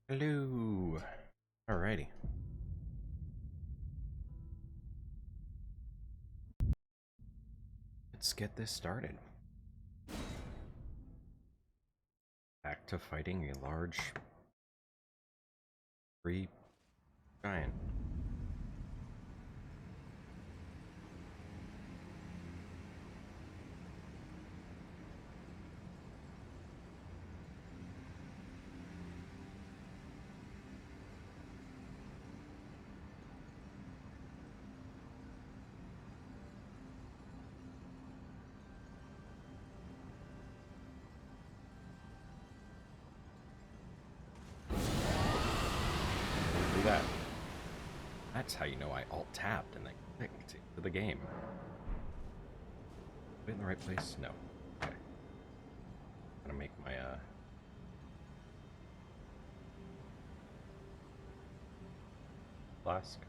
Hello. Alrighty. Let's get this started. Back to fighting a large free giant. Do that. That's how you know I alt-tabbed and then clicked to the game. Put it in the right place? No. Okay. Gonna make my flask.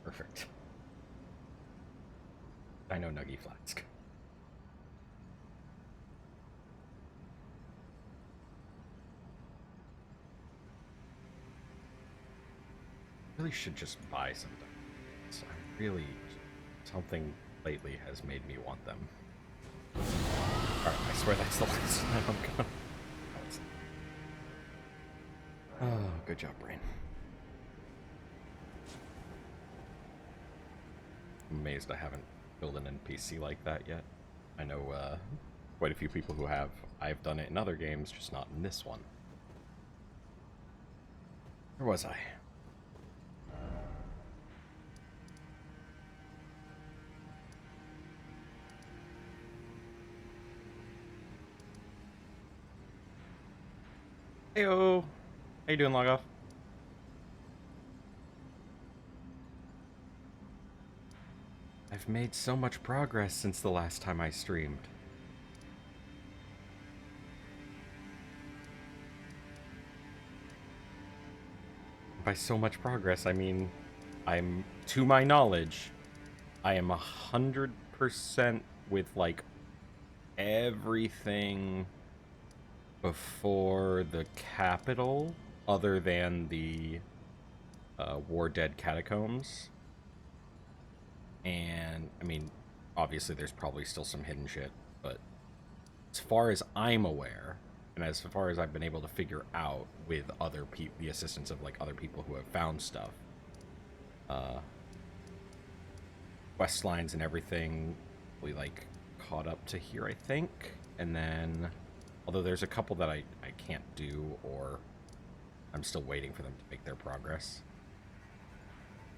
Perfect. Dino Nuggy Flask. Really should just buy something. So something lately has made me want them. Alright, I swear that's the last time I'm gonna. Oh, good job, brain. I'm amazed I haven't built an NPC like that yet. I know quite a few people who have. I've done it in other games, just not in this one. Where was I? Heyo! How you doing, Log Off? I've made so much progress since the last time I streamed. By so much progress, I mean, to my knowledge, I am 100% with, like, everything before the capital, other than the War Dead Catacombs. And, I mean, obviously there's probably still some hidden shit, but as far as I'm aware, and as far as I've been able to figure out with other the assistance of, like, other people who have found stuff, quest lines and everything, we, like, caught up to here, I think. And then, although there's a couple that I can't do, or I'm still waiting for them to make their progress.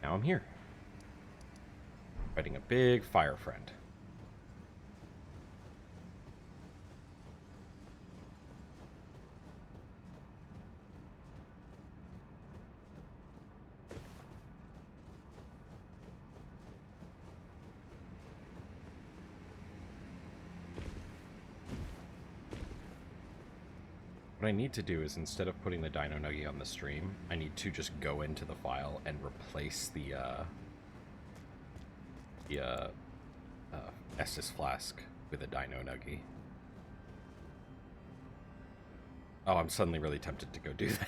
Now I'm here. Fighting a big fire friend. What I need to do is, instead of putting the Dino Nugget on the stream, I need to just go into the file and replace the Estus Flask with a Dino Nugget. Oh, I'm suddenly really tempted to go do that.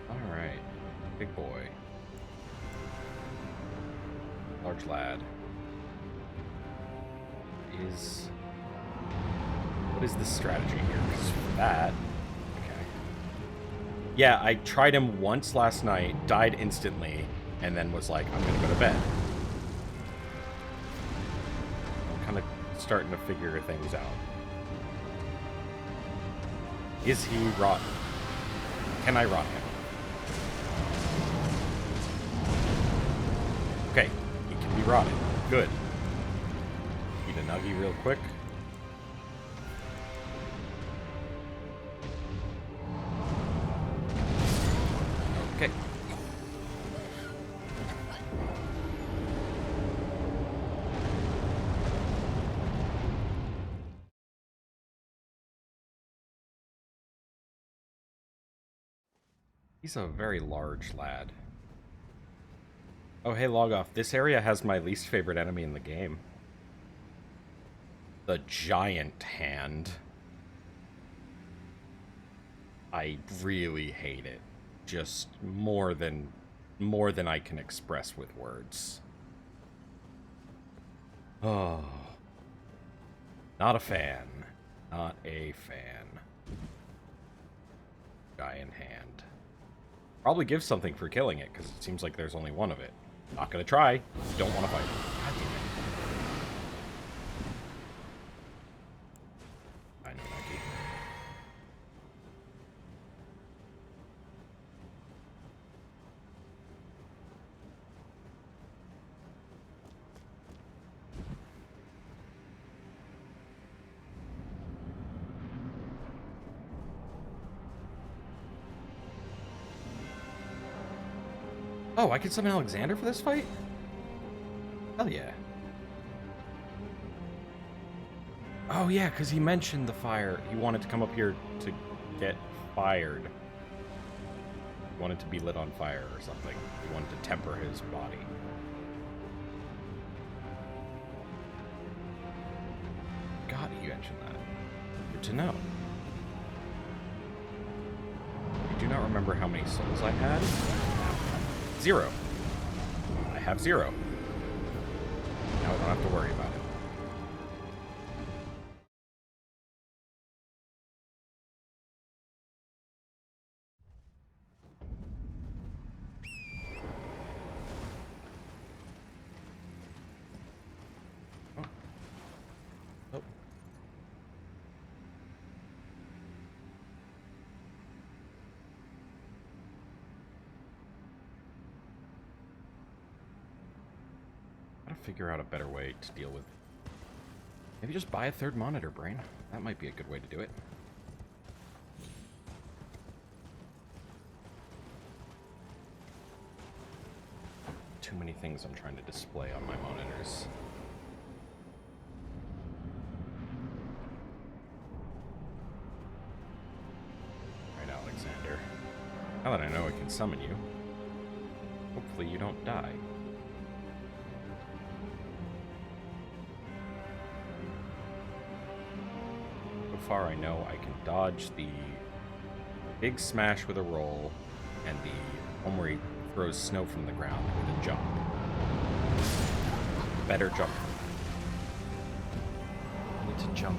Alright, big boy. Large lad. What is the strategy here? Because for that... Okay. Yeah, I tried him once last night, died instantly, and then was like, I'm gonna go to bed. I'm kind of starting to figure things out. Is he rotten? Can I rot him? Okay, he can be rotted. Good. Eat a nuggie real quick. He's a very large lad. Oh, hey, log off. This area has my least favorite enemy in the game. The giant hand. I really hate it. Just more than I can express with words. Oh. Not a fan. Not a fan. Giant hand. Probably gives something for killing it, because it seems like there's only one of it. Not gonna try. Don't want to fight. God damn it. I know, Nike. Oh, I can summon Alexander for this fight? Hell yeah. Oh yeah, because he mentioned the fire. He wanted to come up here to get fired. He wanted to be lit on fire or something. He wanted to temper his body. God, he mentioned that. Good to know. I do not remember how many souls I had. 0. I have 0. Now I don't have to worry about it. Oh. Oh. Gotta figure out a better way to deal with... Maybe just buy a third monitor, brain. That might be a good way to do it. Too many things I'm trying to display on my monitors. Right, Alexander. Now that I know I can summon you, hopefully you don't die. So far, I know I can dodge the big smash with a roll and the one where he throws snow from the ground with a jump. Better jump. I need to jump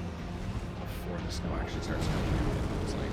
before the snow actually starts coming down, it looks like.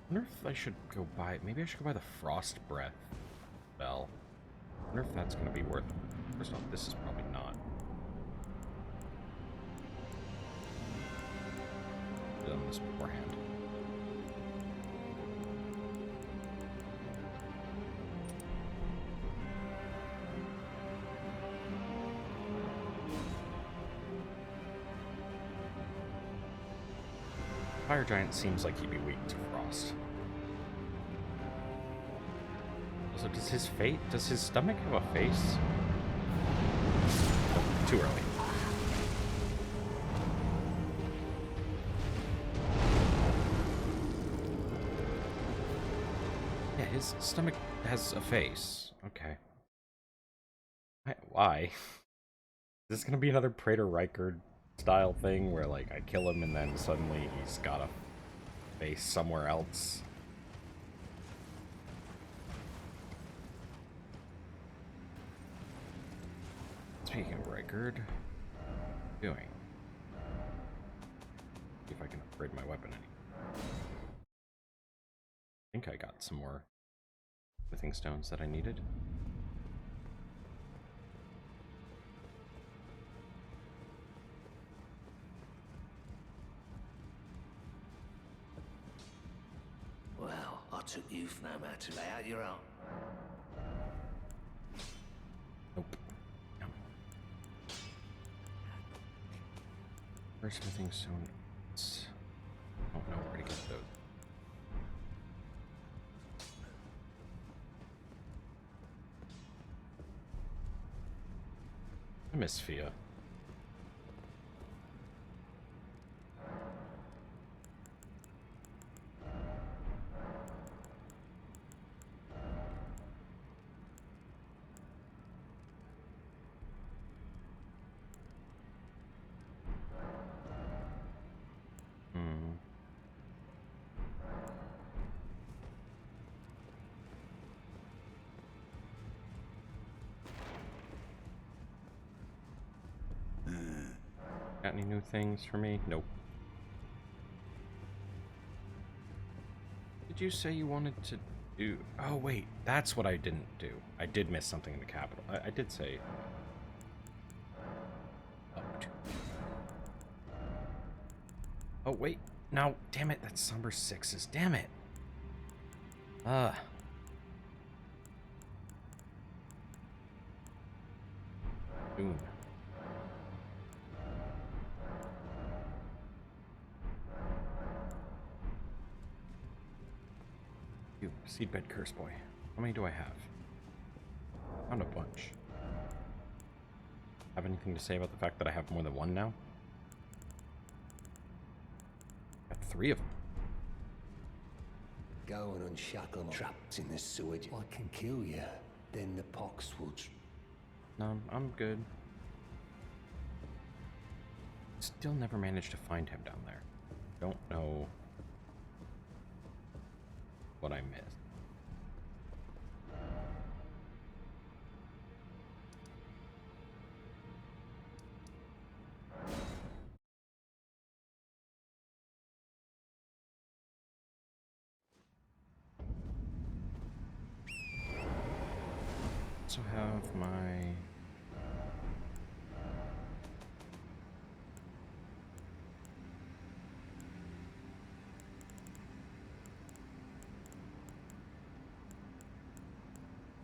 I wonder if I should go buy... Maybe I should go buy the Frost Breath spell. I wonder if that's going to be worth it. First off, this is probably not. I've done this beforehand. Fire Giant seems like he'd be weak to Frost. So does his stomach have a face? Oh, too early. Yeah, his stomach has a face. Okay. Why? Is this gonna be another Praetor Rykard style thing where, like, I kill him and then suddenly he's got a face somewhere else? Speaking of Rykard, doing? See if I can upgrade my weapon any. I think I got some more smithing stones that I needed. Well, youth know how to lay out your own. Nope. No. First smithing stone. I don't know where to get those. I miss Fia. Got any new things for me? Nope. Did you say you wanted to do... Oh, wait. That's what I didn't do. I did miss something in the capital. I did say... Up to... Oh, wait. No. Damn it. That's Somber 6's. Damn it. Soon. Seedbed Curse Boy. How many do I have? Found a bunch. Have anything to say about the fact that I have more than one now? Got 3 of them. Go and unshackle traps in the sewage. I can kill you. Then the pox will... No, I'm good. Still never managed to find him down there. Don't know what I missed. Also have my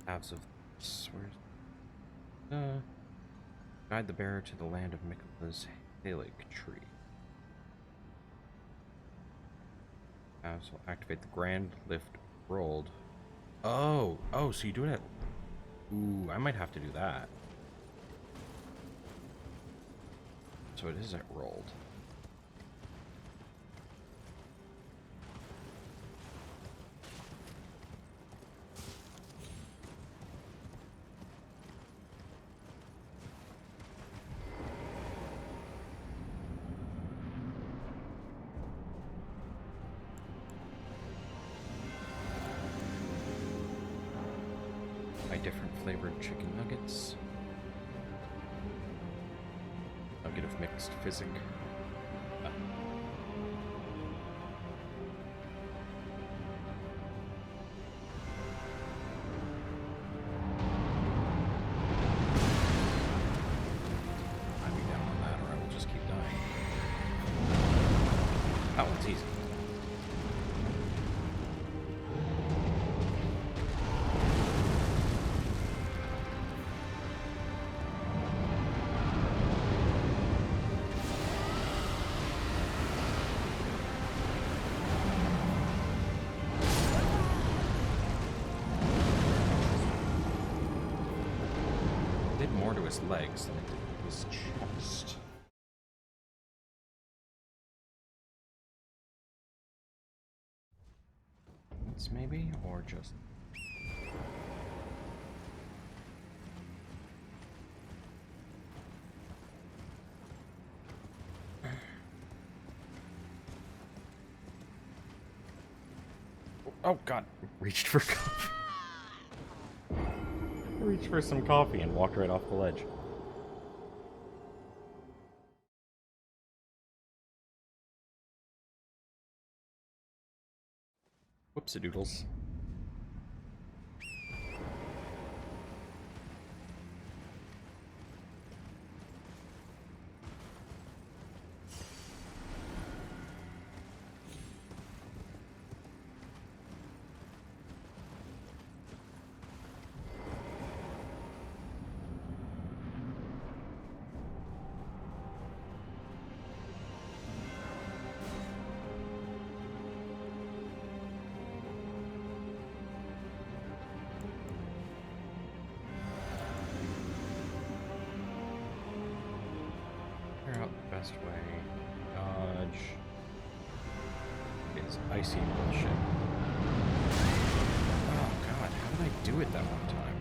halves of swears. Guide the bearer to the land of Mikla's Halik tree. Halves will activate the grand lift rolled. Oh, so you do it at... Ooh, I might have to do that. So it is at rolled. Different flavored chicken nuggets. Nugget of mixed physic. I'd be down on that, or I will just keep dying. That one's easy. More to his legs than it did to his chest. Once maybe, or just... Oh god, reached for coffee. Reached for some coffee and walked right off the ledge. Whoopsie-doodles. best way to dodge is icy bullshit. Oh god, how did I do it that one time?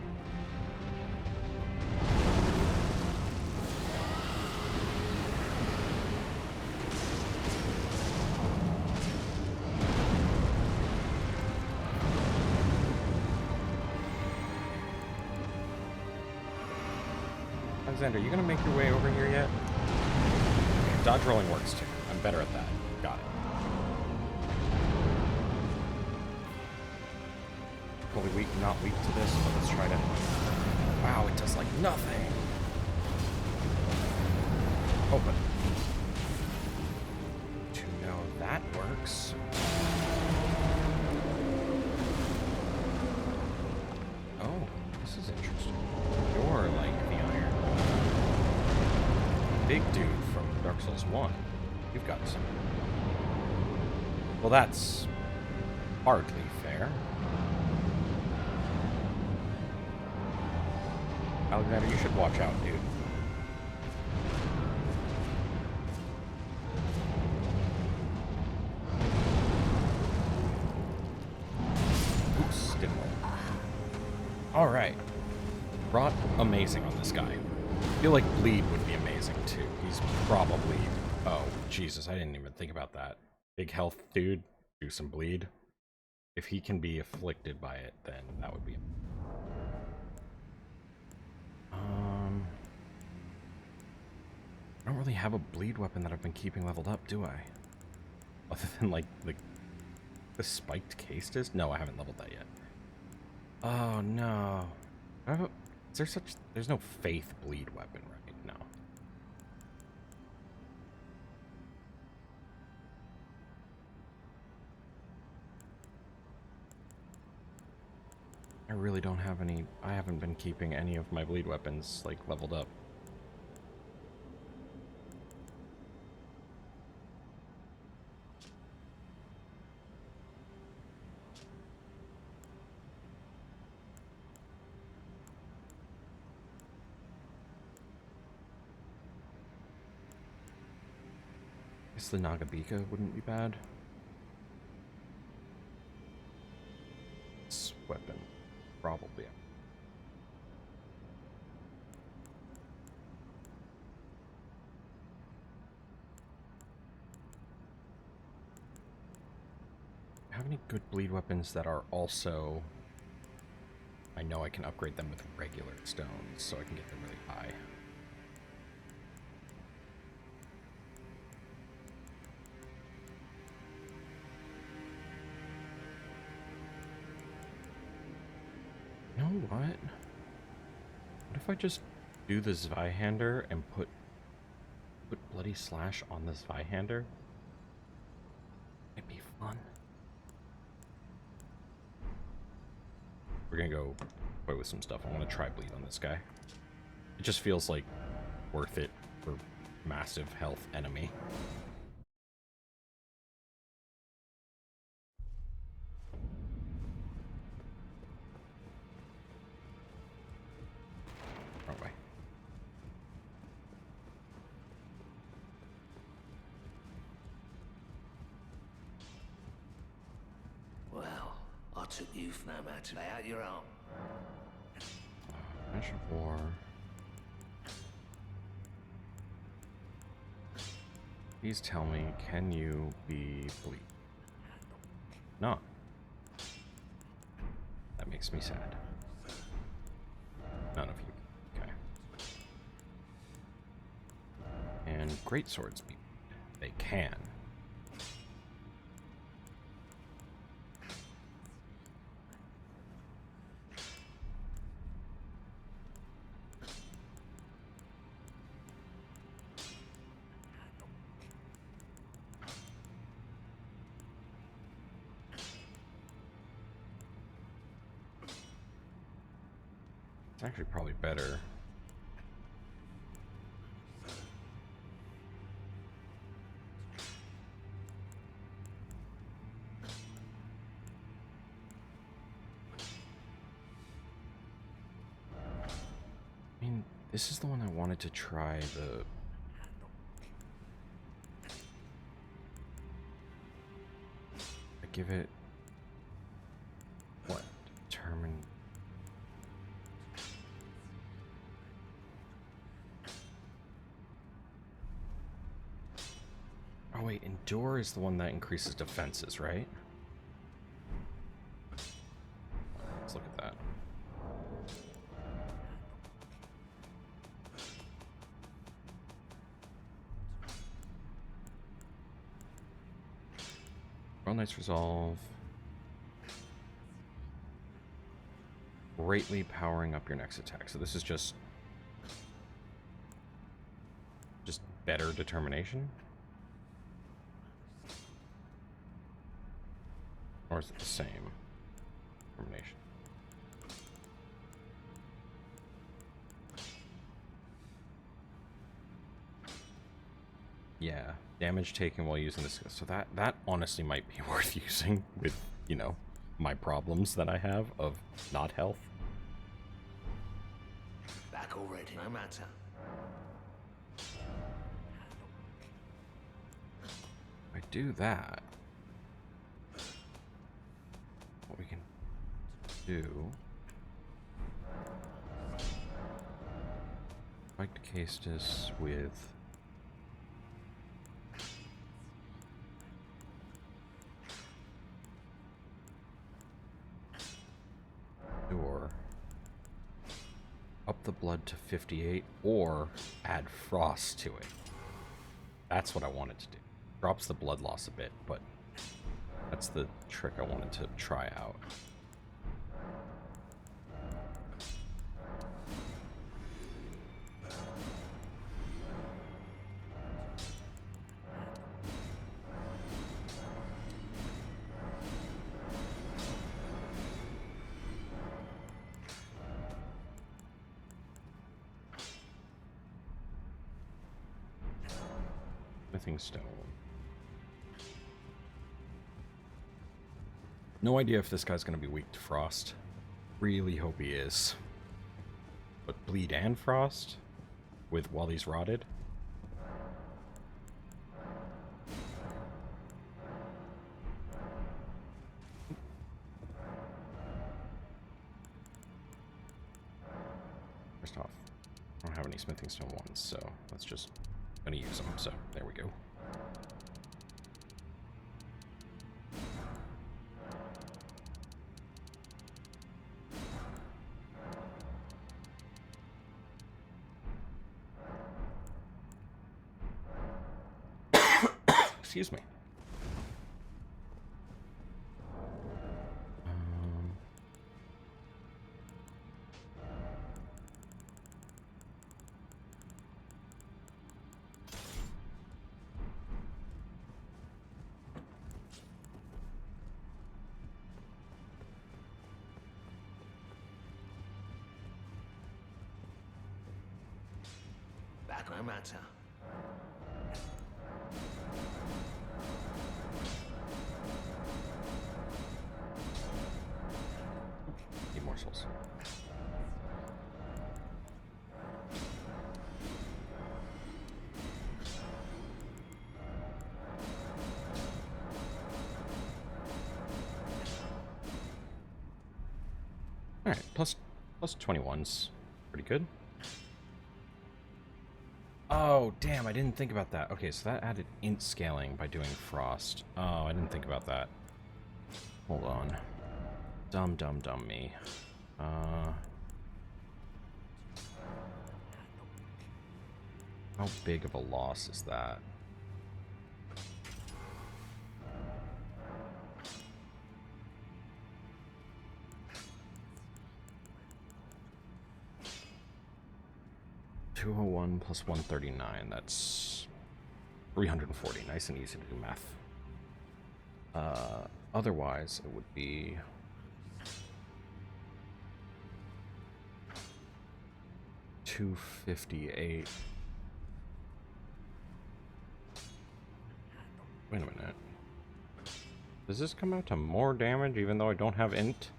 Alexander, you gonna make your way over here yet? Dodge rolling works too. I'm better at that. Got it. Probably weak, not weak to this, but let's try to... Wow, it does like nothing. Open. To know that works. Oh, this is interesting. You're like the iron. Big dude from Dark Souls 1. You've got some. Well, that's hardly fair. Alexander, you should watch out, dude. Oops, didn't roll. Alright. Brought amazing on this guy. I feel like bleed would be amazing too. He's probably... Oh, Jesus, I didn't even think about that. Big health dude, do some bleed. If he can be afflicted by it, then that would be... I don't really have a bleed weapon that I've been keeping leveled up, do I? Other than, like, the spiked case disc? No, I haven't leveled that yet. Oh, no. Is there such... There's no faith bleed weapon, right? No. I really don't have any... I haven't been keeping any of my bleed weapons, like, leveled up. I guess the Nagabika wouldn't be bad. This weapon, probably. Have any good bleed weapons that are also... I know I can upgrade them with regular stones, so I can get them really high. You know what? What if I just do the Zweihander and put Bloody Slash on the Zweihander? It'd be fun. We're gonna go play with some stuff. I want to try bleed on this guy. It just feels like worth it for massive health enemy. Wrong way. Well, I took you for no matter. Lay out your arm. Measure of War. Please tell me, can you be bleed? No. That makes me sad. None of you. Okay. And great swords be. They can. It's actually probably better. I mean, this is the one I wanted to try the give it... What? Determine... Oh wait, Endure is the one that increases defenses, right? Let's look at that. Roll Knight's Resolve. Greatly powering up your next attack. So this is just better determination? Or is it the same determination? Yeah, damage taken while using this. So that honestly might be worth using with, you know, my problems that I have of not health. Back already, no matter. If I do that, what we can do... Like to case this with... Or up the blood to 58 or add frost to it. That's what I wanted to do. Drops the blood loss a bit, but that's the trick I wanted to try out. Smithing stone. No idea if this guy's going to be weak to frost. Really hope he is. But bleed and frost? With while he's rotted? First off, I don't have any smithing stone ones, so let's just gonna use them. So there we go. Excuse me. Back no matter. Need morsels. All right, plus 21's pretty good. Oh, damn, I didn't think about that. Okay, so that added int scaling by doing frost. Oh, I didn't think about that. Hold on. Dumb me. How big of a loss is that? $201 plus 139, that's 340. Nice and easy to do math. Otherwise, it would be... $258. Wait a minute. Does this come out to more damage even though I don't have int?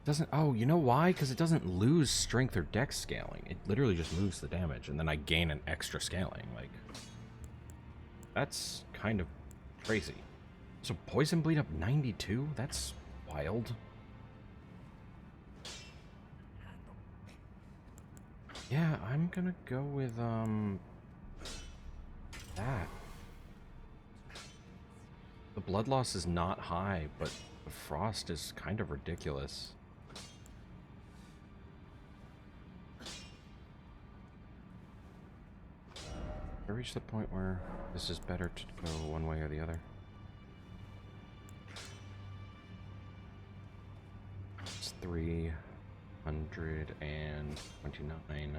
Doesn't... Oh, you know why? Because it doesn't lose strength or dex scaling. It literally just moves the damage, and then I gain an extra scaling. Like, That's kind of crazy. So poison bleed up 92? That's wild. Yeah, I'm gonna go with, that. The blood loss is not high, but the frost is kind of ridiculous. I reached the point where this is better to go one way or the other. It's 329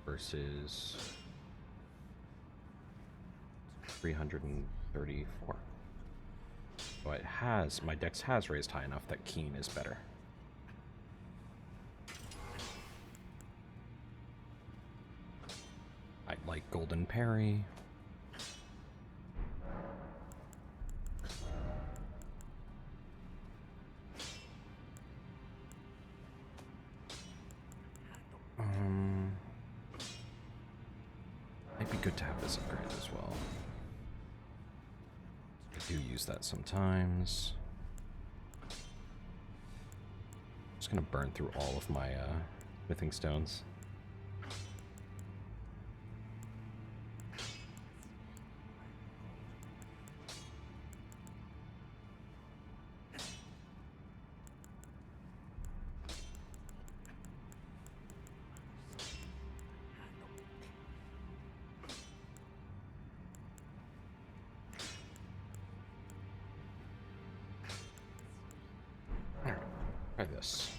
versus 334. So it has, my dex has raised high enough that Keen is better. I like Golden Parry. Might be good to have this upgrade as well. I do use that sometimes. Just gonna burn through all of my smithing stones. Try this.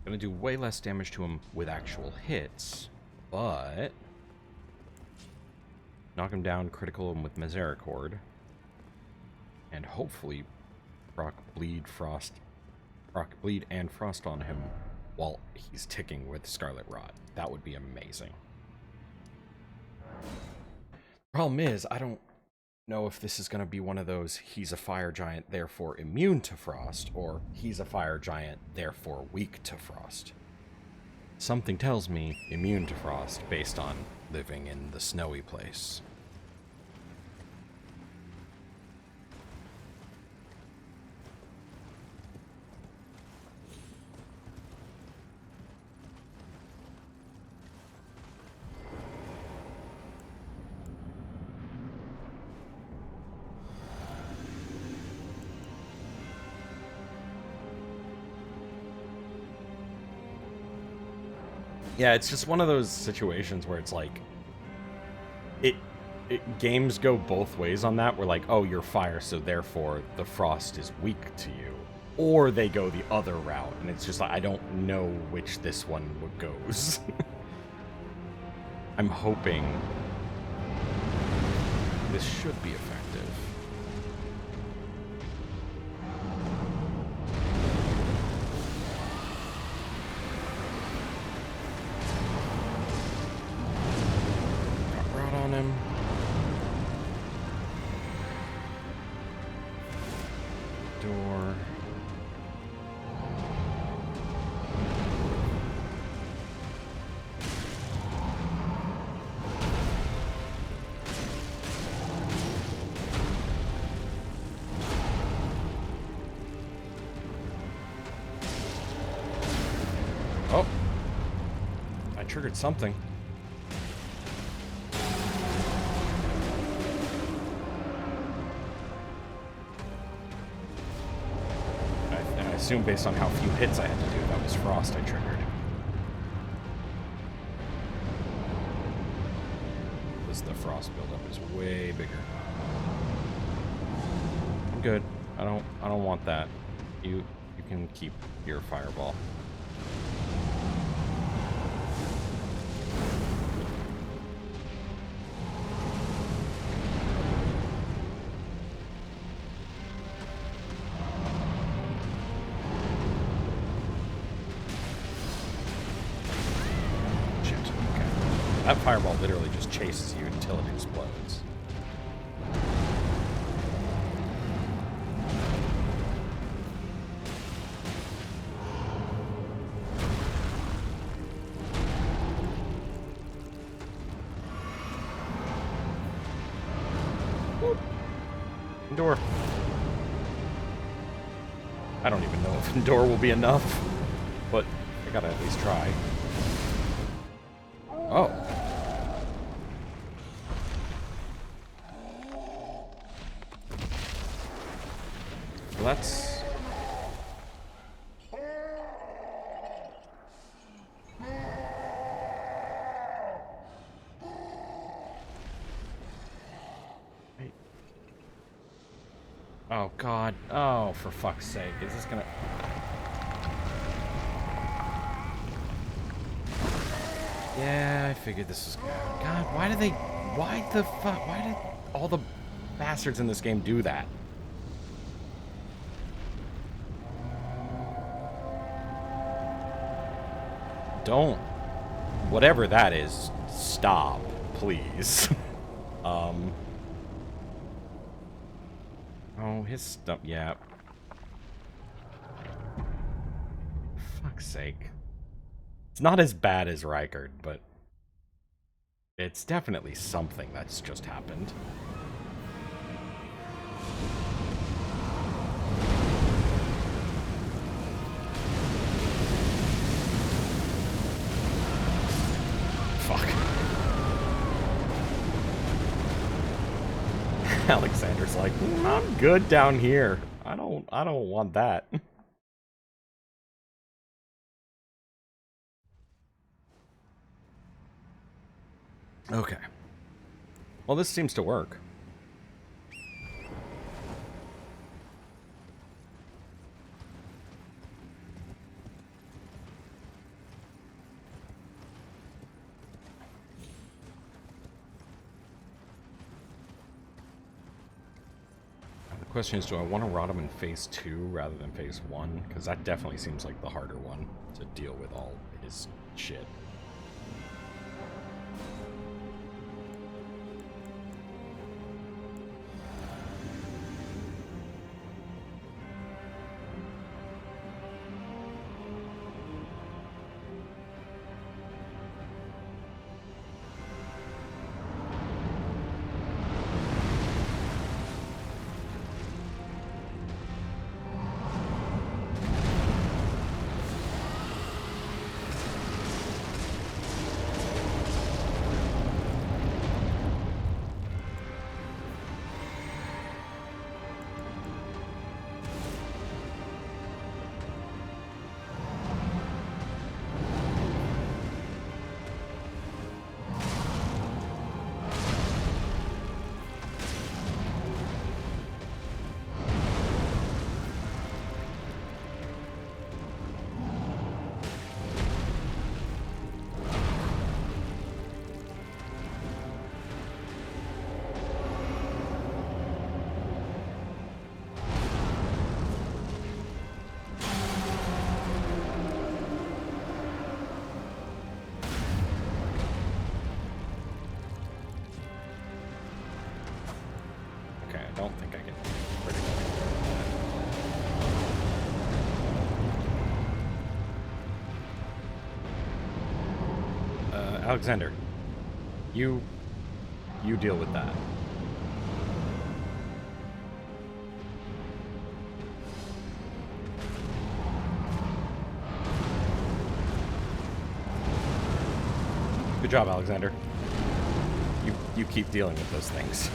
Gonna do way less damage to him with actual hits, but knock him down, critical him with Misericord, and hopefully proc bleed and frost on him while he's ticking with Scarlet Rot. That would be amazing. Problem is, I don't know if this is going to be one of those he's a fire giant therefore immune to frost, or he's a fire giant therefore weak to frost. Something tells me immune to frost based on living in the snowy place. Yeah, it's just one of those situations where it's like, games go both ways on that. Where like, oh, you're fire, so therefore the frost is weak to you, or they go the other route, and it's just like I don't know which this one goes. I'm hoping this should be effective. Door. Oh, I triggered something. I assume based on how few hits I had to do, that was frost I triggered. Because the frost buildup is way bigger. I'm good. I don't want that. You can keep your fireball. That fireball literally just chases you until it explodes. Endure. I don't even know if Endure will be enough, but I gotta at least try. Oh. Well, that's... Oh, God. Oh, for fuck's sake. Is this gonna... Yeah, I figured this was... God, why did they... Why the fuck... Why did all the bastards in this game do that? Don't... Whatever that is, stop, please. Oh, his stuff... Yeah. Fuck's sake. It's not as bad as Rykard, but... It's definitely something that's just happened. Fuck. Alexander's like, I'm good down here. I don't want that. Okay. Well, this seems to work. The question is, do I want to rot him in phase 2 rather than phase 1? Because that definitely seems like the harder one to deal with all his shit. I don't think I can critical. Alexander, you deal with that. Good job, Alexander. You keep dealing with those things.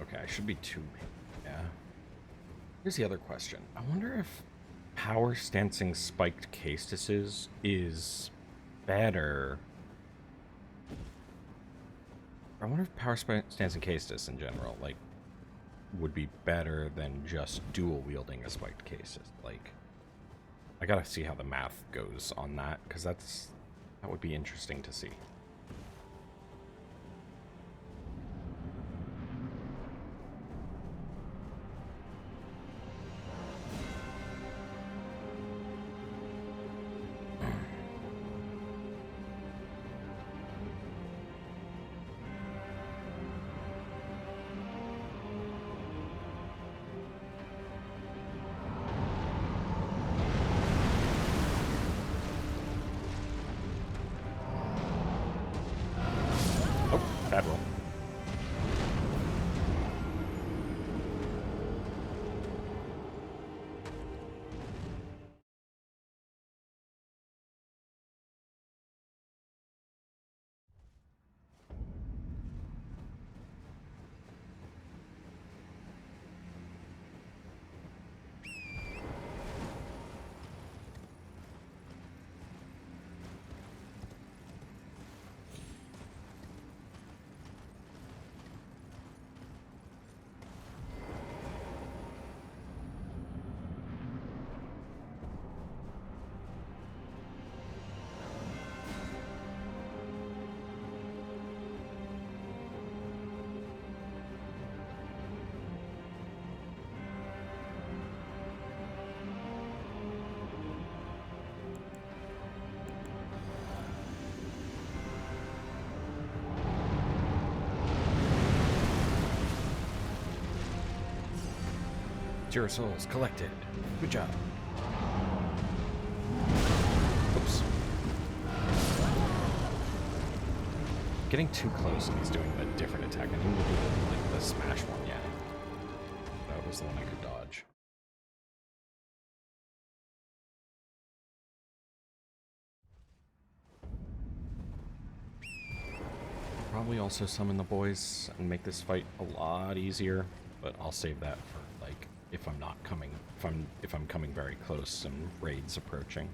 Okay, I should be 2. Yeah. Here's the other question. I wonder if power stancing spiked castices is better. I wonder if power stancing castis in general, like, would be better than just dual wielding a spiked castis. Like, I gotta see how the math goes on that, because that would be interesting to see. 0 souls collected. Good job. Oops. Getting too close and he's doing a different attack. I need to do the smash one, yeah. That was the one I could dodge. Probably also summon the boys and make this fight a lot easier, but I'll save that for like if I'm not coming, if I'm coming very close and raids approaching.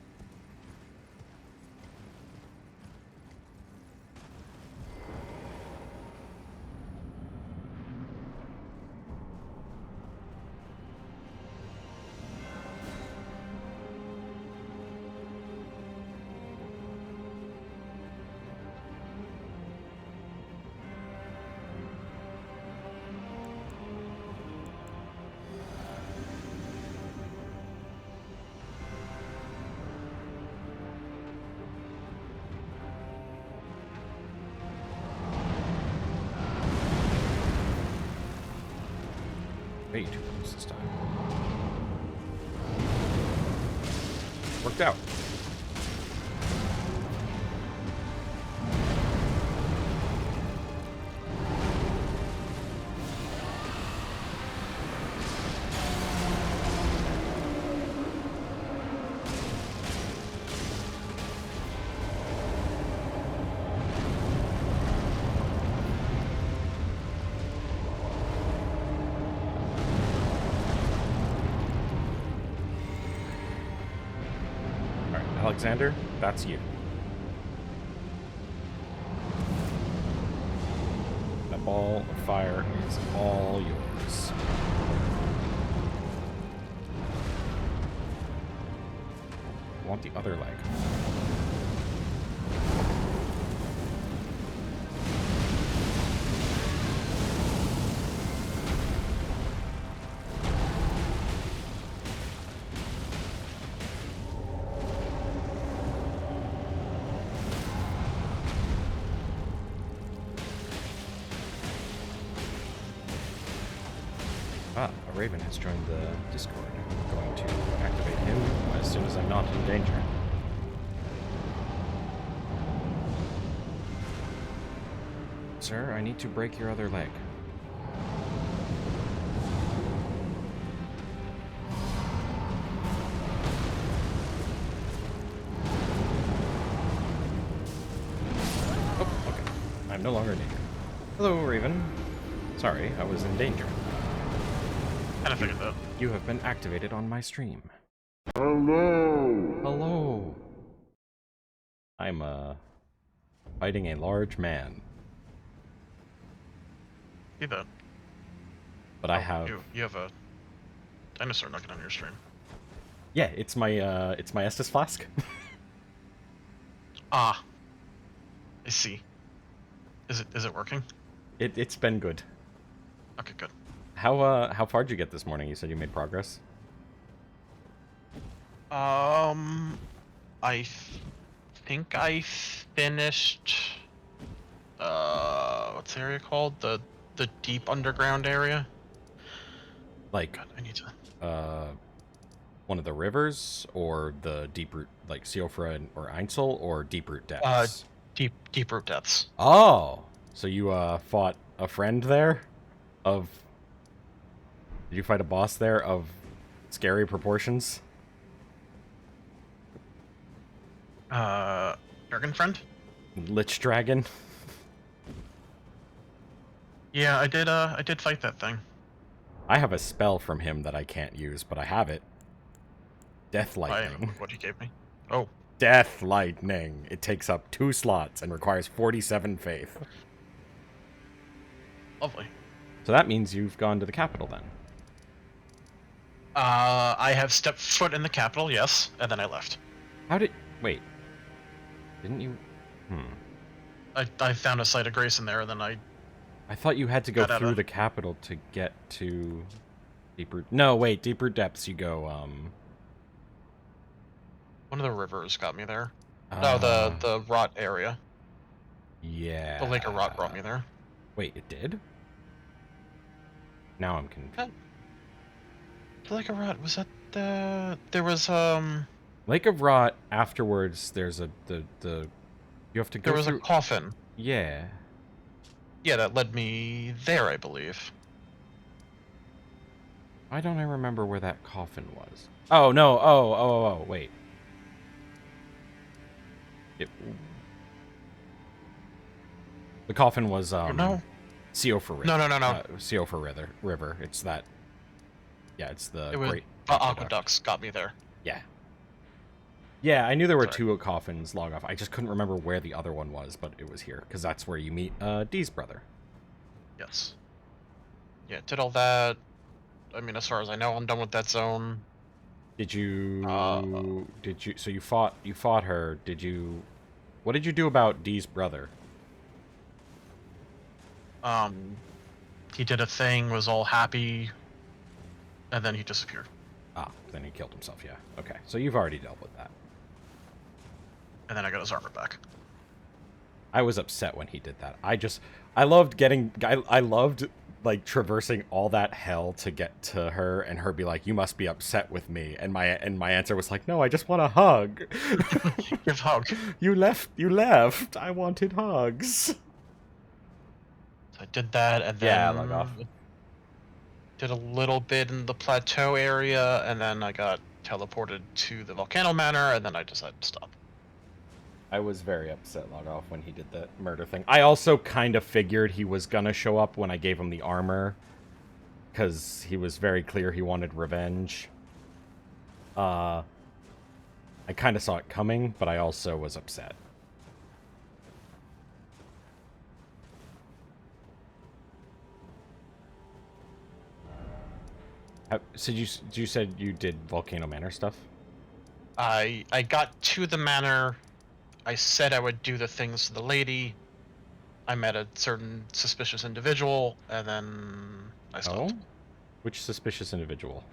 Way too close this time. Worked out. Alexander, that's you. That ball of fire is all yours. I want the other leg. Ah, a Raven has joined the Discord. I'm going to activate him as soon as I'm not in danger. Sir, I need to break your other leg. Oh, okay. I'm no longer in danger. Hello, Raven. Sorry, I was in danger. I figured that. You have been activated on my stream. Hello. Hello. I'm, fighting a large man. See that? But I have... You have a dinosaur nugget on your stream. Yeah, it's my Estus flask. Ah. I see. Is it working? It's been good. Okay, good. How far did you get this morning? You said you made progress? I think I finished, what's the area called? The deep underground area? Like, God, I need to... one of the rivers, or the deep root, like Siofra or Ainsel, or deep root depths? Deep root depths. Oh! So you, fought a friend there? Did you fight a boss there of scary proportions? Dragon friend? Lich Dragon? Yeah, I did fight that thing. I have a spell from him that I can't use, but I have it. Death Lightning. What he gave me. Oh. Death Lightning. It takes up 2 slots and requires 47 faith. Lovely. So that means you've gone to the capital then. I have stepped foot in the capital, yes, and then I left. How did... Wait. Didn't you... I found a site of grace in there, and then I thought you had to go through the capital to get to... Deeper... No, wait. Deeper Depths you go, One of the rivers got me there. No, the rot area. Yeah. The Lake of Rot brought me there. Wait, it did? Now I'm confused. Lake of Rot, was that the... There was, Lake of Rot, afterwards, there's the you have to go there was a through... coffin. Yeah. Yeah, that led me there, I believe. Why don't I remember where that coffin was? Oh, no. Oh, wait. The coffin was, No? CO for River. No. CO for River. It's that... Yeah, it's the It was Great Aqueducts got me there. Yeah. Yeah, I knew there were Sorry. 2 coffins log off. I just couldn't remember where the other one was, but it was here, because that's where you meet Dee's brother. Yes. Yeah, did all that. I mean, as far as I know, I'm done with that zone. Did you... So you fought her. What did you do about Dee's brother? He did a thing, was all happy, and then he disappeared. Ah, then he killed himself, yeah. Okay, so you've already dealt with that. And then I got his armor back. I was upset when he did that. I loved, like, traversing all that hell to get to her, and her be like, you must be upset with me. And my answer was like, no, I just want a hug. Give hug. You left. I wanted hugs. So I did that, and then... Yeah, log off. Did a little bit in the plateau area, and then I got teleported to the Volcano Manor, and then I decided to stop. I was very upset, log off, when he did the murder thing. I also kind of figured he was gonna show up when I gave him the armor, because he was very clear he wanted revenge. I kind of saw it coming, but I also was upset. So you said you did Volcano Manor stuff? I got to the manor. I said I would do the things to the lady. I met a certain suspicious individual, and then I stopped. Oh? Which suspicious individual?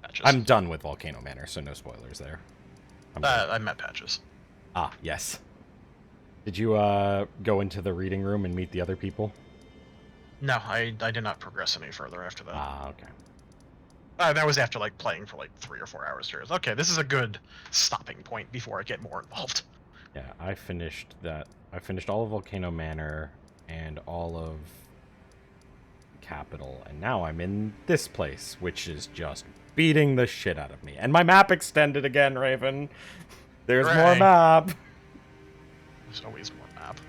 Patches. I'm done with Volcano Manor, so no spoilers there. I met Patches. Ah, yes. Did you go into the reading room and meet the other people? No, I did not progress any further after that. Ah, okay. That was after like playing for like 3 or 4 hours straight. Okay, this is a good stopping point before I get more involved. Yeah, I finished that. I finished all of Volcano Manor and all of Capital, and now I'm in this place, which is just beating the shit out of me. And my map extended again, Raven. There's more map. There's always more map.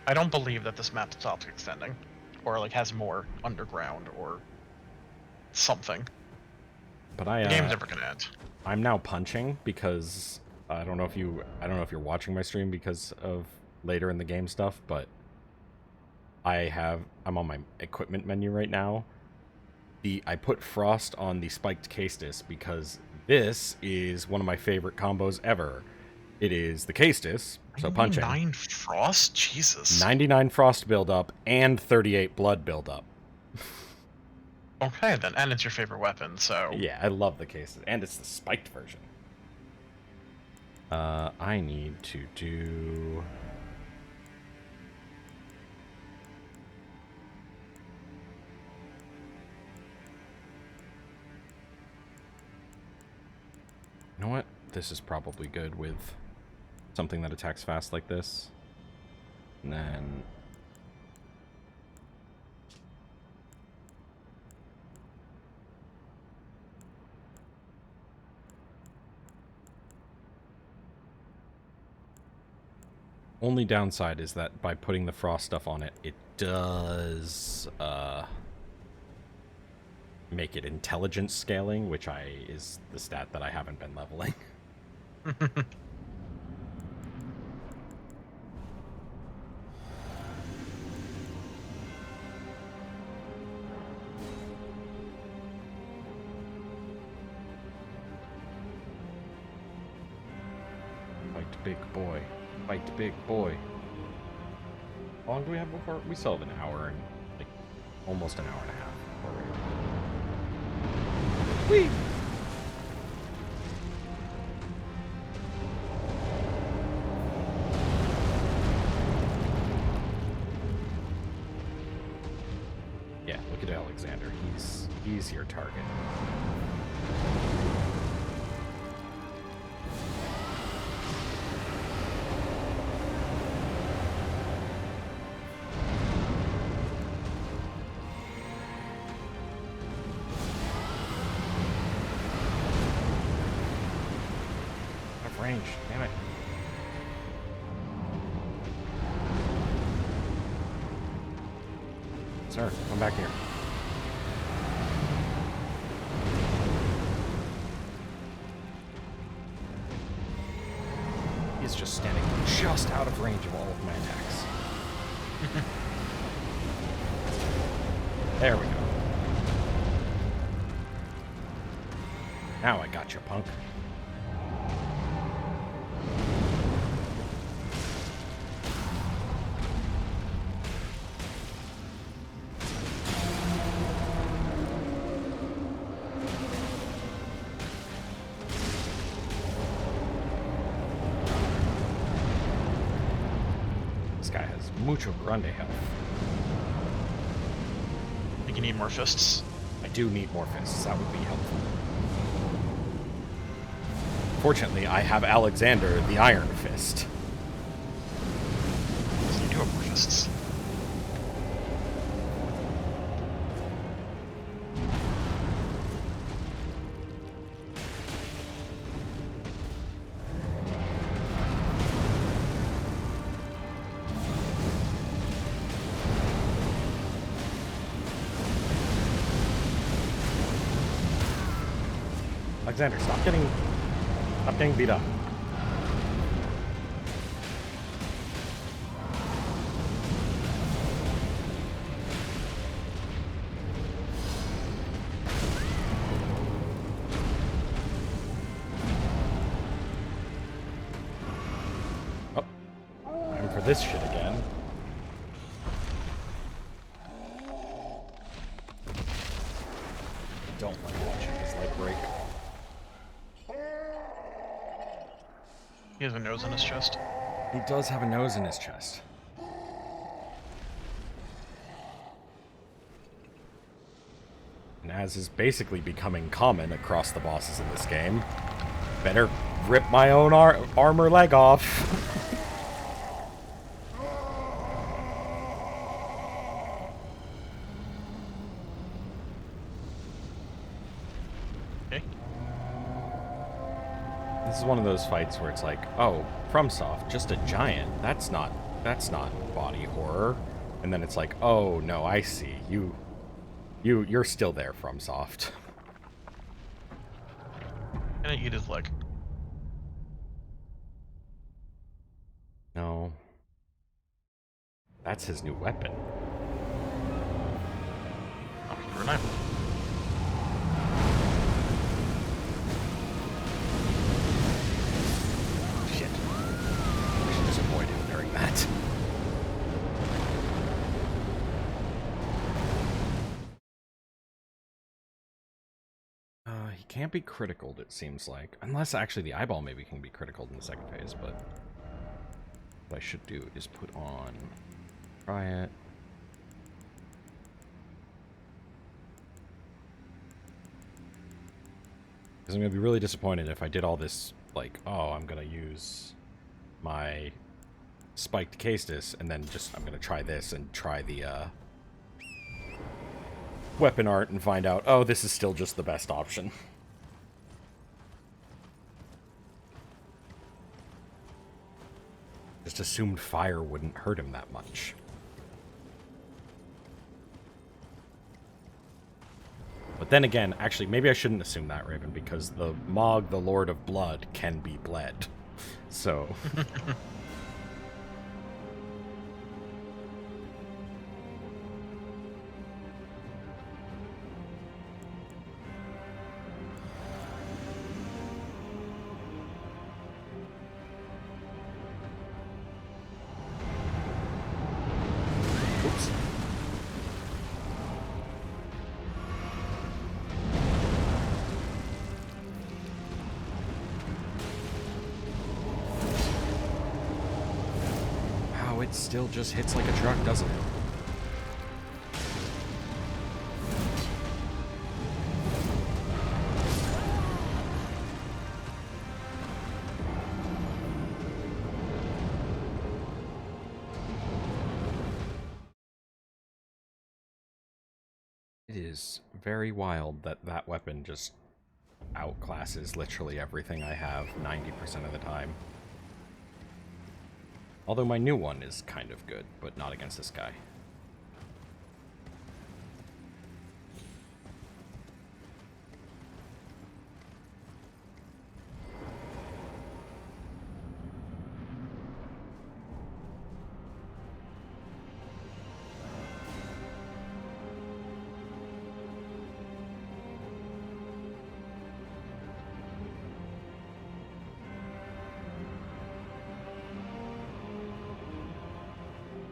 I don't believe that this map stops extending, or like has more underground or something. But The game's never gonna end. I'm now punching because I don't know if you're watching my stream because of later in the game stuff, but I'm on my equipment menu right now. I put Frost on the spiked Castus because this is one of my favorite combos ever. It is the Castus, so punching. 99 Frost? Jesus. 99 Frost buildup and 38 Blood buildup. Okay, then, and it's your favorite weapon, so... Yeah, I love the Castus, and it's the spiked version. I need to do... You know what? This is probably good with something that attacks fast like this. And then... Only downside is that by putting the frost stuff on it, it does make it intelligence scaling, which is the stat that I haven't been leveling. Fight big boy. Fight big boy. How long do we have before? We still have an hour and like almost an hour and a half before we're... Whee! Yeah, look at Alexander. He's easier target. Out of range, damn it. Sir, come back here. He's just standing just out of range of all of my attacks. There we go. Now I got you, punk. This guy has mucho grande health. I think you need more fists. I do need more fists. That would be helpful. Fortunately, I have Alexander the Iron Fist. So you do have more fists. Alexander, stop getting beat up. Oh, time for this shit again. Don't like watching his leg break. He has a nose on his chest. He does have a nose in his chest. And as is basically becoming common across the bosses in this game, better rip my own armor leg off. Okay. This is one of those fights where it's like, oh, FromSoft, just a giant. That's not body horror. And then it's like, oh no, I see. You're still there, FromSoft. Can I eat his leg? No. That's his new weapon. Oh, you're a knife. Shit. I should just avoid him during that. He can't be criticaled, it seems like. Unless, actually, the eyeball maybe can be criticaled in the second phase, but... what I should do is put on... try it. Because I'm going to be really disappointed if I did all this, like, oh, I'm going to use my spiked Castus, and then just, I'm going to try this and try the, weapon art and find out, oh, this is still just the best option. Just assumed fire wouldn't hurt him that much. But then again, actually, maybe I shouldn't assume that, Raven, because the Mog, the Lord of Blood, can be bled. So... Oops. Wow, it still just hits like a truck, doesn't it? It is very wild that that weapon just outclasses literally everything I have 90% of the time. Although my new one is kind of good, but not against this guy.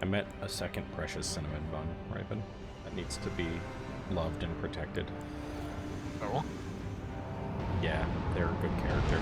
I met a second precious cinnamon bun, Ripen. That needs to be loved and protected. Oh. Yeah, they're a good character.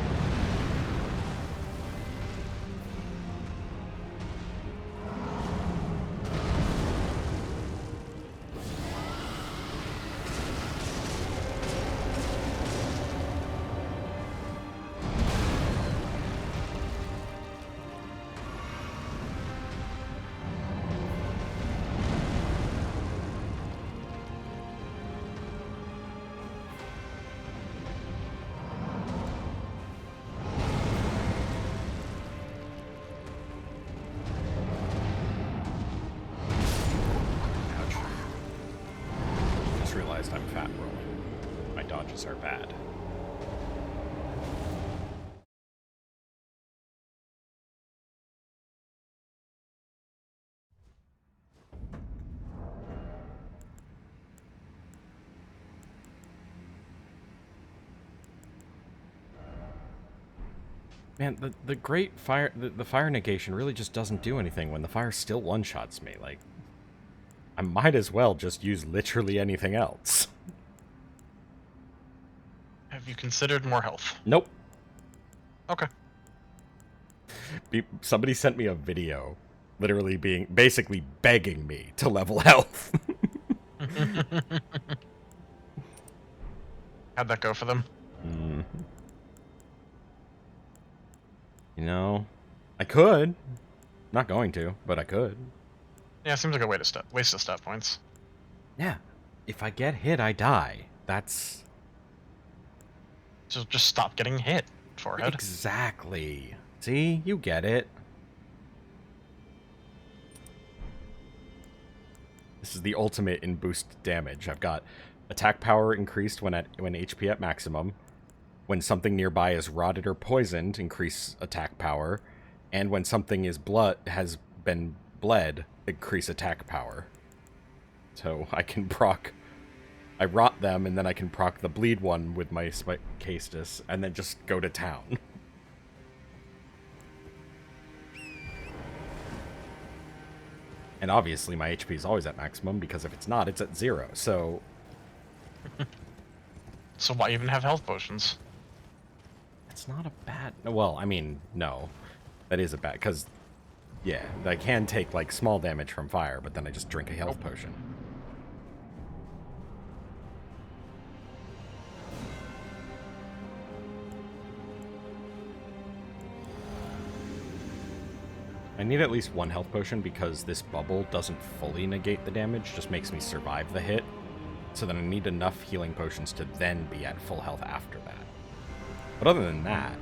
I'm fat rolling. My dodges are bad. Man, the great fire, the fire negation really just doesn't do anything when the fire still one-shots me. Like, I might as well just use literally anything else. Have you considered more health? Nope. Okay. Somebody sent me a video, literally basically begging me to level health. How'd that go for them? You know, I could. Not going to, but I could. Yeah, seems like a way to waste of stat points. Yeah. If I get hit, I die. That's... Just stop getting hit, forehead. Exactly. See? You get it. This is the ultimate in boost damage. I've got attack power increased when HP at maximum. When something nearby is rotted or poisoned, increase attack power. And when something has been bled, increase attack power. So I can proc... I rot them, and then I can proc the bleed one with my Castus, and then just go to town. And obviously my HP is always at maximum, because if it's not, it's at 0, so... So why even have health potions? It's not a bad... Well, I mean, no. That is a bad... Because, yeah, I can take, like, small damage from fire, but then I just drink a health potion. I need at least one health potion because this bubble doesn't fully negate the damage, just makes me survive the hit. So then I need enough healing potions to then be at full health after that. But other than that...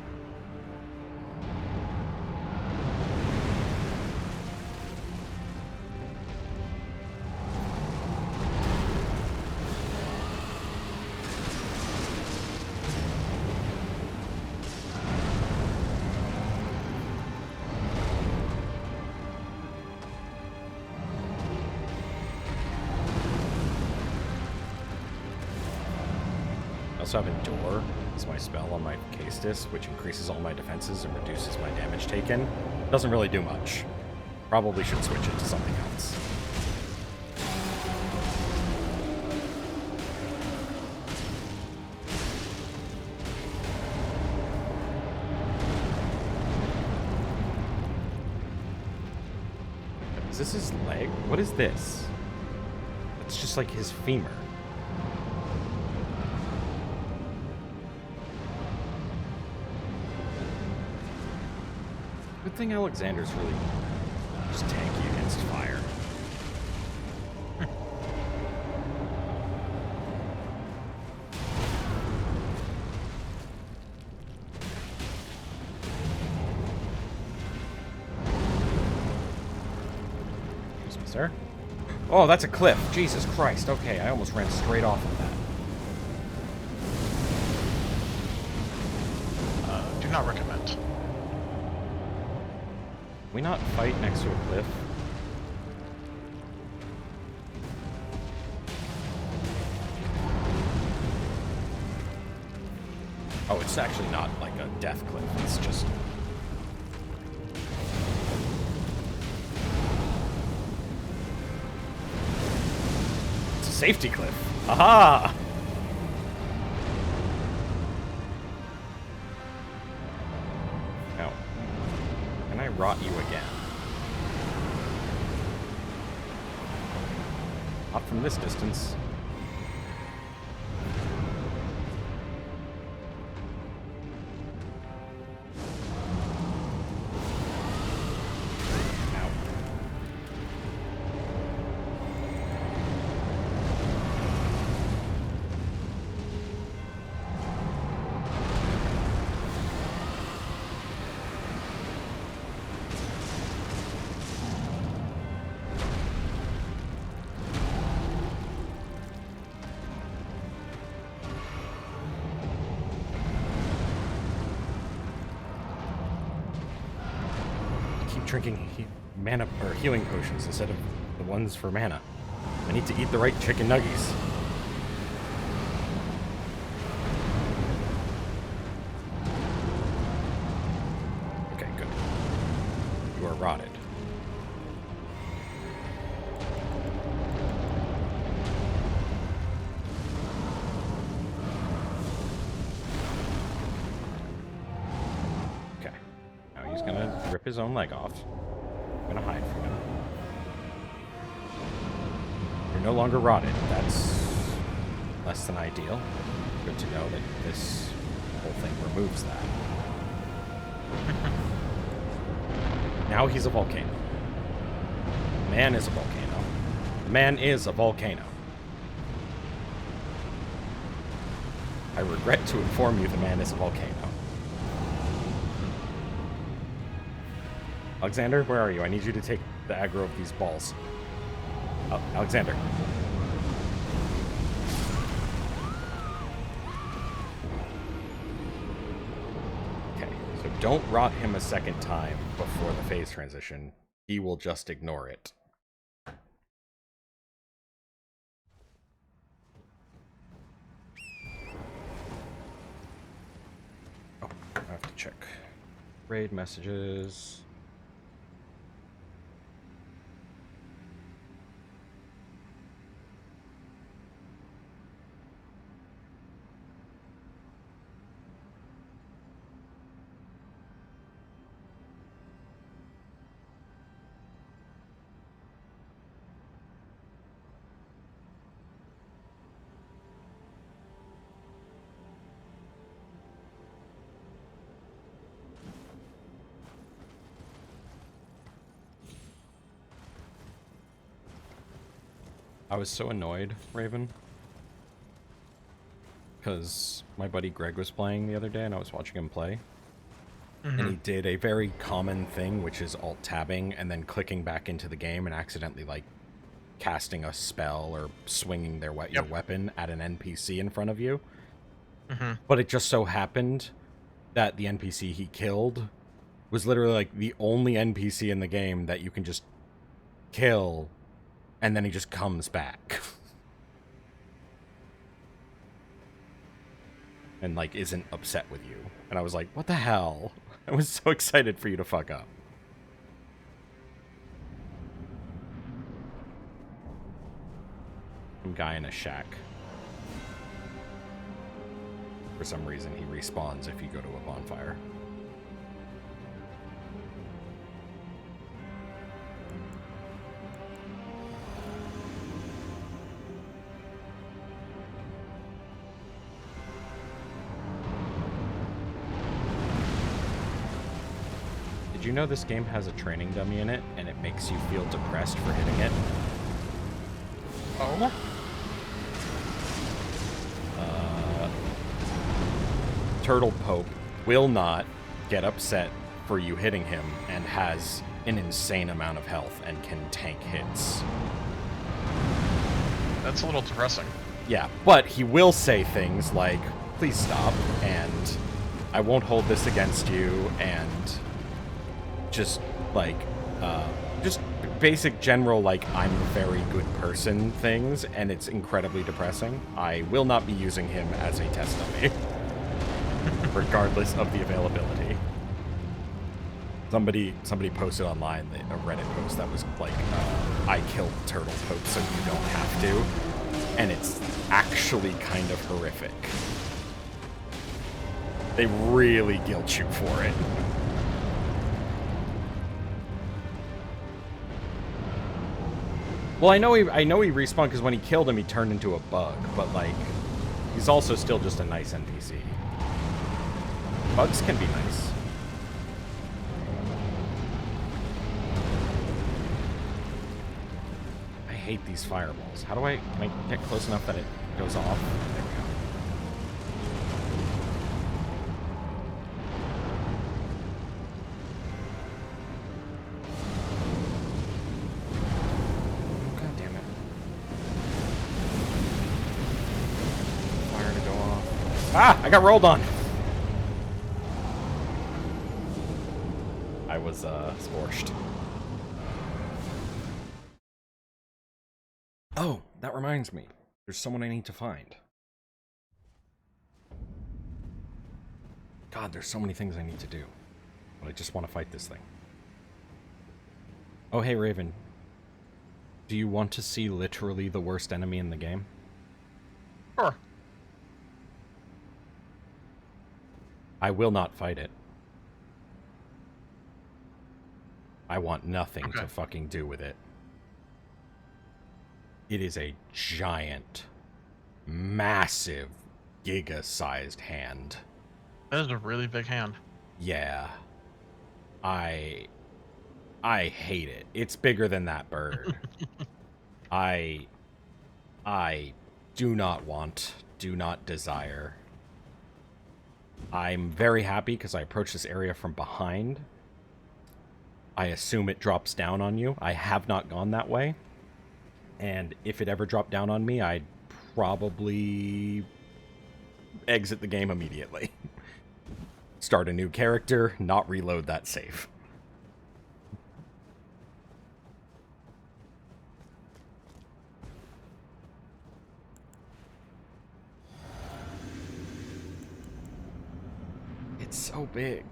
I also have Endure as my spell on my Castus, which increases all my defenses and reduces my damage taken. Doesn't really do much. Probably should switch it to something else. Is this his leg? What is this? It's just like his femur. Good thing Alexander's really just tanky against fire. sir. Oh, that's a cliff. Jesus Christ. Okay, I almost ran straight off of that. Do not recommend. Can we not fight next to a cliff? Oh, it's actually not like a death cliff. It's just... it's a safety cliff. Aha! Now, can I rot you again? Not from this distance. Drinking mana or healing potions instead of the ones for mana. I need to eat the right chicken nuggies. Okay, good. You are rotted. He's gonna rip his own leg off. I'm gonna hide from him. You're no longer rotted. That's less than ideal. Good to know that this whole thing removes that. Now he's a volcano. Man is a volcano. Man is a volcano. I regret to inform you the man is a volcano. Alexander, where are you? I need you to take the aggro of these balls. Oh, Alexander. Okay, so don't rot him a second time before the phase transition. He will just ignore it. Oh, I have to check. Raid messages. I was so annoyed, Raven, because my buddy Greg was playing the other day and I was watching him play. Mm-hmm. And he did a very common thing, which is alt-tabbing and then clicking back into the game and accidentally, like, casting a spell or swinging their your weapon at an NPC in front of you. Mm-hmm. But it just so happened that the NPC he killed was literally, like, the only NPC in the game that you can just kill and then he just comes back. And, like, isn't upset with you. And I was like, what the hell? I was so excited for you to fuck up. Some guy in a shack. For some reason, he respawns if you go to a bonfire. Did you know this game has a training dummy in it, and it makes you feel depressed for hitting it? Oh? Turtle Pope will not get upset for you hitting him, and has an insane amount of health and can tank hits. That's a little depressing. Yeah, but he will say things like, please stop, and I won't hold this against you, and just, like, just basic general, like, I'm a very good person things, and it's incredibly depressing. I will not be using him as a test dummy, regardless of the availability. Somebody posted online a Reddit post that was like, I killed turtle pope so you don't have to. And it's actually kind of horrific. They really guilt you for it. Well, I know he respawned because when he killed him, he turned into a bug. But, like, he's also still just a nice NPC. Bugs can be nice. I hate these fireballs. How do can I get close enough that it goes off? There we go. God damn it. Fire to go off. Ah! I got rolled on! I was, scorched. Oh, that reminds me. There's someone I need to find. God, there's so many things I need to do. But I just want to fight this thing. Oh, hey, Raven. Do you want to see literally the worst enemy in the game? Sure. I will not fight it. I want nothing to fucking do with it. It is a giant, massive, giga-sized hand. That is a really big hand. Yeah. I hate it. It's bigger than that bird. I do not want, do not desire. I'm very happy because I approach this area from behind. I assume it drops down on you. I have not gone that way. And if it ever dropped down on me, I'd probably exit the game immediately. Start a new character, not reload that save. It's so big.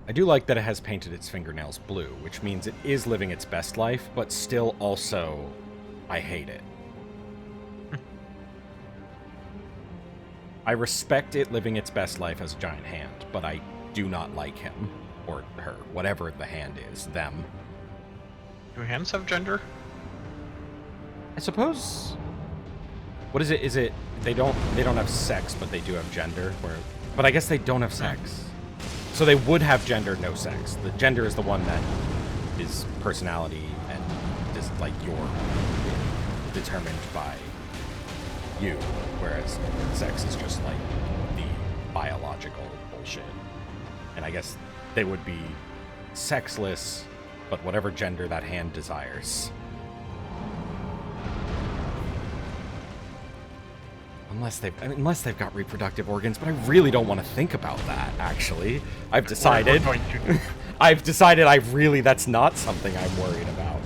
I do like that it has painted its fingernails blue, which means it is living its best life, but still also, I hate it. I respect it living its best life as a giant hand, but I do not like him, or her, whatever the hand is, them. Do hands have gender? I suppose... What is it? Is it... They don't have sex, but they do have gender, but I guess they don't have sex. So they would have gender, no sex. The gender is the one that is personality and is like determined by you, whereas sex is just like the biological bullshit. And I guess they would be sexless, but whatever gender that hand desires. Unless they've got reproductive organs, but I really don't want to think about that, actually. I've decided... I've decided that's not something I'm worried about.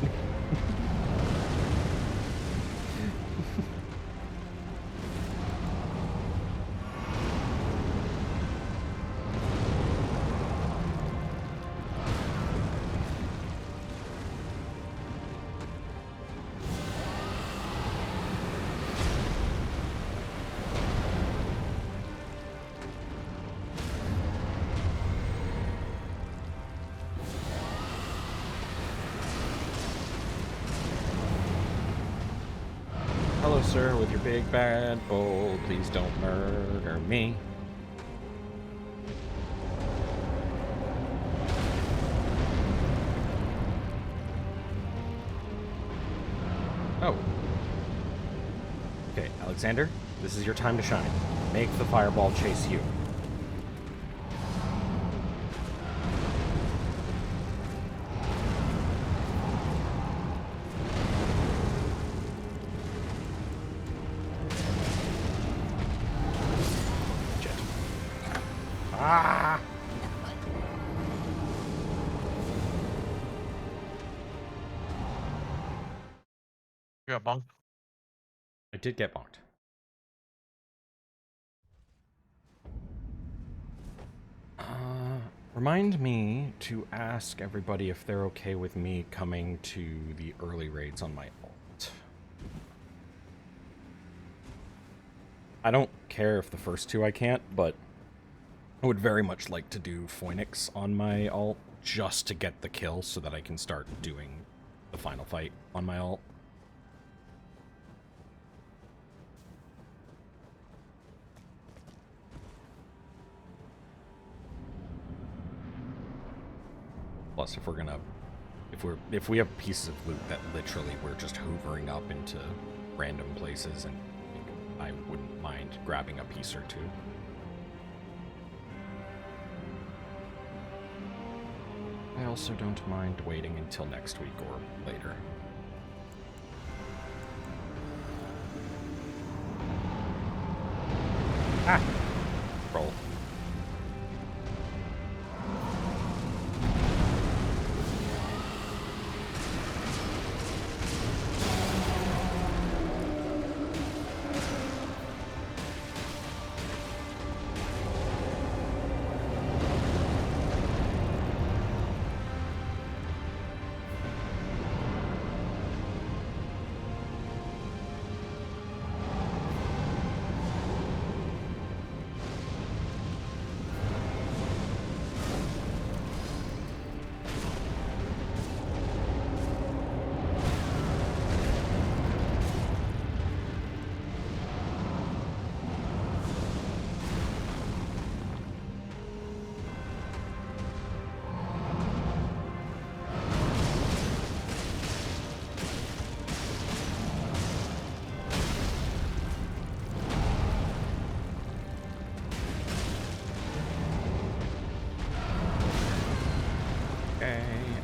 Hello, sir, with your big bad bowl. Please don't murder me. Oh. Okay, Alexander, this is your time to shine. Make the fireball chase you. You got bonked? I did get bonked. Remind me to ask everybody if they're okay with me coming to the early raids on my alt. I don't care if the first two I can't, but I would very much like to do Phoenix on my alt just to get the kill so that I can start doing the final fight on my alt. Plus, if we have pieces of loot that literally we're just hoovering up into random places, and I wouldn't mind grabbing a piece or two. I also don't mind waiting until next week or later. Ah! Roll.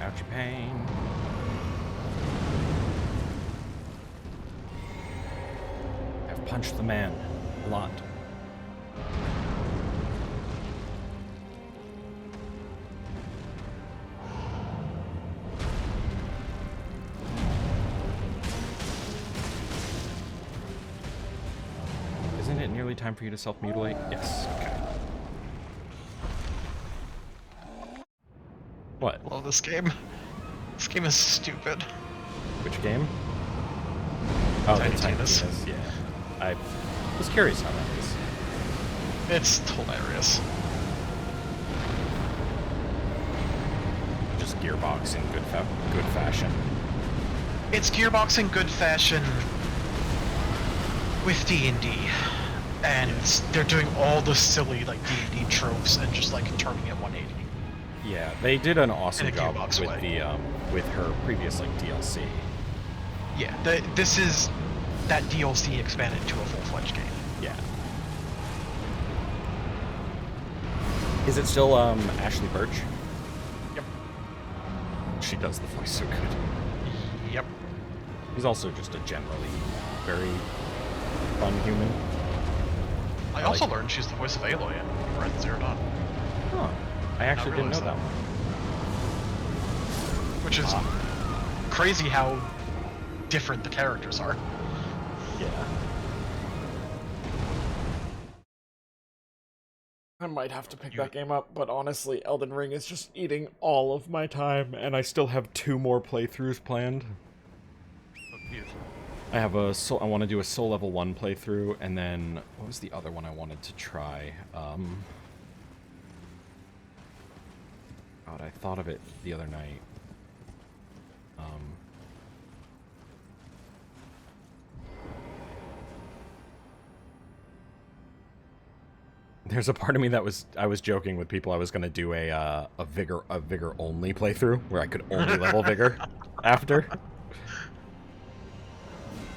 Out your pain. I've punched the man a lot. Isn't it nearly time for you to self-mutilate? Yes. Okay. What? Love this game. This game is stupid. Which game? Oh, Tiny the Tiny Tina's. Tina's, yeah. I was curious how that is. It's hilarious. Just Gearbox in good fashion. It's Gearbox in good fashion with D&D. And they're doing all the silly like D&D tropes and just like turning it 180. Yeah, they did an awesome In a job Gearbox with way. the with her previous like DLC. Yeah, this is that DLC expanded to a full-fledged game. Yeah. Is it still Ashley Birch? Yep. She does the voice so good. Yep. He's also just a generally very fun human. I also learned she's the voice of Aloy in Horizon Zero Dawn. Huh. I actually didn't know realized that one. Which is crazy how different the characters are. Yeah. I might have to pick that game up, but honestly, Elden Ring is just eating all of my time, and I still have 2 more playthroughs planned. I have I want to do a Soul Level 1 playthrough, and then, what was the other one I wanted to try? God, I thought of it the other night. There's a part of me that I was joking with people I was gonna do a vigor only playthrough where I could only level vigor after.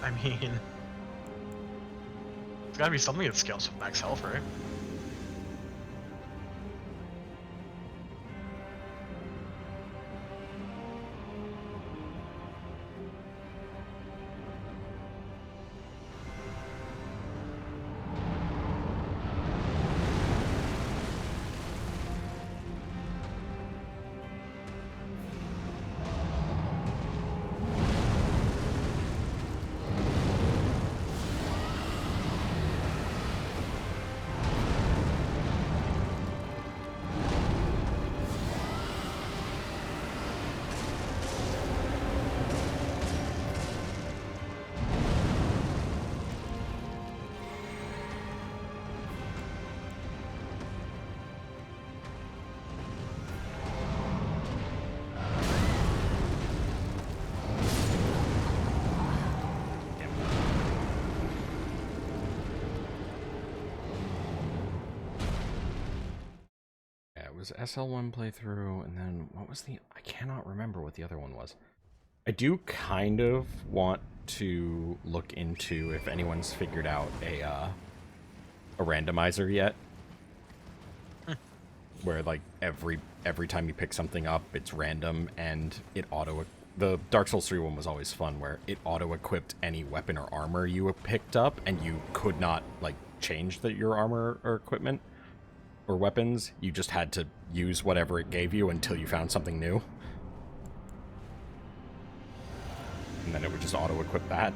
I mean, there's gotta be something that scales with max health, right? was SL1 playthrough, and then what was the... I cannot remember what the other one was. I do kind of want to look into if anyone's figured out a randomizer yet. Where, like, every time you pick something up, it's random, and it auto... The Dark Souls 3 one was always fun, where it auto-equipped any weapon or armor you picked up, and you could not, like, change your armor or equipment or weapons. You just had to use whatever it gave you until you found something new. And then it would just auto-equip that.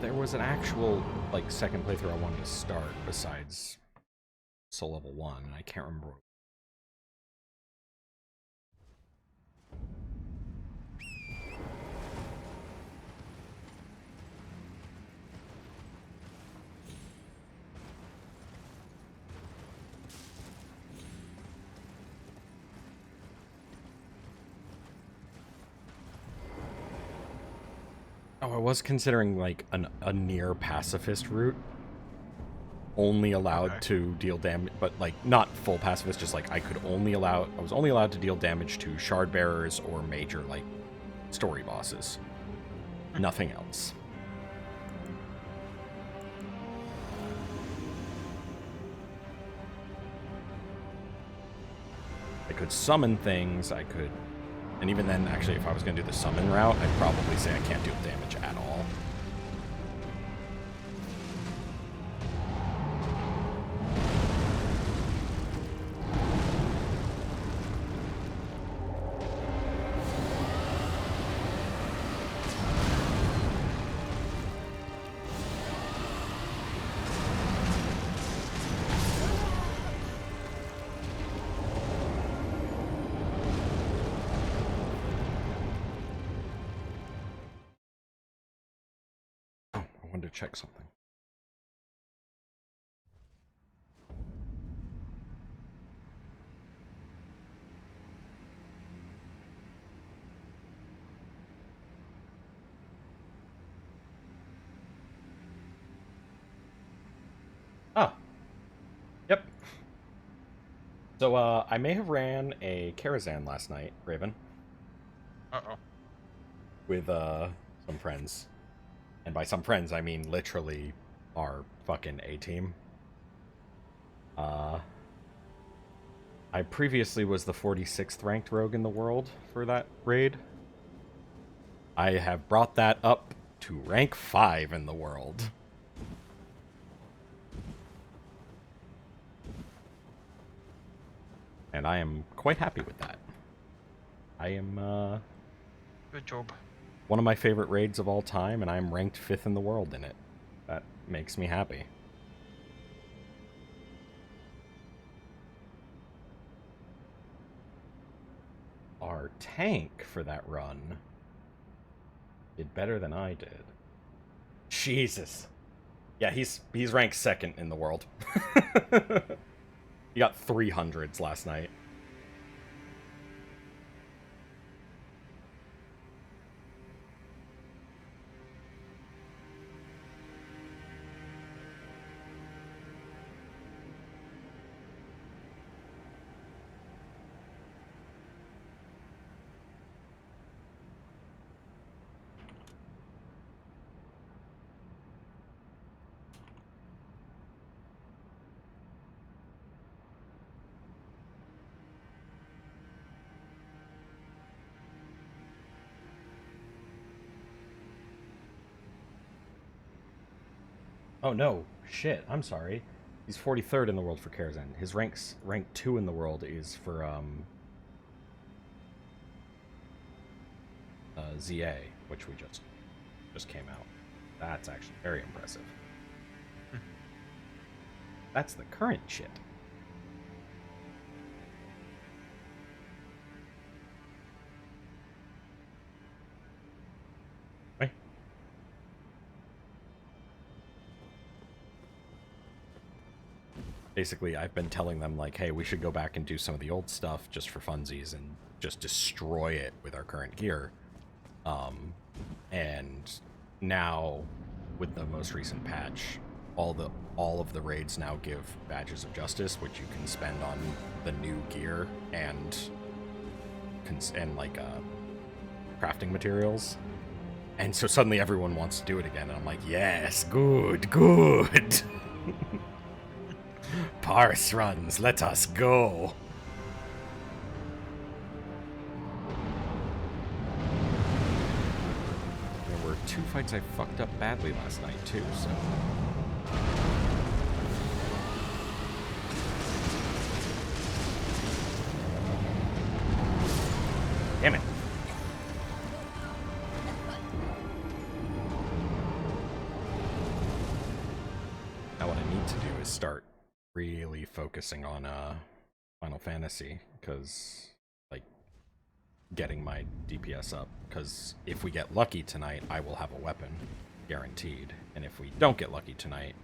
There was an actual, like, second playthrough I wanted to start besides Soul Level 1, and I can't remember. Oh, I was considering, like, a near pacifist route. Only allowed to deal damage, but, like, not full pacifist, just, like, I was only allowed to deal damage to shard bearers or major, like, story bosses. Nothing else. I could summon things, and even then, actually, if I was going to do the summon route, I'd probably say I can't deal damage at all. To check something. Ah. Yep. So, I may have ran a Karazhan last night, Raven. Uh-oh. With, some friends. And by some friends, I mean literally our fucking A-team. I previously was the 46th ranked rogue in the world for that raid. I have brought that up to rank 5 in the world. And I am quite happy with that. I am, Good job. One of my favorite raids of all time, and I'm ranked 5th in the world in it. That makes me happy. Our tank for that run did better than I did. Jesus. Yeah, he's ranked 2nd in the world. He got 300s last night. Oh no, shit, I'm sorry. He's 43rd in the world for Karazhan. His rank 2 in the world is for ZA, which we just came out. That's actually very impressive. That's the current shit. Right. Basically, I've been telling them, like, hey, we should go back and do some of the old stuff just for funsies and just destroy it with our current gear. And now, with the most recent patch, all of the raids now give badges of justice, which you can spend on the new gear and like crafting materials. And so suddenly everyone wants to do it again, and I'm like, yes, good. Parse runs, let us go. There were 2 fights I fucked up badly last night too, so. Damn it. Now what I need to do is start really focusing on Final Fantasy, because like getting my DPS up, because if we get lucky tonight I will have a weapon, guaranteed, and if we don't get lucky tonight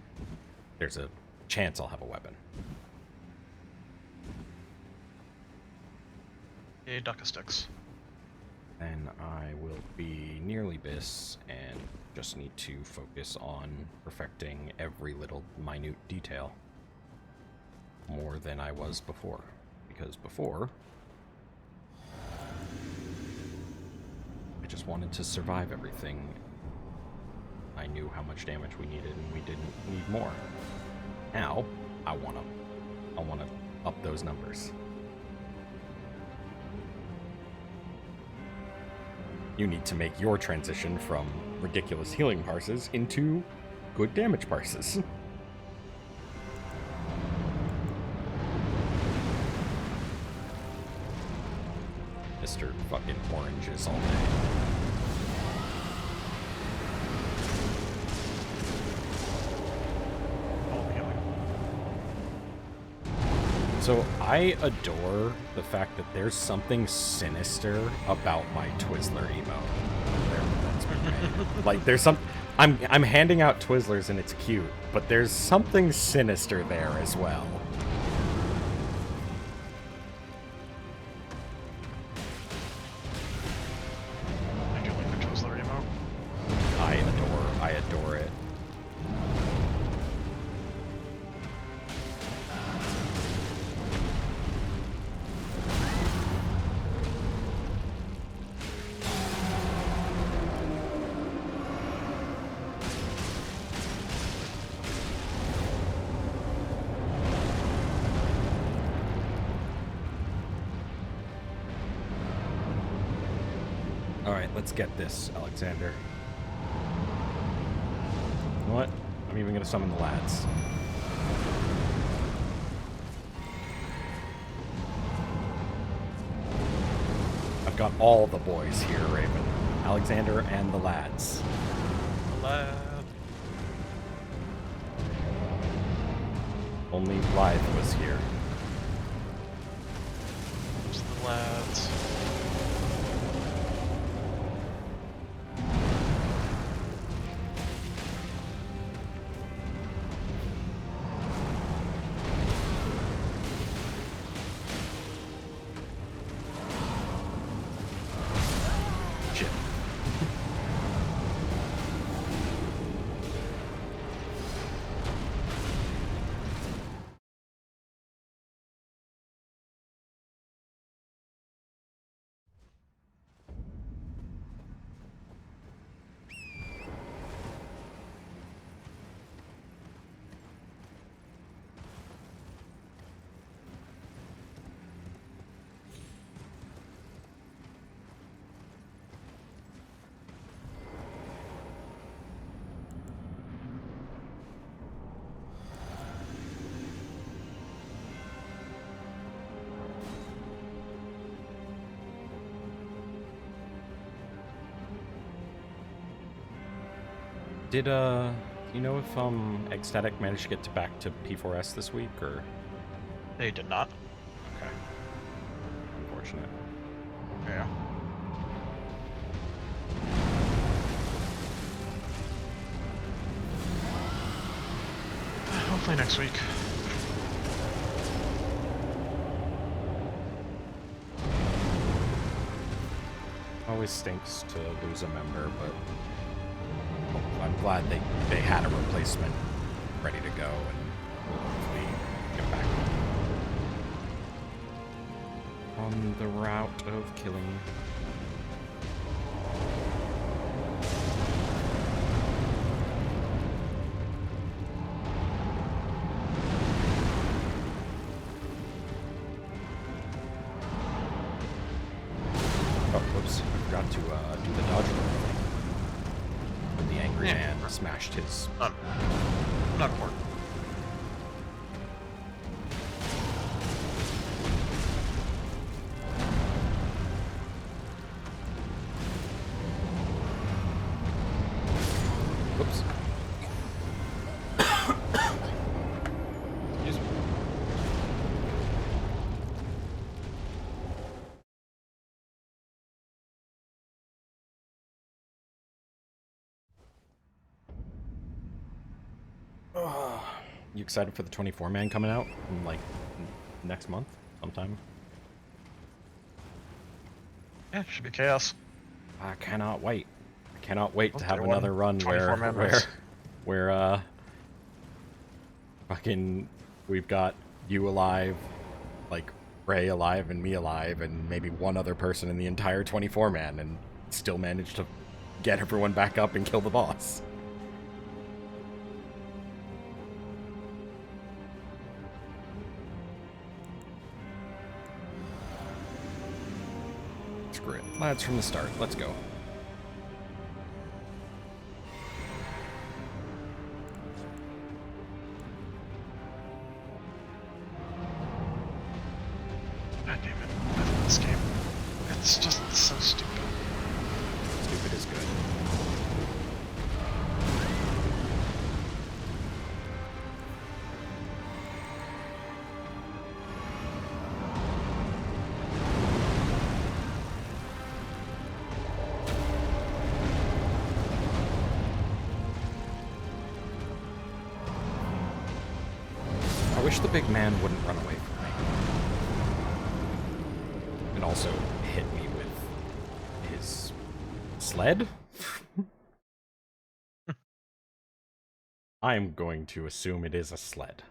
there's a chance I'll have a weapon. Yay, duck sticks. Then I will be nearly Biss and just need to focus on perfecting every little minute detail more than I was before, because before I just wanted to survive everything. I knew how much damage we needed and we didn't need more. Now I want to up those numbers. You need to make your transition from ridiculous healing parses into good damage parses. Mr. fucking oranges all day. So I adore the fact that there's something sinister about my Twizzler emote. Like there's some, I'm handing out Twizzlers and it's cute, but there's something sinister there as well. I do like the Twizzler emote. I adore it. Alright, let's get this, Alexander. You know what? I'm even gonna summon the lads. I've got all the boys here, Raven. Alexander and the lads. Lad. Only Blythe was here. There's the lads. Did you know if Ecstatic managed to get back to P4S this week, or? They did not. Okay. Unfortunate. Yeah. Hopefully next week. Always stinks to lose a member, but I'm glad they had a replacement ready to go, and we'll hopefully get back on the route of killing. Oh, whoops. I forgot to do the dodge roll thing. When the angry man smashed his... Not important. Whoops. Excuse me. You excited for the 24-man coming out in, like, next month sometime? Yeah, should be chaos. I cannot wait. I cannot wait to have Okay, another run where 24-man race. fucking we've got you alive, like Ray alive and me alive, and maybe one other person in the entire 24-man, and still manage to get everyone back up and kill the boss. Screw it. Lads from the start. Let's go. God damn it. I love this game. It's just so stupid. Stupid is good. I wish the big man wouldn't run away from me. And also hit me with his sled? I'm going to assume it is a sled.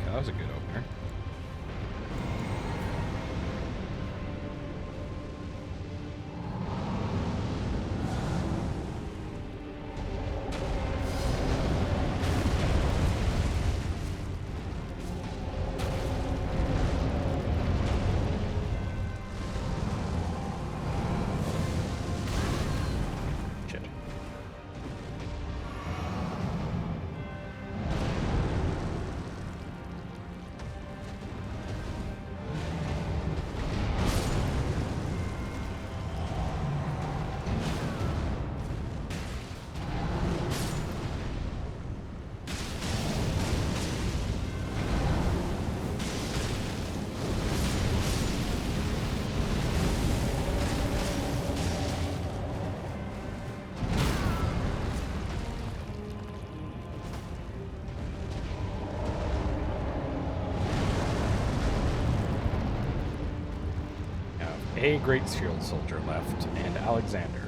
That was a good opener. Shit. a Great Shield Soldier left, and Alexander.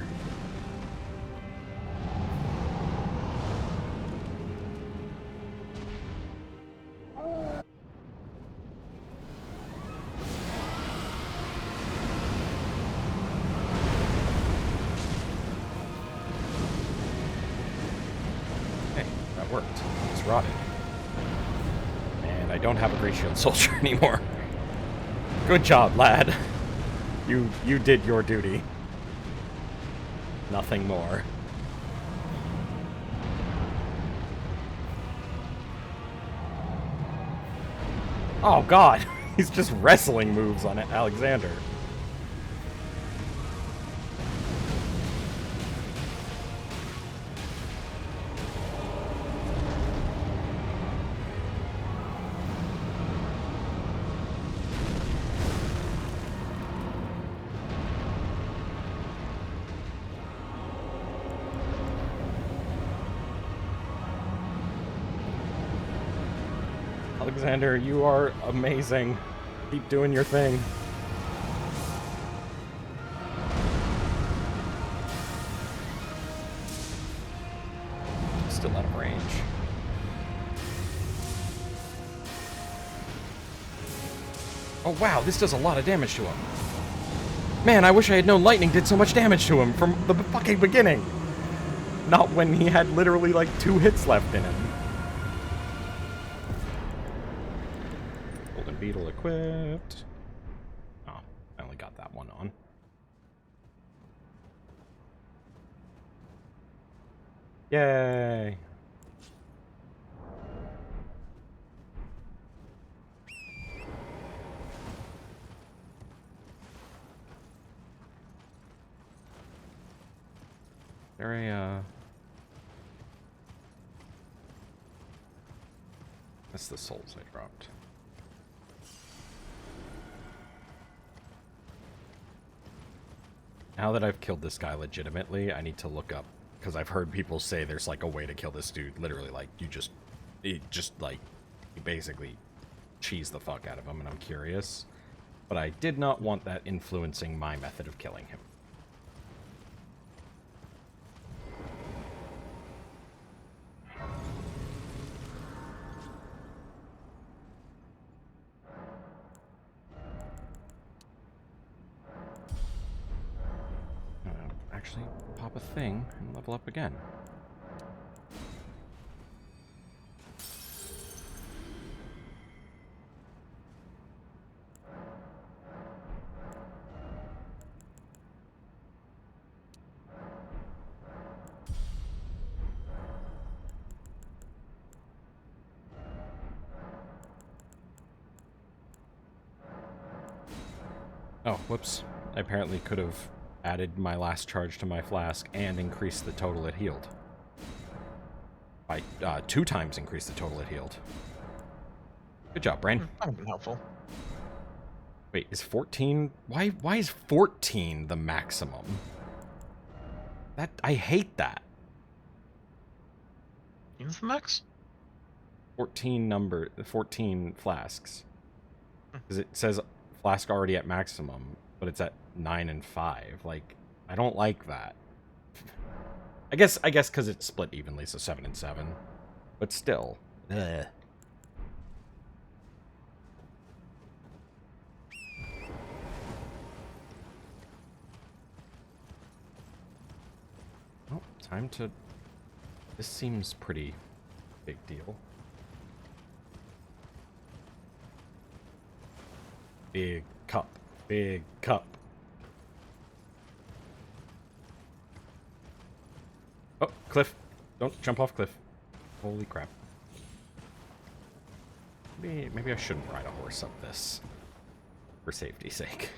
Hey, that worked. It's rotted. And I don't have a Great Shield Soldier anymore. Good job, lad. You did your duty. Nothing more. Oh god, he's just wrestling moves on Alexander. Alexander, you are amazing. Keep doing your thing. Still out of range. Oh wow, this does a lot of damage to him. Man, I wish I had known lightning did so much damage to him from the fucking beginning. Not when he had literally like 2 hits left in him. Golden Beetle equipped. Oh, I only got that one on. Yay! That's the souls I dropped. Now that I've killed this guy legitimately, I need to look up, because I've heard people say there's like a way to kill this dude. Literally, like, you basically cheese the fuck out of him, and I'm curious. But I did not want that influencing my method of killing him. Actually pop a thing and level up again. Oh, whoops. I apparently could have added my last charge to my flask and increased the total it healed. By 2 times increased the total it healed. Good job, Brain. That would have been helpful. Wait, is 14... Why is 14 the maximum? I hate that. Is the max? 14 flasks. Because it says flask already at maximum, but it's at 9 and 5. Like, I don't like that. I guess because it's split evenly, so 7 and 7. But still. Ugh. Oh, time to... This seems pretty big deal. Big cup. Big cup. Oh, cliff. Don't jump off cliff. Holy crap. Maybe I shouldn't ride a horse up this. For safety's sake.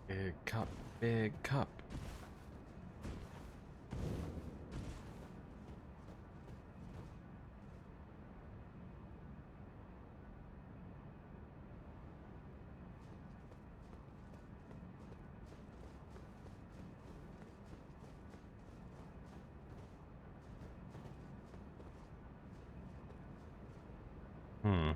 Big cup. Big cup. Hmm.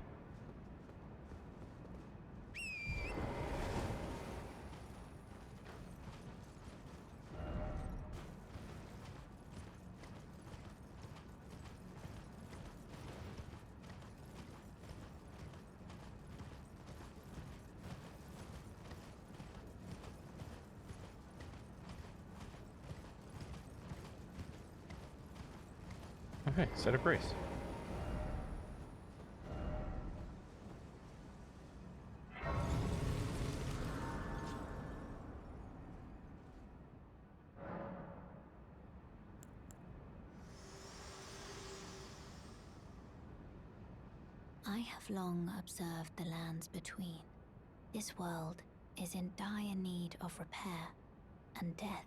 Okay, set of grace. I have long observed the lands between. This world is in dire need of repair and death.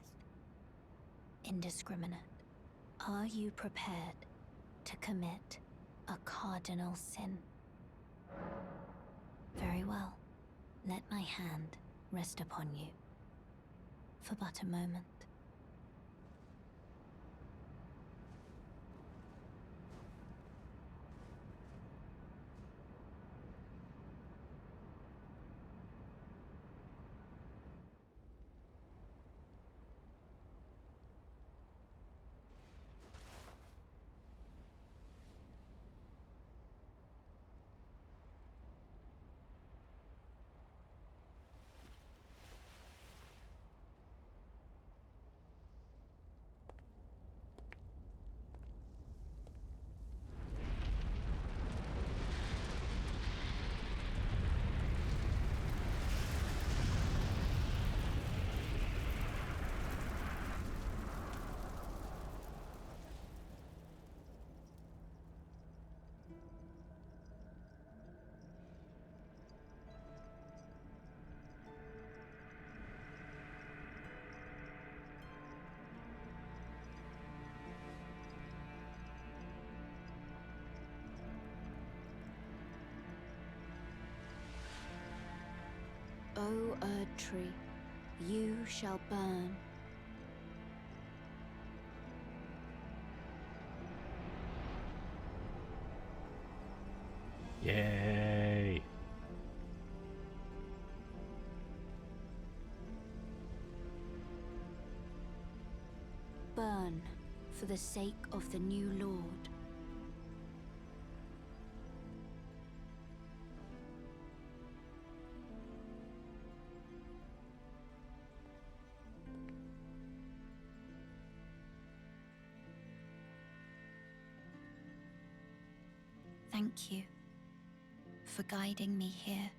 Indiscriminate. Are you prepared to commit a cardinal sin? Very well. Let my hand rest upon you. For but a moment. O Erd Tree, you shall burn. Yay! Burn for the sake of the new Lord. Thank you for guiding me here.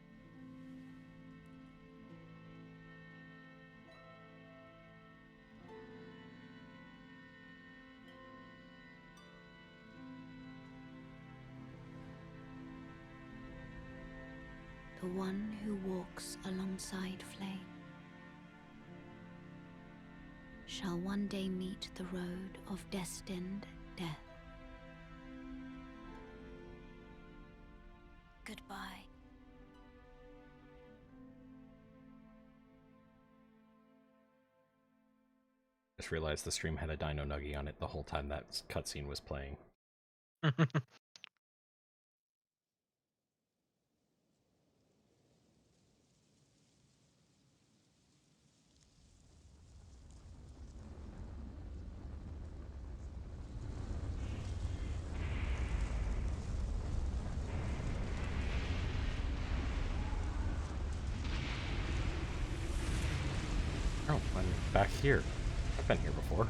The one who walks alongside flame shall one day meet the road of destined death. Goodbye. Just realized the stream had a Dino Nuggy on it the whole time that cutscene was playing. Oh, I'm back here. I've been here before.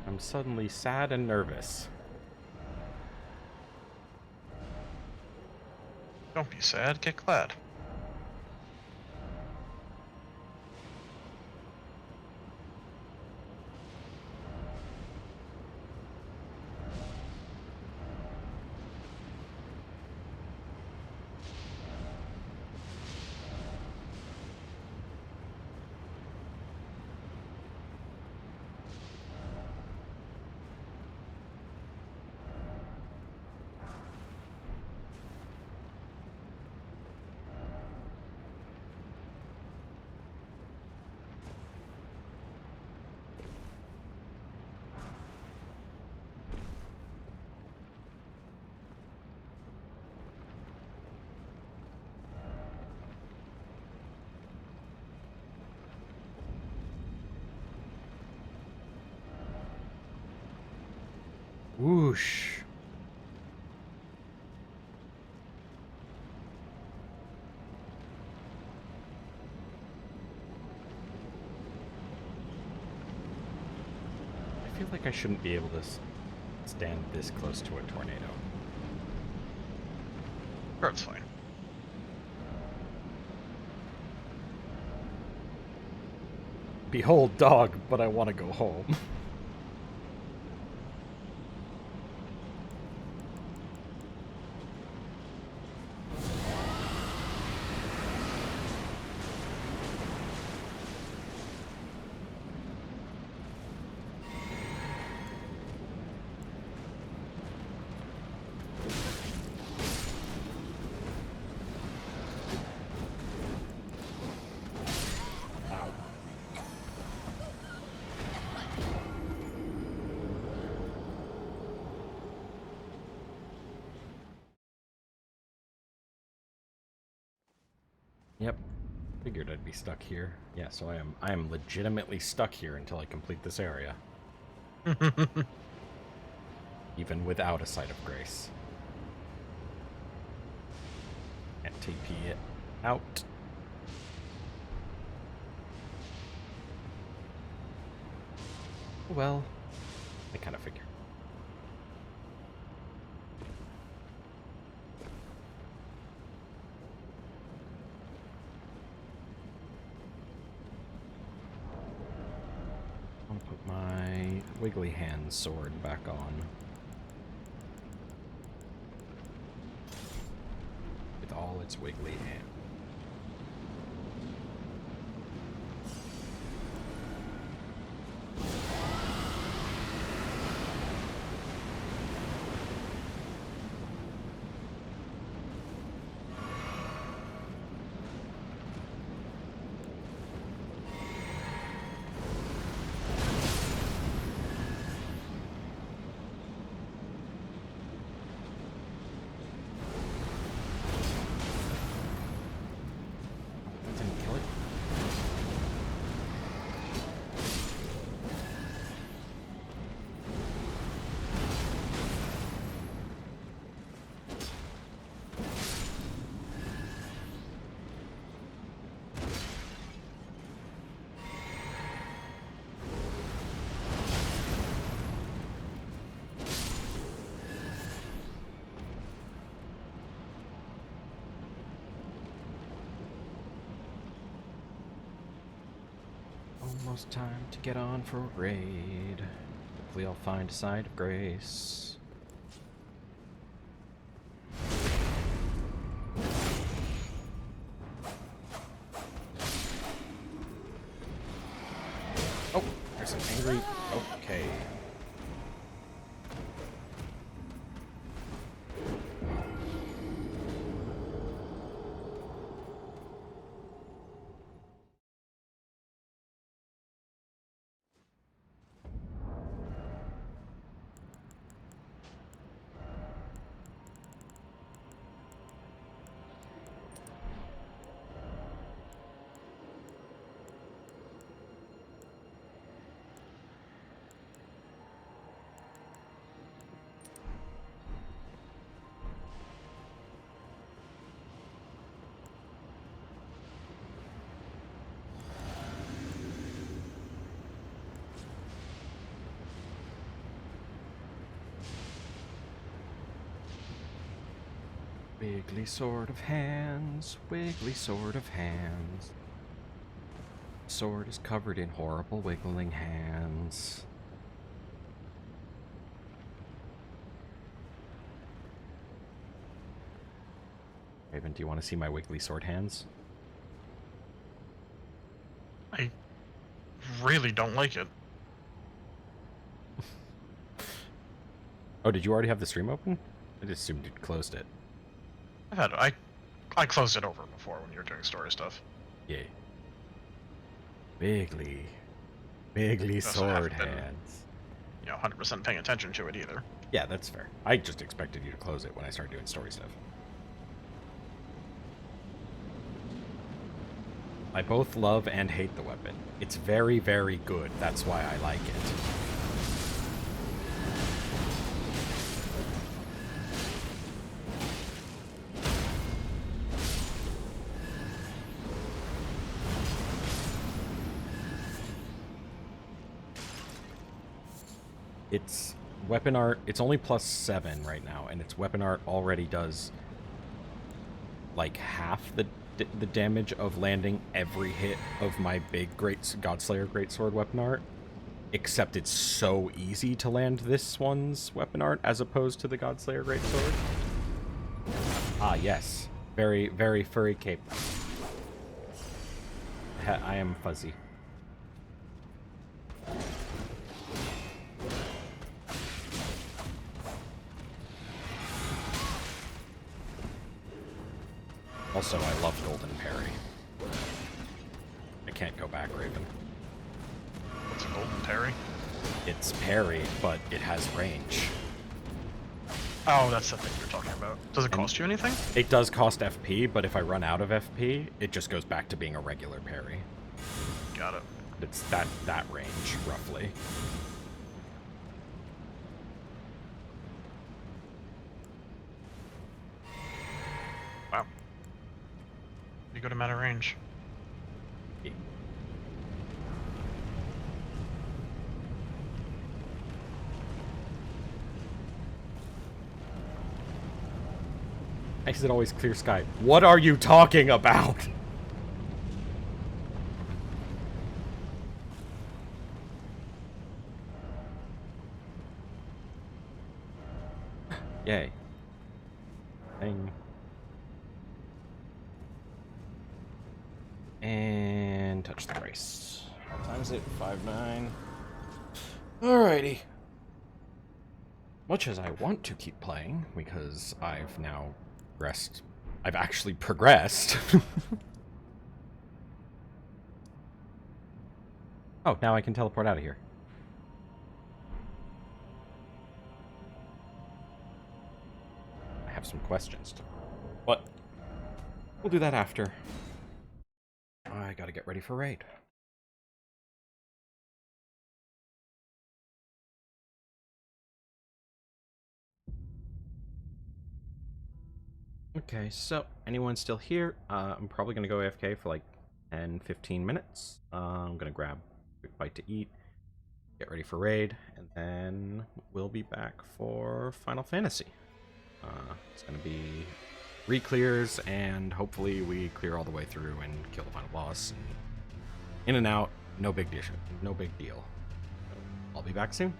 I'm suddenly sad and nervous. Don't be sad, get glad. Whoosh. I feel like I shouldn't be able to stand this close to a tornado. Sure, it's fine. Behold, dog, but I want to go home. Yep. Figured I'd be stuck here. Yeah, so I am legitimately stuck here until I complete this area. Even without a Sight of Grace. Can't TP it out. Well, I kind of figured. I'll put my Wiggly Hand sword back on. With all its wiggly hands. Almost time to get on for a raid. Hopefully I'll find a Sight of Grace. Oh, there's an angry... Okay. Wiggly sword of hands, wiggly sword of hands. Sword is covered in horrible wiggling hands. Raven, do you want to see my wiggly sword hands? I really don't like it. Oh, did you already have the stream open? I just assumed you'd closed it. I closed it over before when you were doing story stuff. Yay. Wiggly. Wiggly Also haven't sword been, hands. 100% paying attention to it either. Yeah, that's fair. I just expected you to close it when I started doing story stuff. I both love and hate the weapon. It's very, very good. That's why I like it. Its weapon art, it's only +7 right now, and its weapon art already does like half the damage of landing every hit of my big Godslayer Greatsword weapon art. Except it's so easy to land this one's weapon art as opposed to the Godslayer Greatsword. Ah, yes. Very, very furry cape. I am fuzzy. Also, I love Golden Parry. I can't go back, Raven. What's a golden parry? It's parry, but it has range. Oh, that's the thing you're talking about. Does it cost you anything? It does cost FP, but if I run out of FP, it just goes back to being a regular parry. Got it. It's that range, roughly. Wow. You go to meta range. I said always clear sky. What are you talking about? Yay. Dang. And touch the price. What time is it? 5-9. Alrighty. Much as I want to keep playing, because I've now progressed. I've actually progressed. Oh, now I can teleport out of here. I have some questions to... But we'll do that after. I gotta get ready for raid. Okay, so anyone still here? I'm probably gonna go AFK for like 10-15 minutes. I'm gonna grab a quick bite to eat, get ready for raid, and then we'll be back for Final Fantasy. It's gonna be re-clears, and hopefully we clear all the way through and kill the final boss. And in and out, no big deal. No big deal. I'll be back soon.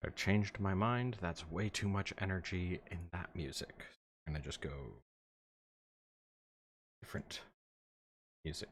I've changed my mind. That's way too much energy in that music. I'm gonna just go different music.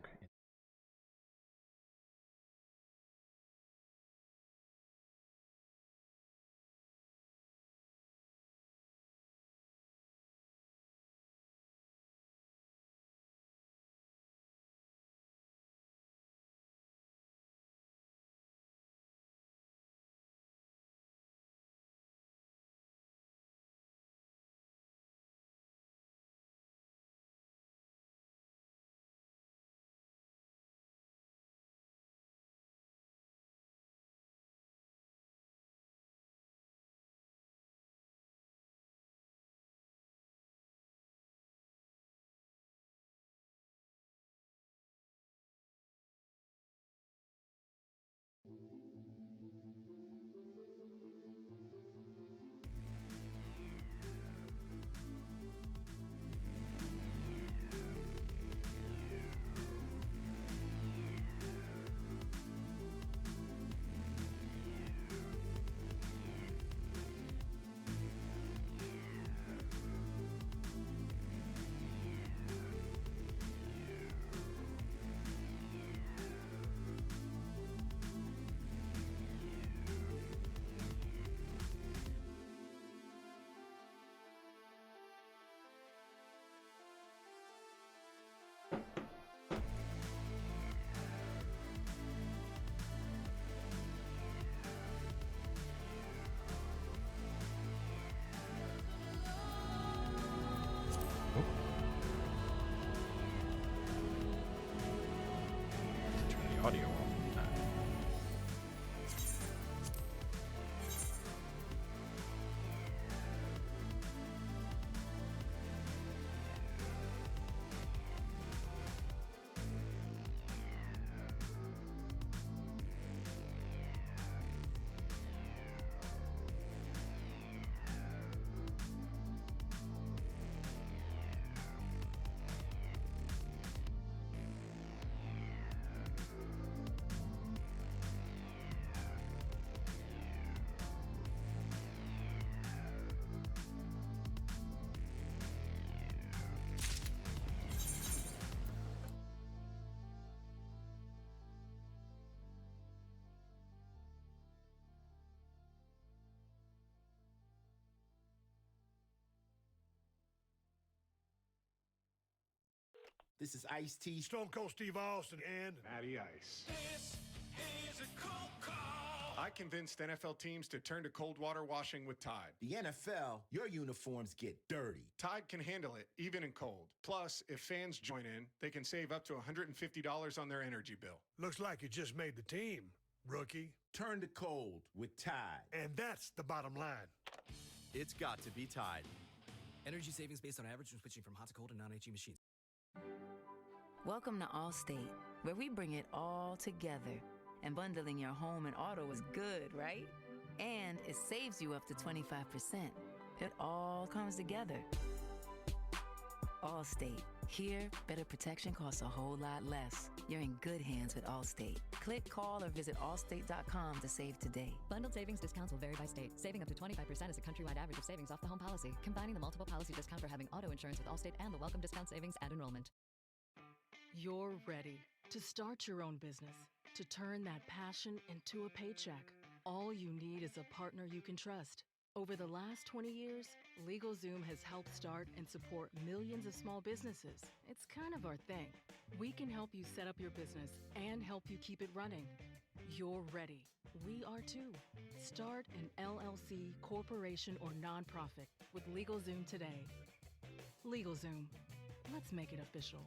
audio off. This is Ice-T, Stone Cold Steve Austin, and Matty Ice. This is a cold call. I convinced NFL teams to turn to cold water washing with Tide. the NFL. Your uniforms get dirty. Tide can handle it, even in cold. Plus, if fans join in, they can save up to $150 on their energy bill. Looks like you just made the team, rookie. Turn to cold with Tide. And that's the bottom line. It's got to be Tide. Energy savings based on average when switching from hot to cold and non-HE machines. Welcome to Allstate, where we bring it all together. And bundling your home and auto is good, right? And it saves you up to 25%. It all comes together. Allstate. Here, better protection costs a whole lot less. You're in good hands with Allstate. Click, call, or visit allstate.com to save today. Bundled savings discounts will vary by state. Saving up to 25% is a countrywide average of savings off the home policy. Combining the multiple policy discount for having auto insurance with Allstate and the welcome discount savings at enrollment. You're ready to start your own business, to turn that passion into a paycheck. All you need is a partner you can trust. Over the last 20 years, LegalZoom has helped start and support millions of small businesses. It's kind of our thing. We can help you set up your business and help you keep it running. You're ready. We are too. Start an LLC, corporation, or nonprofit with LegalZoom today. LegalZoom. Let's make it official.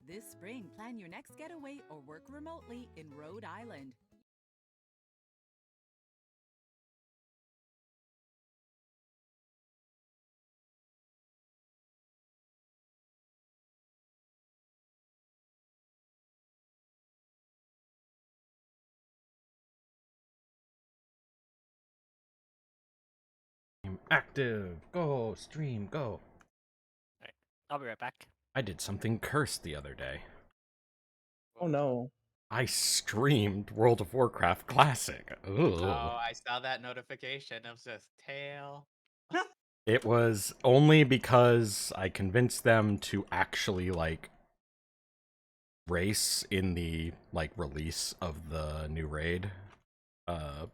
This spring, plan your next getaway or work remotely in Rhode Island. Active. Go, stream, go. Alright, I'll be right back. I did something cursed the other day. Oh no. I streamed World of Warcraft Classic. Ugh. Oh, I saw that notification. It was just tail. It was only because I convinced them to actually, like, race in the, like, release of the new raid. And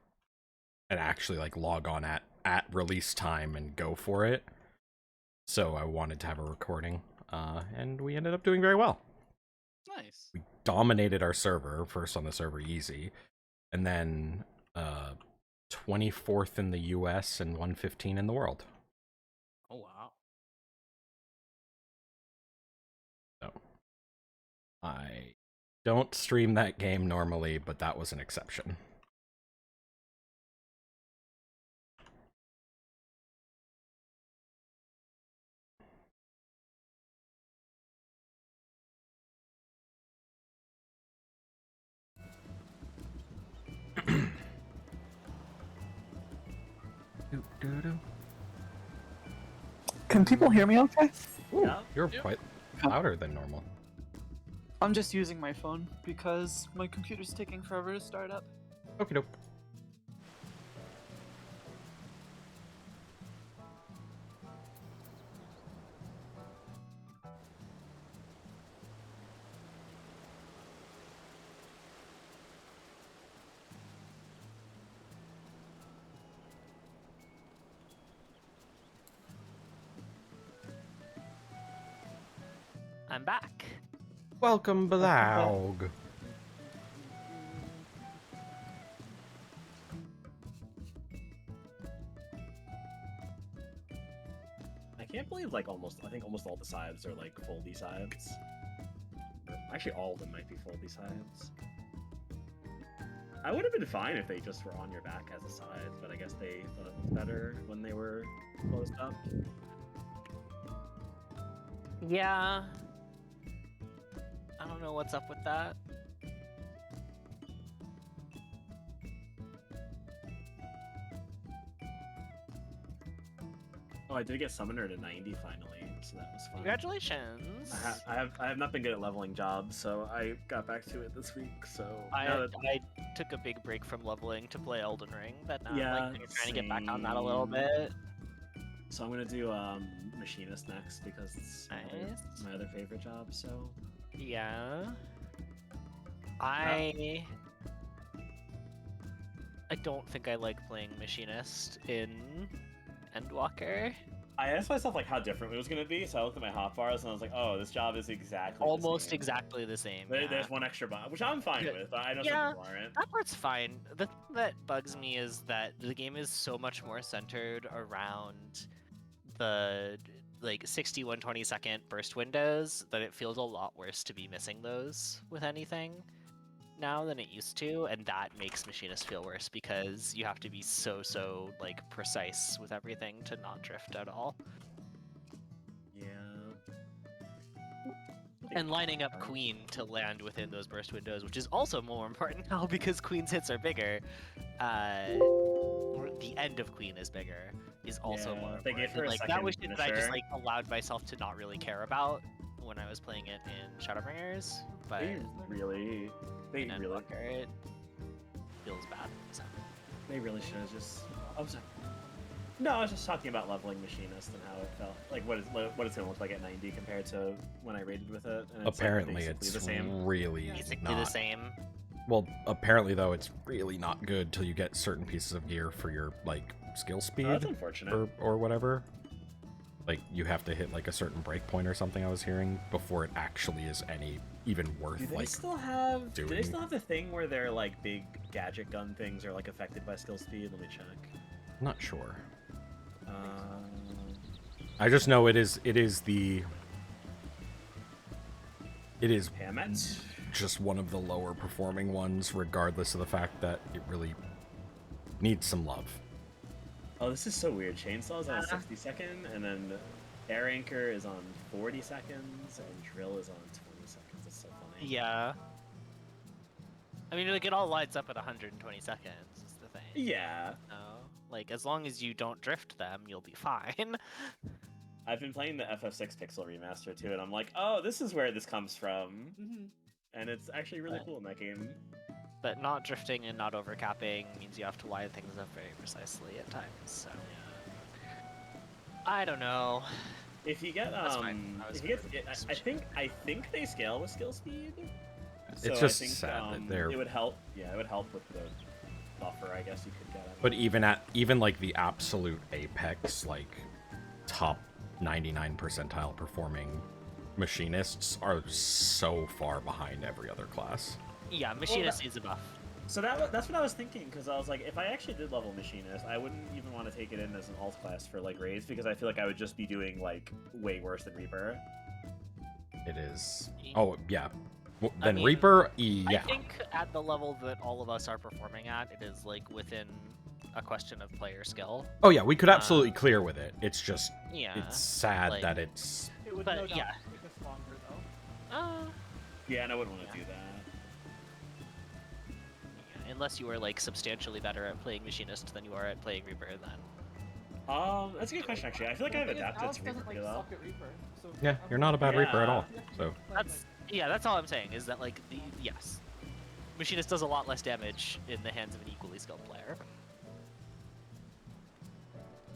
actually, like, log on at release time and go for it. So I wanted to have a recording, and we ended up doing very well. Nice. We dominated our server, first on the server easy, and then 24th in the US and 115 in the world. Oh, wow. So, I don't stream that game normally, but that was an exception. Can people hear me okay? Ooh, you're quite louder than normal. I'm just using my phone because my computer's taking forever to start up. Okie doke. I'm back. Welcome, Blaug. I can't believe like I think almost all the scythes are like foldy scythes. Actually, all of them might be foldy scythes. I would have been fine if they just were on your back as a scythe, but I guess they thought it was better when they were closed up. Yeah. I don't know what's up with that. Oh, I did get Summoner to 90 finally, so that was fun. Congratulations! I have not been good at leveling jobs, so I got back to it this week. So I took a big break from leveling to play Elden Ring, but now yeah, I'm like, trying to get back on that a little bit. So I'm gonna do Machinist next because it's my other favorite job. So yeah, I don't think I like playing Machinist in Endwalker. I asked myself like how different it was gonna be, so I looked at my hotbars and I was like, "Oh, this job is exactly almost exactly the same." There's one extra button, which I'm fine with. I know some people aren't. That part's fine. The thing that bugs me is that the game is so much more centered around the like 61/22 burst windows that it feels a lot worse to be missing those with anything now than it used to, and that makes Machinist feel worse because you have to be so like precise with everything to not drift at all. Yeah. And lining up Queen to land within those burst windows, which is also more important now because Queen's hits are bigger. Or the end of Queen is bigger, is also more they gave important. her a Like second that was shit that I just finisher. like allowed myself to not really care about when I was playing it in Shadowbringers, but They really in Endwalker, it feels bad. So. They really should have just. Oh, sorry. No, I was just talking about leveling Machinist and how it felt. Like what it's gonna look like at 90 compared to when I raided with it. And it's Apparently, like it's the same. really basically not the same. Well, apparently though, it's really not good till you get certain pieces of gear for your like skill speed. that's unfortunate. Or whatever. Like you have to hit like a certain breakpoint or something. I was hearing before it actually is even worth Do they like still have? doing. Do they still have the thing where their like big gadget gun things are like affected by skill speed? Let me check. Not sure. Um, I just know it is It is Hammett. just one of the lower performing ones, regardless of the fact that it really needs some love. Oh, this is so weird. Chainsaw's on 60 second, and then Air Anchor is on 40 seconds, and Drill is on 20 seconds. That's so funny. Yeah. I mean, like, it all lines up at 120 seconds, is the thing. Yeah. Like, as long as you don't drift them, you'll be fine. I've been playing the FF6 Pixel Remaster too, and I'm like, oh, this is where this comes from. And it's actually really cool in that game. But not drifting and not overcapping means you have to line things up very precisely at times, so... I don't know. If you get, if you get, I think they scale with skill speed. So It's just I think, sad that they're... It would help, yeah, it would help with the buffer, I guess you could get. But even like the absolute apex, like top 99 percentile performing machinists are so far behind every other class. Yeah, Machinist needs a buff. So that's what I was thinking, because I was like, if I actually did level Machinist, I wouldn't even want to take it in as an alt class for like raids, because I feel like I would just be doing like way worse than Reaper. It is. Oh yeah. Then I mean, Reaper, yeah. I think at the level that all of us are performing at, it is like within a question of player skill. Oh yeah, we could absolutely clear with it. It's just, yeah, it's sad like- that it's. It would But, no doubt yeah. take us longer though. Yeah, and I wouldn't want to do that. Unless you are like substantially better at playing Machinist than you are at playing Reaper, then. That's a good question actually. I feel like I've adapted Alex to Reaper doesn't, pretty like, well. suck at Reaper, so Yeah, you're not a bad Reaper at all. So. That's all I'm saying is that like yes, Machinist does a lot less damage in the hands of an equally skilled player.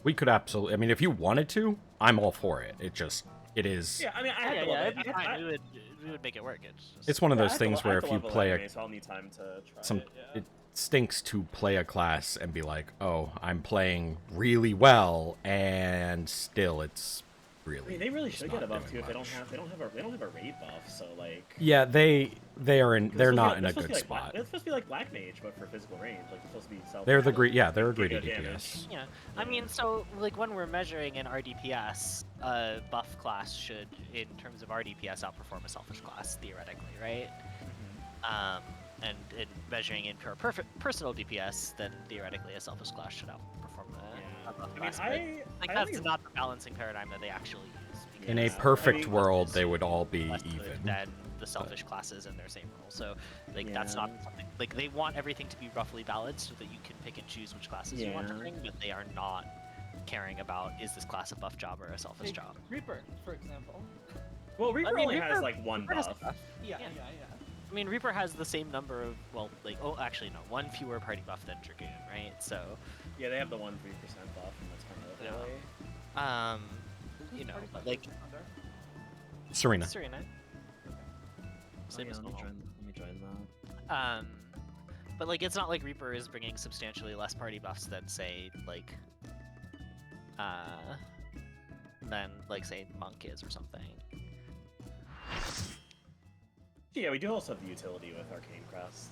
We could absolutely. I mean, if you wanted to, I'm all for it. It is. Yeah, I mean, I have to yeah, level it'd be fine. We would make it work. It's one of Yeah, those I have to things I where have if to you level play anyway, a so I'll need time to try some, it. Yeah. it stinks to play a class and be like, oh, I'm playing really well, and still it's really. I mean, they really just should get a not buff doing too. If much. they don't have a raid buff, so like. Yeah, they're They're not in a good spot. They're supposed to be like Black Mage, but for physical range. Like they're supposed to be self. They're the great. Yeah, they're a greedy good DPS. Yeah, I mean, so like when we're measuring an RDPS, a buff class should, in terms of RDPS, outperform a selfish class theoretically, right? And in measuring in pure personal DPS, then theoretically a selfish class should outperform a buff class. But, that's think not the balancing paradigm that they actually use. In a because perfect buff world, is they would all be less good even. than the selfish classes in their same role. So like that's not something like they want everything to be roughly balanced so that you can pick and choose which classes you want to bring, but they are not caring about is this class a buff job or a selfish Take job. Reaper, for example. Well, Reaper mean, only has Reaper- like one Reaper has buff. a buff. Yeah. I mean, Reaper has the same number of, well, like, oh, actually, no, one fewer party buff than Dragoon, right? So. Yeah, they have the 1-3% buff, and that's kind of really. You know, but like. Serena. Serena. Same as let me normal. join that. But like, it's not like Reaper is bringing substantially less party buffs than, say, like, say, Monk is or something. Yeah, we do also have the utility with Arcane Crest.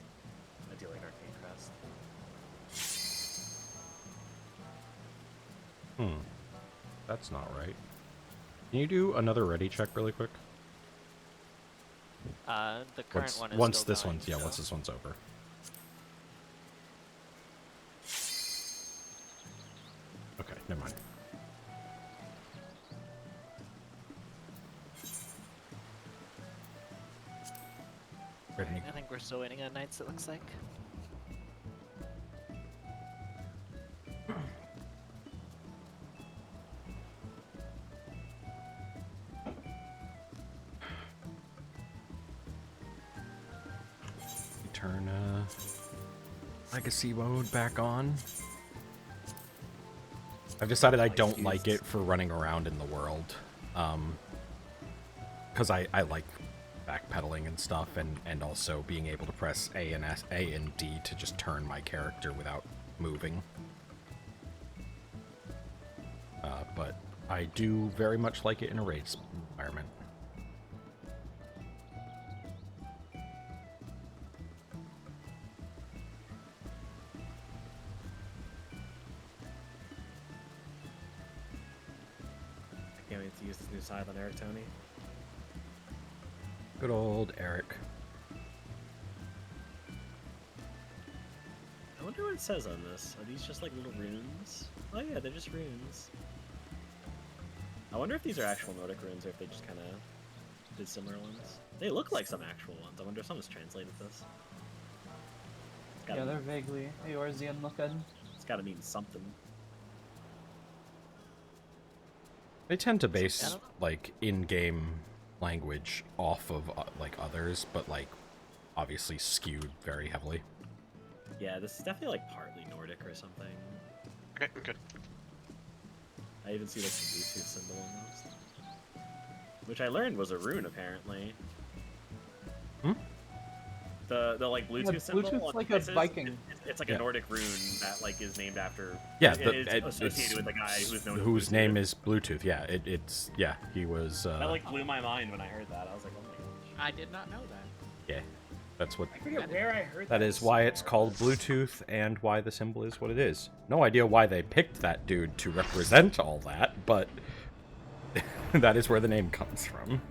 I do like Arcane Crest. That's not right. Can you do another ready check really quick? The current one is once still this going, one's yeah, so- once this one's over. Okay, never mind. Ready? I think we're still waiting on Knights, it looks like. Turn legacy mode back on. I've decided I don't like it for running around in the world, because I like backpedaling and stuff, and also being able to press A and D to just turn my character without moving. But I do very much like it in a raid environment. I can't wait to use this new scythe on Eric Tony. Good old Eric. I wonder what it says on this. Are these just like little runes? Oh yeah, they're just runes. I wonder if these are actual Nordic runes or if they just kind of did similar ones. They look like some actual ones. I wonder if someone's translated this. Yeah, they're vaguely Eorzean looking. It's gotta mean something. They tend to base like in-game language off of like others, but like obviously skewed very heavily. Yeah, this is definitely like partly Nordic or something. Okay, good. I even see like the Bluetooth symbol almost. Which I learned was a rune apparently. Hmm? The like Bluetooth Yeah, symbol. Bluetooth's on like a devices, Viking. It's like Yeah. a Nordic rune that like is named after. Yeah, it's associated with the guy who's known whose as name Bluetooth. is Bluetooth. Yeah, it's yeah. He was. That like blew my mind when I heard that. I was like, oh my gosh. I did not know that. Yeah, that's what. I forget where I heard That is why it's called Bluetooth and why the symbol is what it is. No idea why they picked that dude to represent all that, but that is where the name comes from.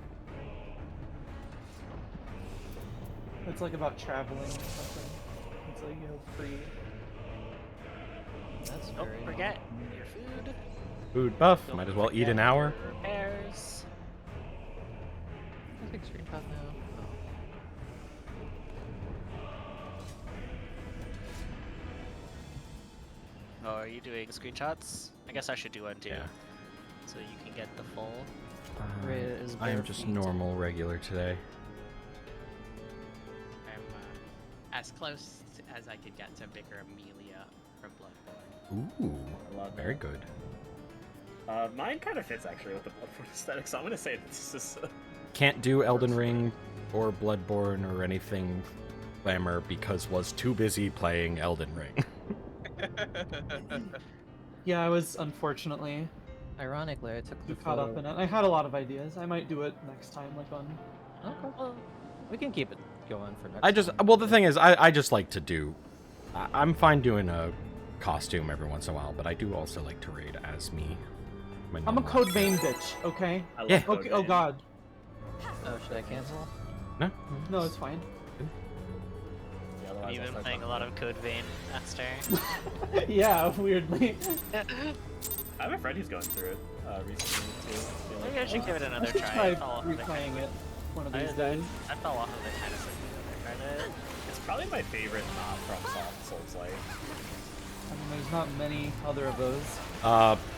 It's like about traveling or something. It's like, you know, free. That's Don't forget your food. Food buff. Might as well eat an hour. Repairs. I think screen path now. Oh, are you doing screenshots? I guess I should do one too. Yeah. So you can get the full. I am just normal, regular today. I'm as close as I could get to Vicar Amelia from Bloodborne. Ooh, I love very that. good. Mine kind of fits actually with the Bloodborne aesthetic, so I'm gonna say this is. Can't do Elden Ring or Bloodborne or anything glamour because was too busy playing Elden Ring. Yeah, I was unfortunately Ironically, I took the caught up in it. I had a lot of ideas. I might do it next time, like on. Okay. Well, we can keep it going for next. I just, well, the thing is, I just like to do. I'm fine doing a costume every once in a while, but I do also like to raid as me. I'm a Code Vein bitch, okay? Yeah. Okay. Oh God. Oh, should I cancel? No. No, it's fine. Have you been playing a lot of Code Vein, Master? Yeah, weirdly. I have a friend who's going through it recently too. Maybe I should give it another I should try. try I fell off of it replaying kind it one of of- these days. I fell off of it kind of quickly when I tried it. It's probably my favorite not from Souls-like. I mean, there's not many other of those.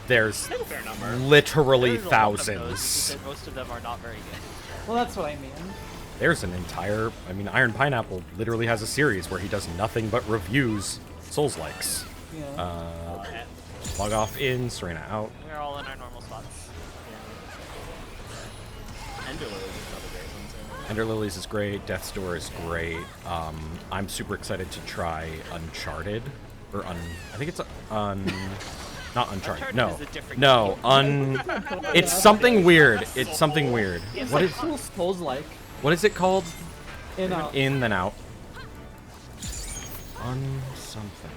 There's There's a fair number. literally There's a lot of those, thousands. because most of them are not very good. Well, that's what I mean. There's an entire, I mean, Iron Pineapple literally has a series where he does nothing but reviews Souls-likes. Yeah. Log off in, Serena out. We're all in our normal spots. Ender Lilies is another great one too. Ender Lilies is great, Death's Door is great. I'm super excited to try Uncharted. Or I think it's not Uncharted. Uncharted No. is a different No, it's something weird. It's something weird. What is Souls-like? What is it called? In out. In then out. Something.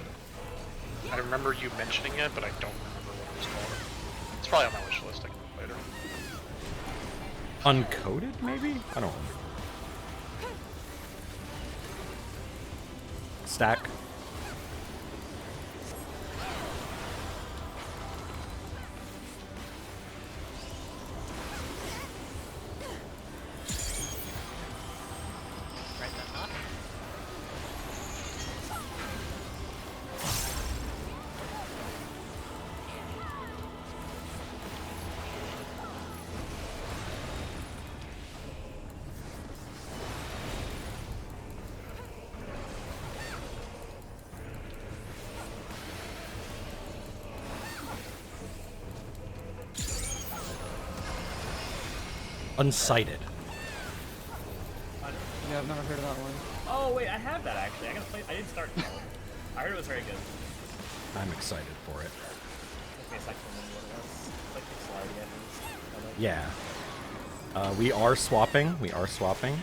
I remember you mentioning it, but I don't remember what it was called. It's probably on my wish list. I can look later. Uncoded, maybe? I don't remember. Stack. Right then, not. Unsighted. Yeah, I've never heard of that one. Oh wait, I have that actually. I gotta play. I didn't start it. I heard it was very good. I'm excited for it. Took me a second to remember what it was. It's like Pixel art again. Yeah. We are swapping. We are swapping.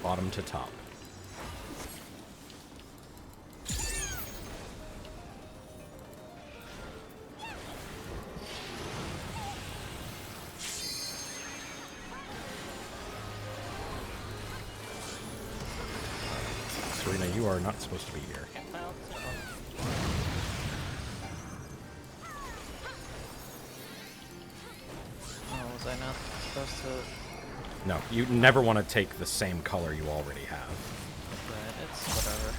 Bottom to top. Serena, you are not supposed to be here. Oh, was I not supposed to? No, you never want to take the same color you already have. Right, it's whatever.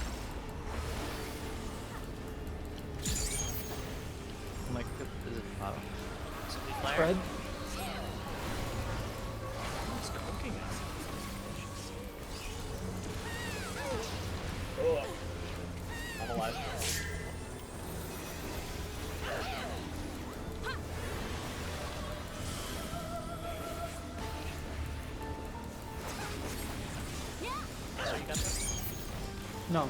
Like, is it bottom? Fred? It's cooking acid. Oh, I'm alive. So you got this? No.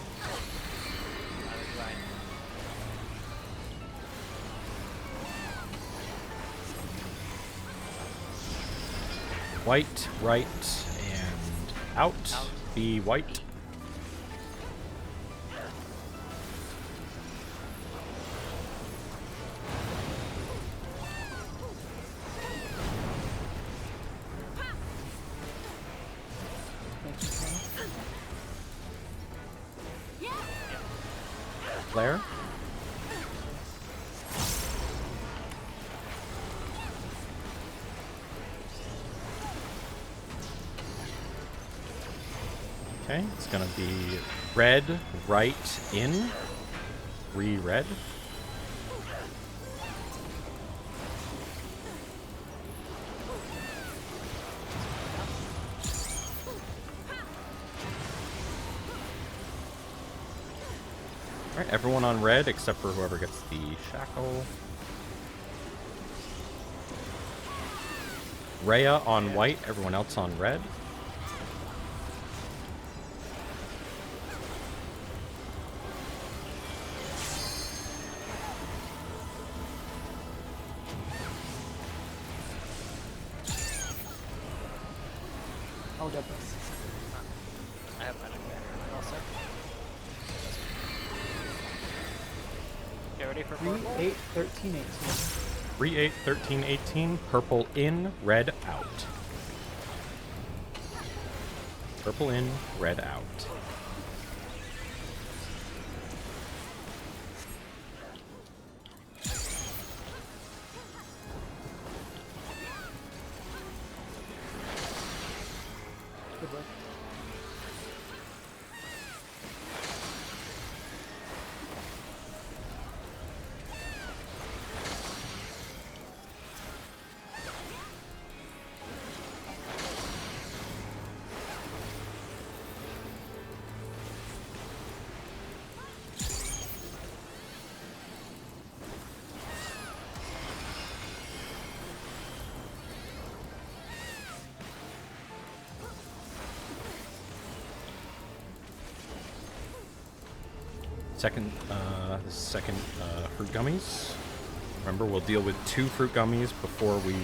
White, right, and out. Be white. Flare. Okay, it's gonna be red, right, in, re-red. Alright, everyone on red except for whoever gets the shackle. Rhea on white, everyone else on red. I'll get this. I have magic there also. Get ready for 3, purple. 8, 13, 18. 3, 8, 13, 18. Purple in, red out. Purple in, red out. Good work. Second fruit gummies. Remember, we'll deal with 2 fruit gummies before we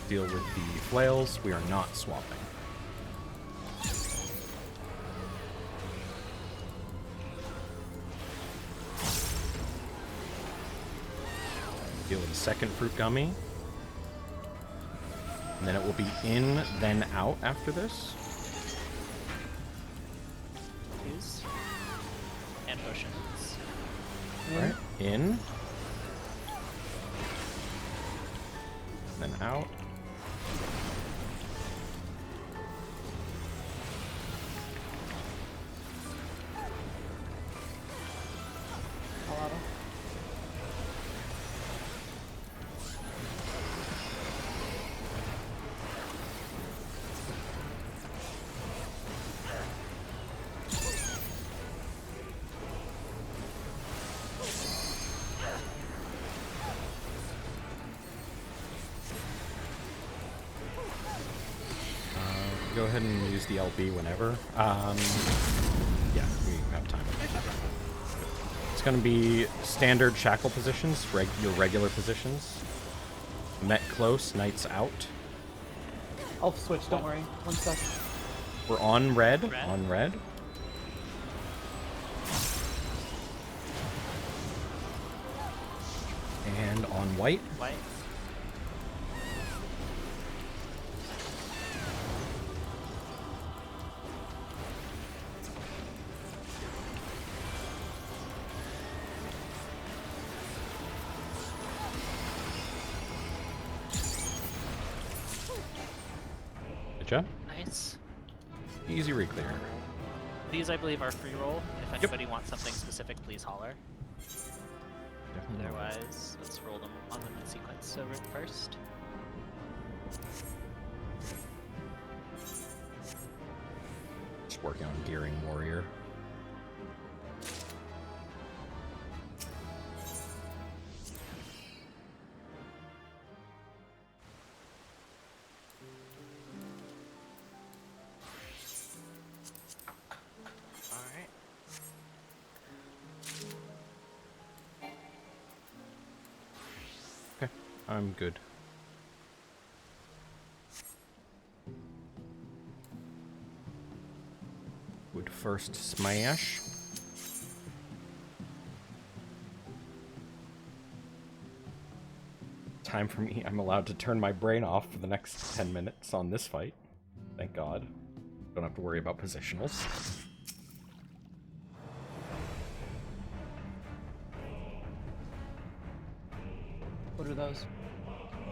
deal with the flails. We are not swapping. Deal with the second fruit gummy. And then it will be in, then out after this. Use. And potions. Alright, in. Then out. Colorado. Go ahead and use the LB whenever. Yeah, we have time. It's going to be standard shackle positions, your regular positions. Met close, knights out. I'll switch, don't worry. 1 sec. We're on red. On red. And on white. White. Good job. Nice. Easy reclear. These, I believe, are free roll. If anybody wants something specific, please holler. Definitely. Otherwise, let's roll them on them in sequence. So Rick first. Just working on gearing warrior. Alright. Okay, I'm good. Would first smash. Time for me. I'm allowed to turn my brain off for the next 10 minutes on this fight. Thank God. Don't have to worry about positionals. What are those?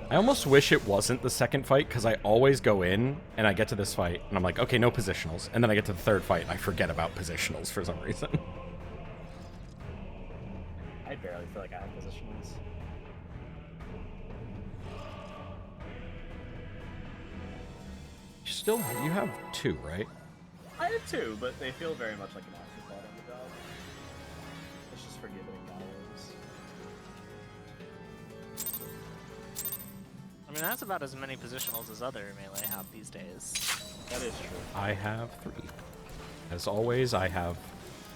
I almost wish it wasn't the second fight, because I always go in, and I get to this fight, and I'm like, okay, no positionals. And then I get to the third fight, and I forget about positionals for some reason. I barely feel like I have positionals. You have 2, right? I have 2, but they feel very much like an afterthought on the job. It's just for giving dollars. I mean, that's about as many positionals as other melee have these days. That is true. I have 3. As always, I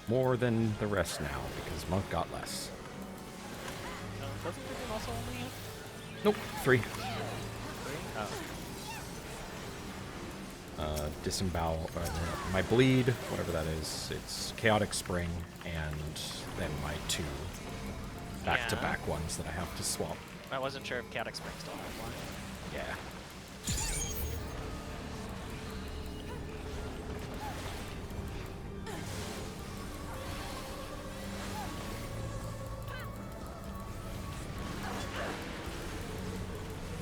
more than the rest now, because Monk got less. Doesn't the game also only have Nope, 3. 3? Oh. Disembowel, my bleed, whatever that is. It's Chaotic Spring, and then my 2 back-to-back ones that I have to swap. I wasn't sure if Chaotic Spring still had one. Yeah.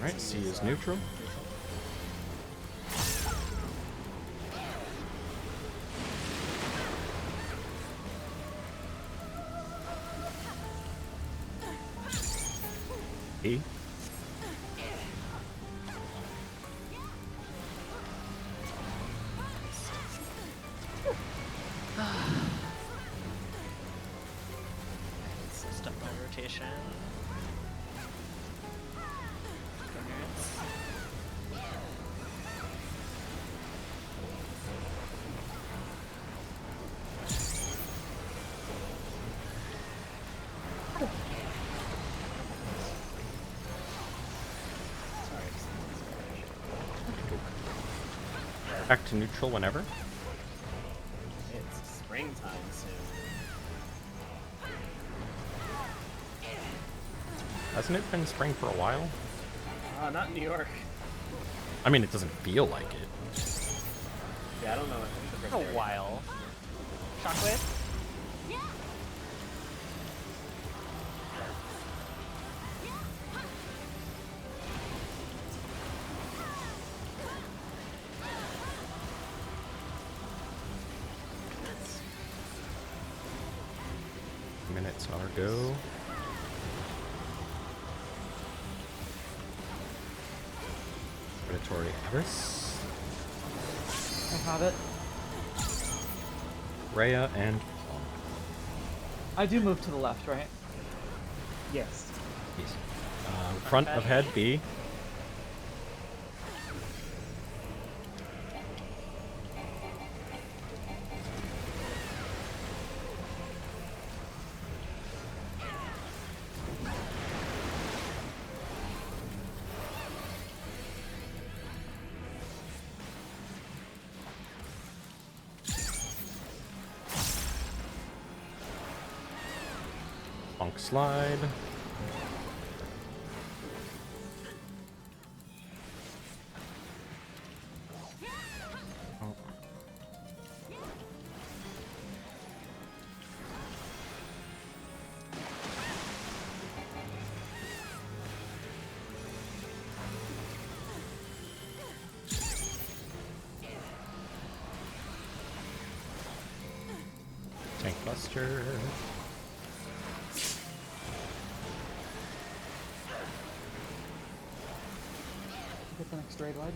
Alright, C is neutral. E. Step by rotation. Back to neutral whenever. It's springtime soon. Hasn't it been spring for a while? Not in New York. I mean, it doesn't feel like it. Yeah, I don't know. I think the A first area- while. Shockwave? Minutes are go. Predatory Iris. I have it. Rhea and I do move to the left, right? Yes. Yes. Front of head B. Bonk slide. Oh. Tank Buster. Get the next raid wide.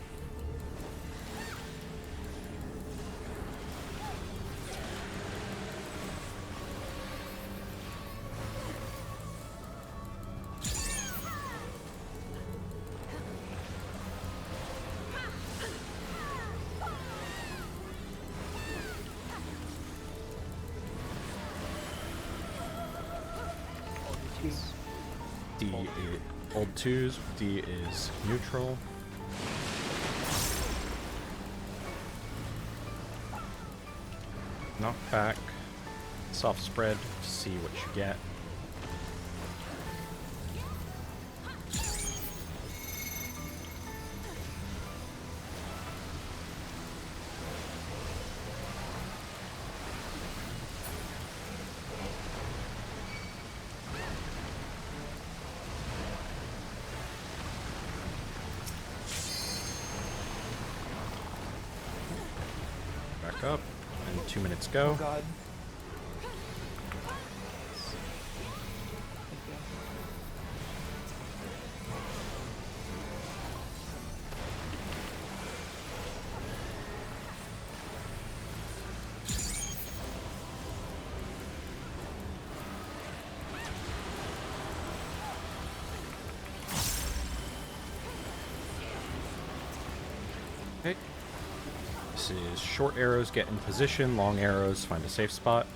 D is old twos. D is neutral. Knock back. Soft spread to see what you get. Back up, and 2 minutes go. Oh god. Okay. This is short arrows, get in position. Long arrows, find a safe spot.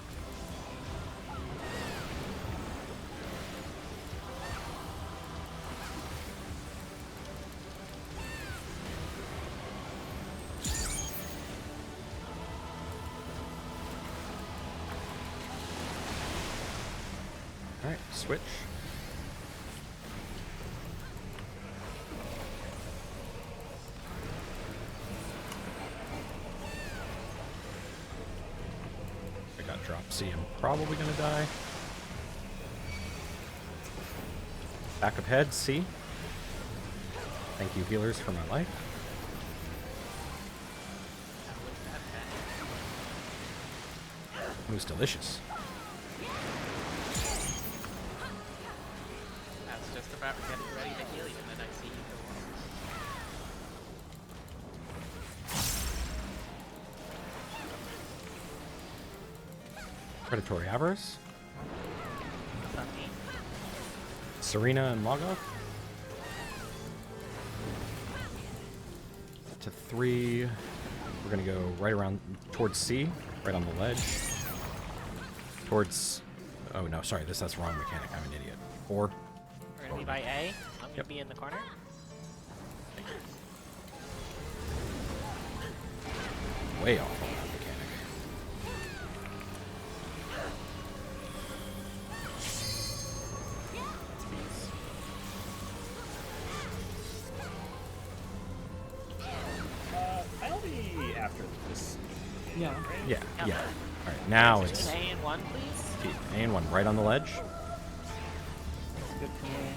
Alright, switch. I got drop C, I'm probably gonna die. Back of head, C. Thank you, healers, for my life. It was delicious. I was just about getting ready to heal you, and then I see you go on. Predatory Avarice. Not me. Serena and Logov. To 3. We're gonna go right around towards C, right on the ledge. Towards. Oh no, sorry, that's the wrong mechanic. I'm an idiot. 4. We're gonna be by A. I'm gonna Yep. be in the corner. Way off on that mechanic. I'll be after this. Yeah. Yeah, yeah. Alright, now Just it's A and 1, please. A and 1 right on the ledge. That's good for me.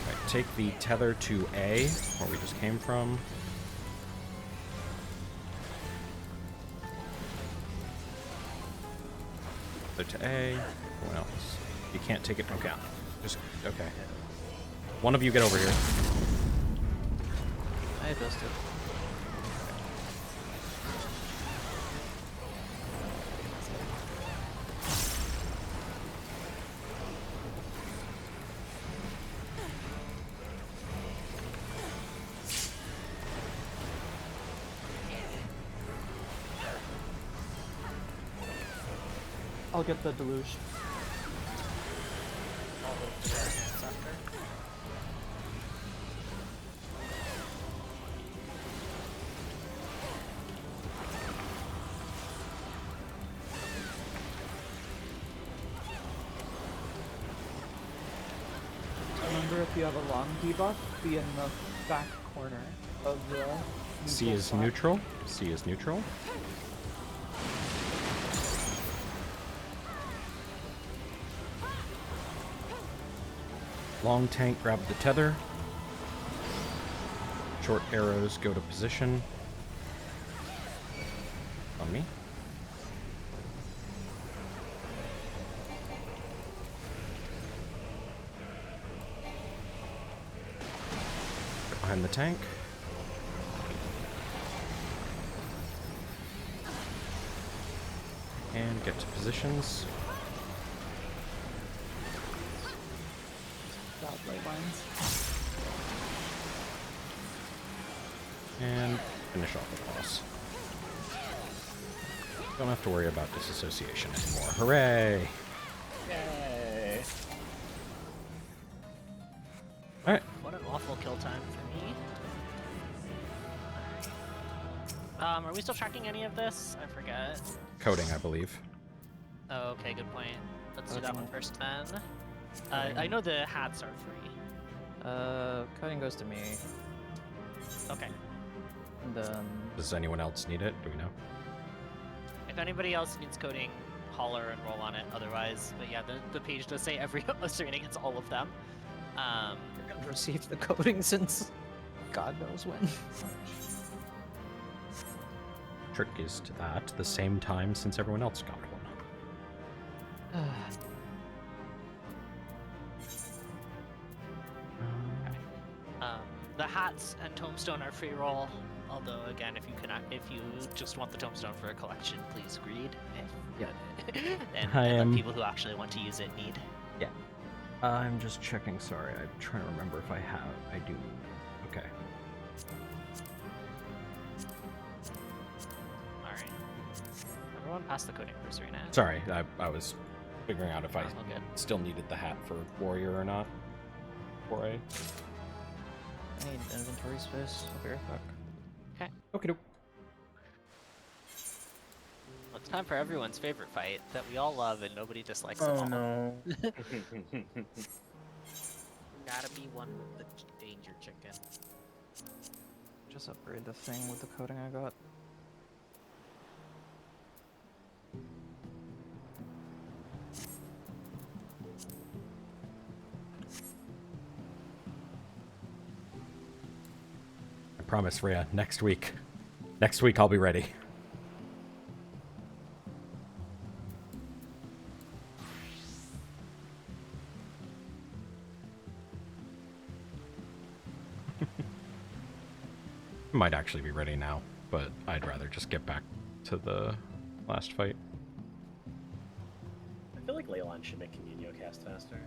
Alright, take the tether to A, where we just came from. Tether to A. Everyone else. You can't take it. Okay. Just okay. One of you get over here. I adjusted. I'll get the deluge. Remember, if you have a long debuff, be in the back corner of the C is spot. neutral. C is neutral. Long tank, grab the tether. Short arrows go to position. On me. Get behind the tank. And get to positions. God, ley lines. And finish off the boss. Don't have to worry about disassociation anymore. Hooray! Yay! Alright. What an awful kill time for me. Are we still tracking any of this? I forget. Coding, I believe. Oh, okay, good point. Let's do that one first then. I know the hats are free. Coding goes to me. Okay. And does anyone else need it? Do we know? If anybody else needs coding, holler and roll on it. Otherwise, but yeah, the page does say every Australian gets all of them. You're gonna receive the coding since God knows when. Trick is to that the same time since everyone else got one. The hats and tombstone are free roll. Although again, if you just want the tombstone for a collection, please read. And the people who actually want to use it need. Yeah. I'm just checking. Sorry, I'm trying to remember if I have. I do. Okay. All right. Everyone, pass the coding for Serena. Sorry, I was figuring out if I all good. still needed the hat for warrior or not. Before I need inventory space. I'll be right back. Okay. Okay. Well, it's time for everyone's favorite fight that we all love and nobody dislikes at all. Oh no. Gotta be one with the danger chicken. Just upgrade the thing with the coding I got. I promise, Rhea, next week. Next week I'll be ready. Might actually be ready now, but I'd rather just get back to the last fight. I feel like Leyline should make Communio cast faster.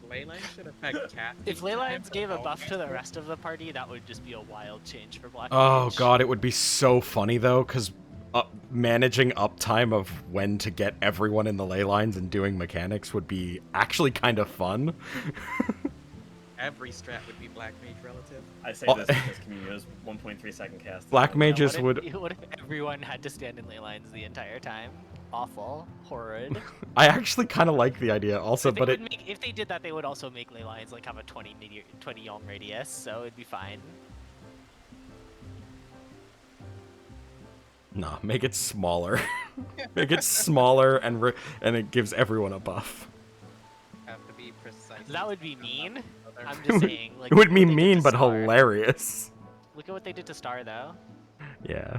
Leyline should affect cat. If Leylines gave a buff to the rest of the party, that would just be a wild change for Black Oh Mage. god, it would be so funny though, because managing uptime of when to get everyone in the ley lines and doing mechanics would be actually kind of fun. Every strat would be Black Mage relative. I say this because Communio's 1.3 second cast. Black mages What if everyone had to stand in ley lines the entire time? Awful. Horrid. I actually kind of like the idea also, but if they did that, they would also make ley lines like have a 20 yalm radius, so it'd be fine. Nah, make it smaller. Make it smaller and it gives everyone a buff. Have to be precise. That would be mean. I'm just saying. Like, It would be mean, but hilarious. Look at what they did to Star, though. Yeah.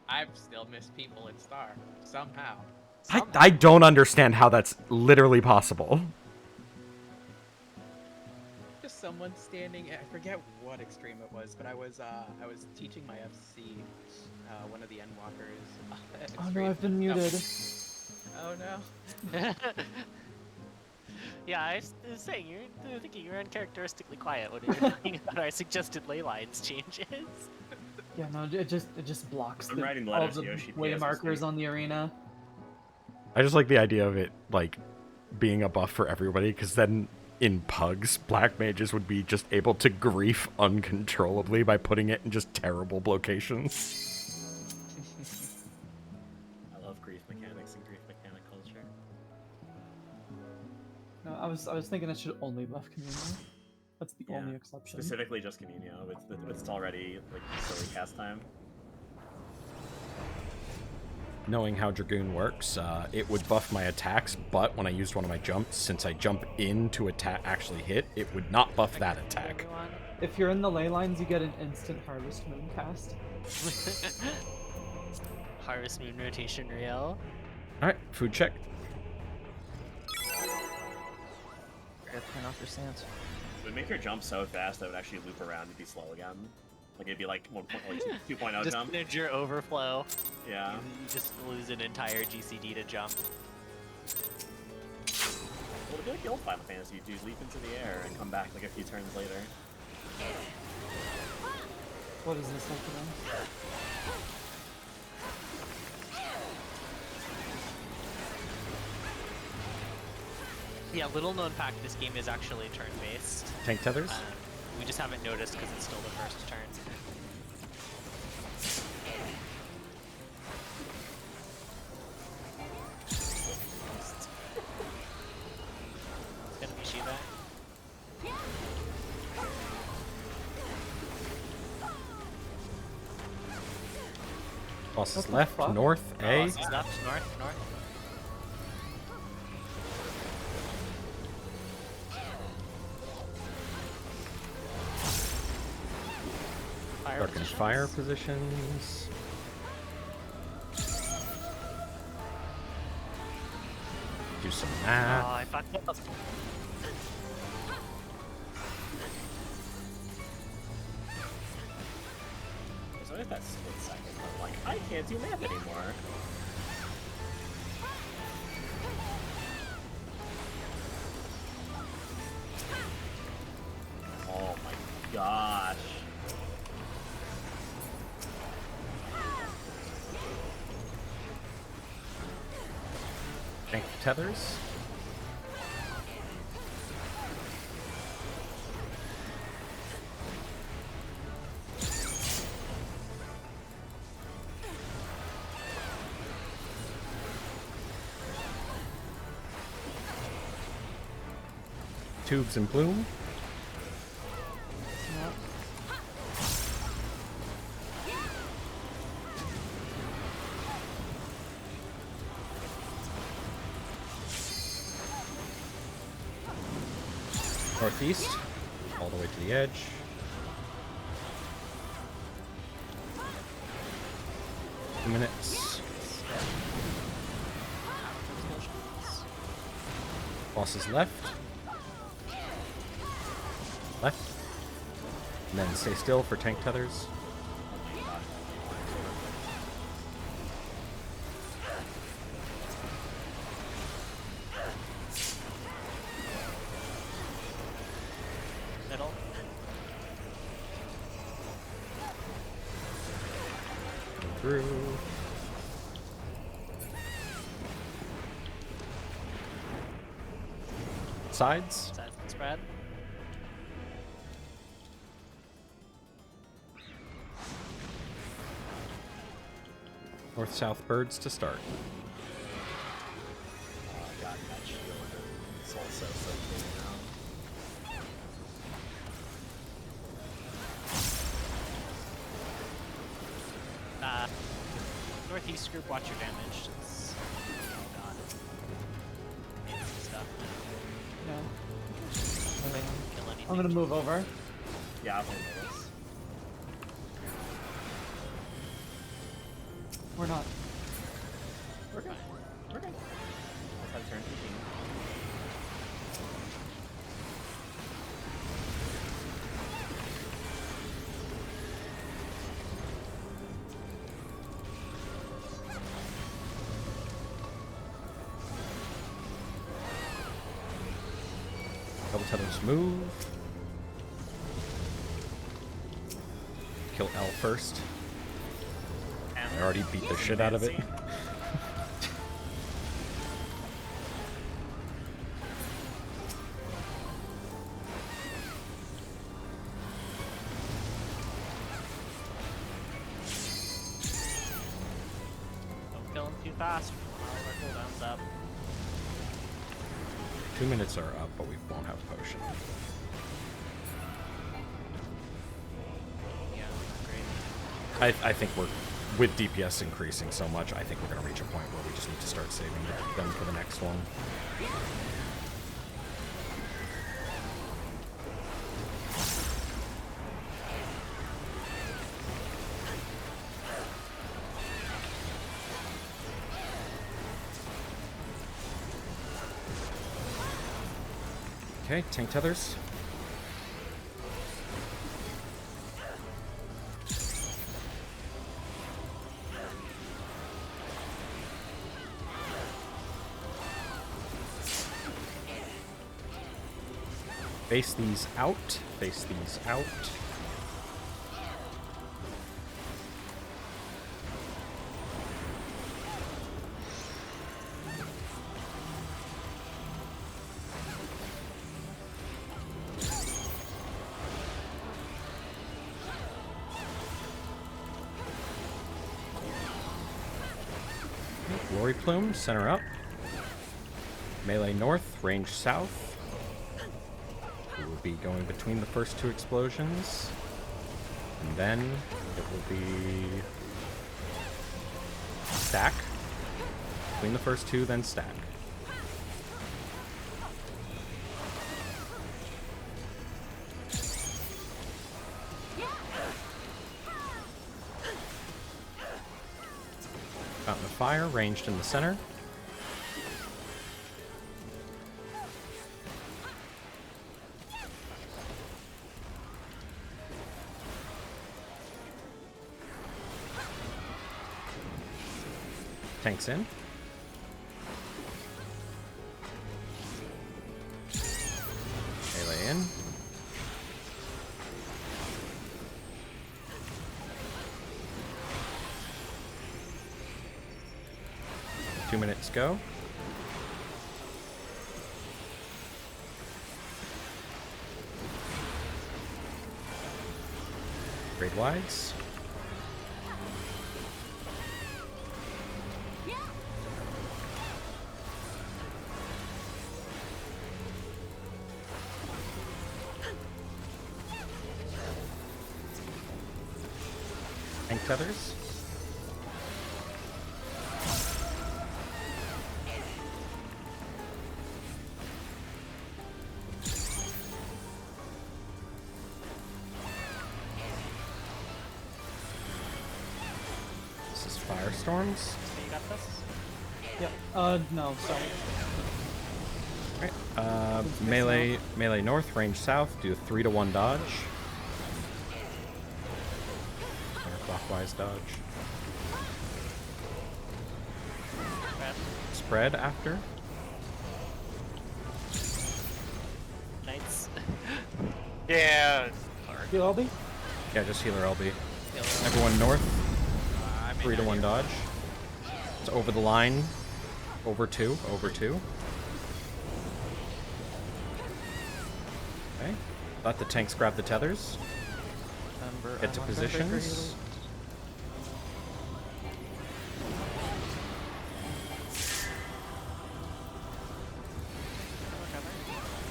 I've still missed people in Star somehow. I don't understand how that's literally possible. Just someone standing. I forget what extreme it was, but I was teaching my FC, one of the Endwalkers. Oh no, I've been muted. Oh no. Yeah, I was saying, you're thinking you're uncharacteristically quiet when you're thinking about our suggested ley lines changes. Yeah, no, it just blocks I'm writing all letters the to Yoshi way PS markers on the arena. I just like the idea of it, like, being a buff for everybody, because then in pugs, black mages would be just able to grief uncontrollably by putting it in just terrible locations. I love grief mechanics and grief mechanic culture. No, I was thinking it should only buff Communio. That's the only exception. Specifically just Communio, with it's already like silly cast time. knowing how Dragoon works, it would buff my attacks, but when I used one of my jumps, since I jump in to actually hit, it would not buff that attack. If you're in the ley lines, you get an instant Harvest Moon cast. Harvest Moon rotation real. Alright, food check. Gotta turn off your stance. It would make your jump so fast that it would actually loop around and be slow again. Like it'd be like 2.0 Just jump. manage your overflow. Yeah. You just lose an entire GCD to jump. Well, it'd be like the old Final Fantasy. You leap into the air and come back like a few turns later. What is this happening? Yeah, little known fact, this game is actually turn-based. Tank tethers? We just haven't noticed because it's still the first turn. It's gonna be Shiva. Boss is left, north, A. Boss is left, north, north. Dark and fire positions. Do some math. Oh, I fucked up. There's always that split second where like, I can't do math anymore. Oh my gosh. Tank tethers. Tubes and bloom. Northeast, all the way to the edge. Minutes. Boss is left. Left. And then stay still for tank tethers. Middle. Through. Sides. Sides and spread. North-south birds to start. Oh god, that shield is also so clean now. Northeast group, watch your damage. It's, oh god. Fancy stuff. No. Kill anything. I'm gonna move over. Yeah, I'll handle this. We're not. We're good. We're good. Let's have turn 15. Double tethers move. Kill L first. I already beat the shit out of it. Don't kill him too fast. All our cooldowns up. 2 minutes are up, but we won't have potion. Yeah, great. I think we're with DPS increasing so much, I think we're going to reach a point where we just need to start saving them for the next one. Okay, tank tethers. Face these out. Face these out. Glory Plume, center up. Melee north, range south. We will be going between the first two explosions. And then it will be stack. Between the first two, then stack. Fountain of Fire, ranged in the center. Tanks in. Melee in. Two minutes go. Raid wides. Tank tethers. This is Firestorms. You got this? Yep. No, sorry. Alright, melee north, range south, do a 3-to-1 dodge. Counterclockwise dodge. Spread after. Knights. Yeah. Heal LB? Yeah, just healer LB. Everyone north. 3-to-1 dodge. It's over the line. Over 2. Over 2. Okay. Let the tanks grab the tethers. Get to positions.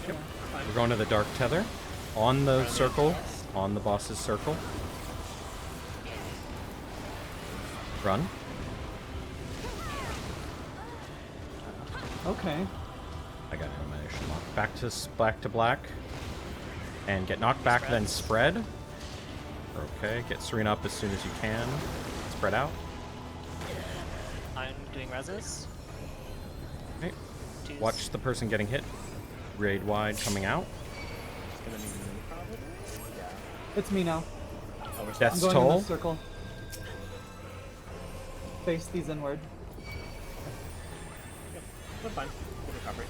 Yep. We're going to the dark tether. On the circle. On the boss's circle. Run. Okay. I got animation lock. Back to black. And get knocked back, then spread. Okay, get Serena up as soon as you can. Spread out. I'm doing reses. Okay. Watch the person getting hit. Raid wide coming out. It's me now. Death's I'm going in Toll. the circle. Face these inward. That's fine. Good recovery.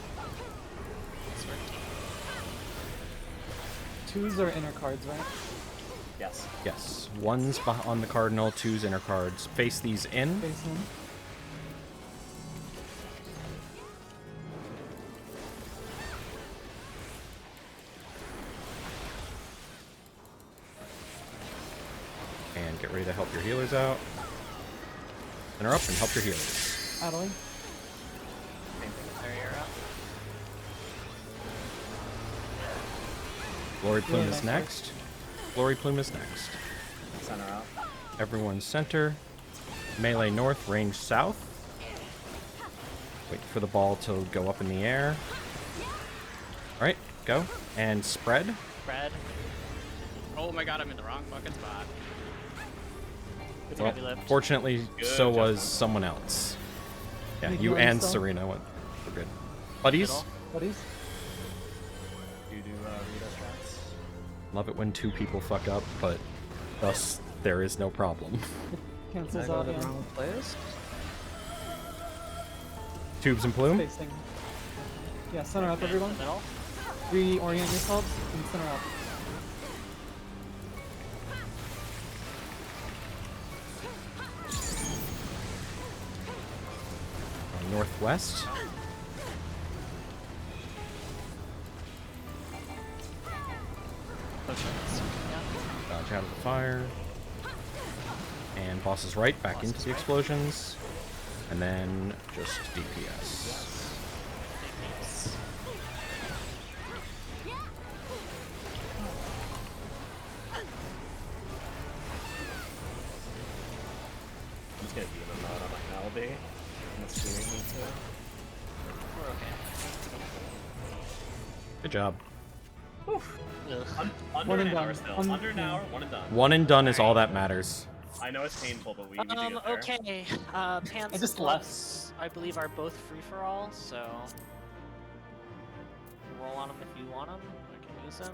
Twos are inner cards, right? Yes. Yes. One's on the cardinal, two's inner cards. Face these in. Face in. And get ready to help your healers out. Center up and help your healers. Adeline. Glory Plume Yeah, is nice next. Glory Plume is next. Center out. Everyone center. Melee north, range south. Wait for the ball to go up in the air. Alright, go. And spread. Spread. Oh my god, I'm in the wrong fucking spot. Well, fortunately, so was someone else. Yeah, you and Serena went. We're good. Buddies? Buddies? Do Rita strats? Love it when two people fuck up, but thus there is no problem. Cancels Did I go out, to the yeah. wrong place? Tubes and plume? Facing. Yeah, center up, everyone. Middle. Reorient yourselves and center up. Northwest. Dodge out of the fire. And boss is right, back into the explosions. And then just DPS. I'm just gonna demon mode on my Calby. Unless we need to. We're okay. Good job. Under an hour still. Under an hour, one and done. One and done is all that matters. I know it's painful, but we need to get there. Okay. Pants just gloves, I believe, are both free for all, so roll on them if you want them. I can use them.